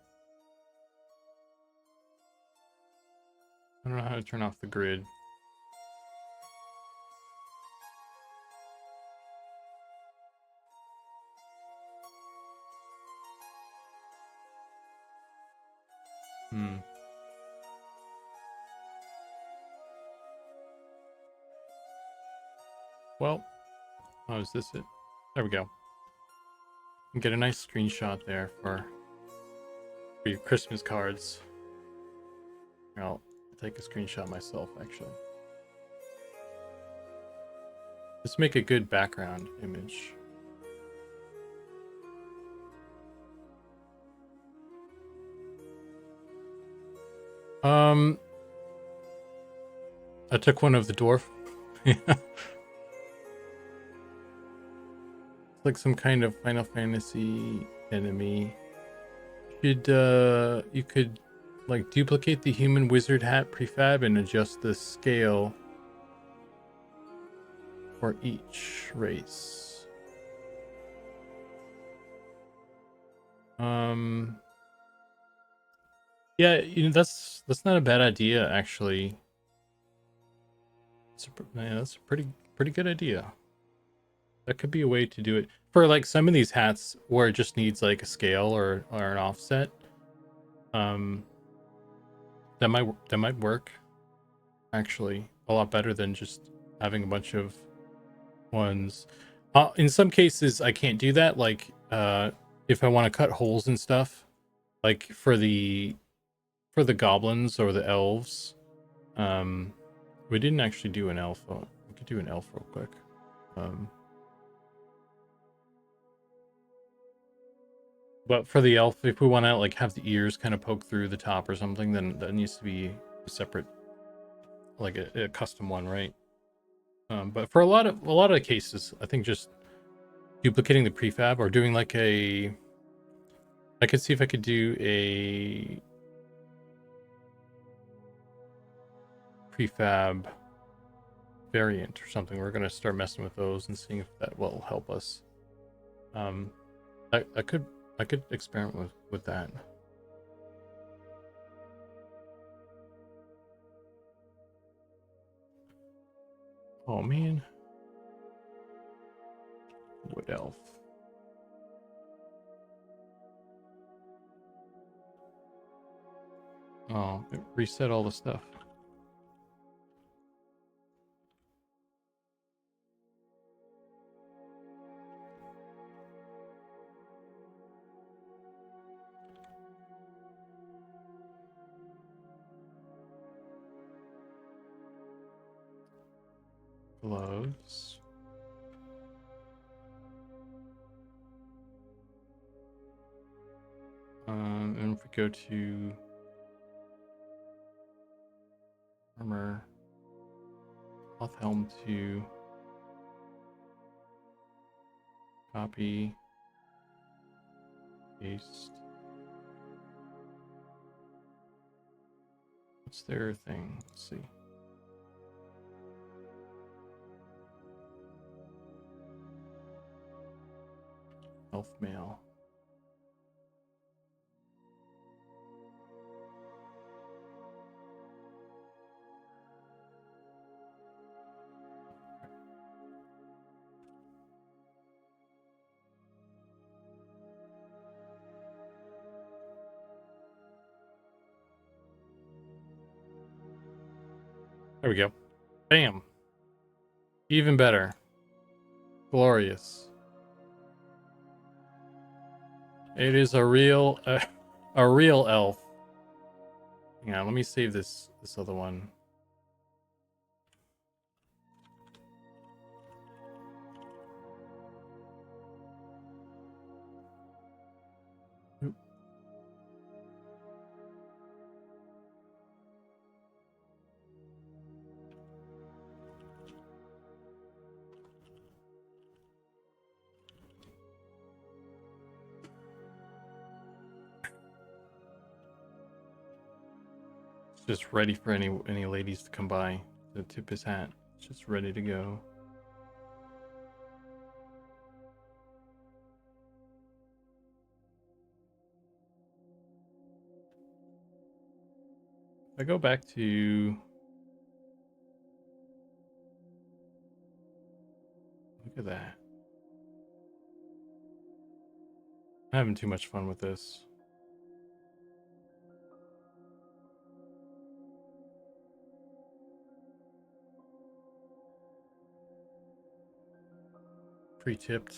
Speaker 1: I don't know how to turn off the grid. Hmm. Well, oh, is this it? There we go. Get a nice screenshot there for your Christmas cards. I'll take a screenshot myself, actually. Let's make a good background image. I took one of the dwarf. Yeah. It's like some kind of Final Fantasy enemy. You could like duplicate the human wizard hat prefab and adjust the scale for each race. Yeah, that's not a bad idea actually. That's a pretty good idea. That could be a way to do it for like some of these hats where it just needs like a scale or an offset. Um, that might work actually a lot better than just having a bunch of ones. In some cases, I can't do that. Like, if I want to cut holes and stuff, like for the goblins or the elves. We didn't actually do an elf. Oh, we could do an elf real quick. But for the elf, if we want to like have the ears kind of poke through the top or something, then that needs to be a separate, like a custom one, right? But for a lot of cases, I think just duplicating the prefab or doing like I could see if I could do a prefab variant or something. We're gonna start messing with those and seeing if that will help us. I could experiment with that. Oh man, wood elf. Oh, it reset all the stuff. Gloves. And if we go to armor, cloth helm to copy, paste. What's their thing? Let's see. Elf mail. There we go. Bam. Even better. Glorious. It is a real elf. Yeah, let me save this other one. Oop. It's just ready for any ladies to come by to tip his hat. It's just ready to go. I go back to look at that. I'm having too much fun with this. Pre-tipped.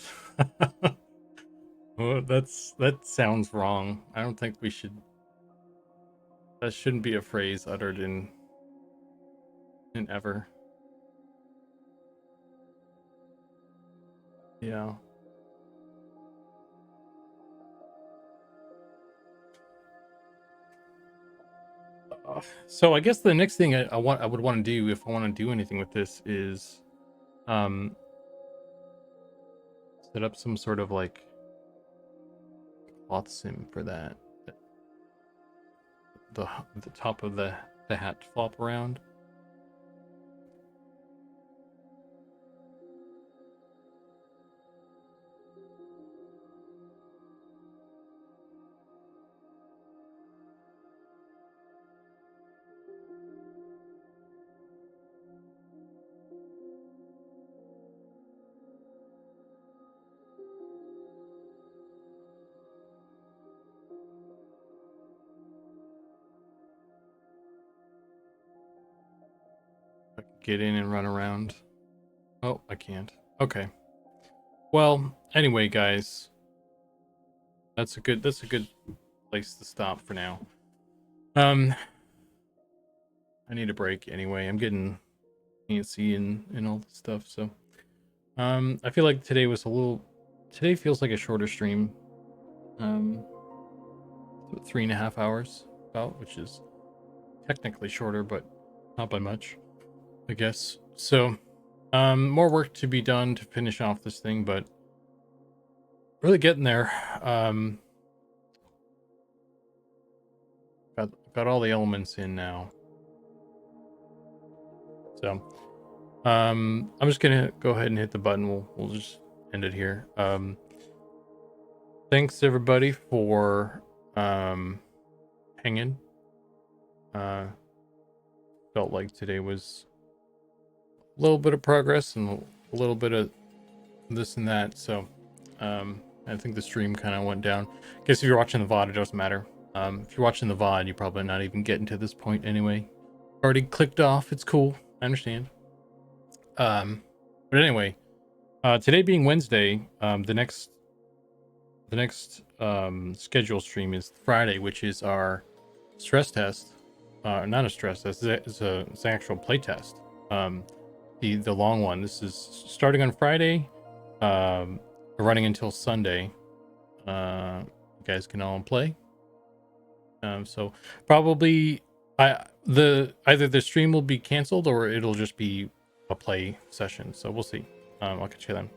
Speaker 1: Well, that sounds wrong. I don't think we should. That shouldn't be a phrase uttered in ever. Yeah. So I guess the next thing I would want to do, if I want to do anything with this, is um set up some sort of like cloth sim for that. The top of the hat to flop around. I could get in and run around. Oh, I can't. Okay. Well, anyway, guys, that's a good place to stop for now. I need a break anyway. I'm getting antsy and all this stuff. So, I feel like today feels like a shorter stream. 3.5 hours about, which is technically shorter, but not by much, I guess. So, more work to be done to finish off this thing, but really getting there. Got all the elements in now. So, I'm just gonna go ahead and hit the button. We'll just end it here. Thanks everybody for hanging. Felt like today was a little bit of progress and a little bit of this and that. So, I think the stream kind of went down. I guess if you're watching the VOD, it doesn't matter. If you're watching the VOD, you're probably not even getting to this point anyway. Already clicked off. It's cool. I understand. But anyway, today being Wednesday, the next schedule stream is Friday, which is our stress test. Not a stress test. It's an actual play test. The long one. This is starting on Friday, running until Sunday. You guys can all play. So probably either the stream will be canceled or it'll just be a play session. So we'll see. I'll catch you then.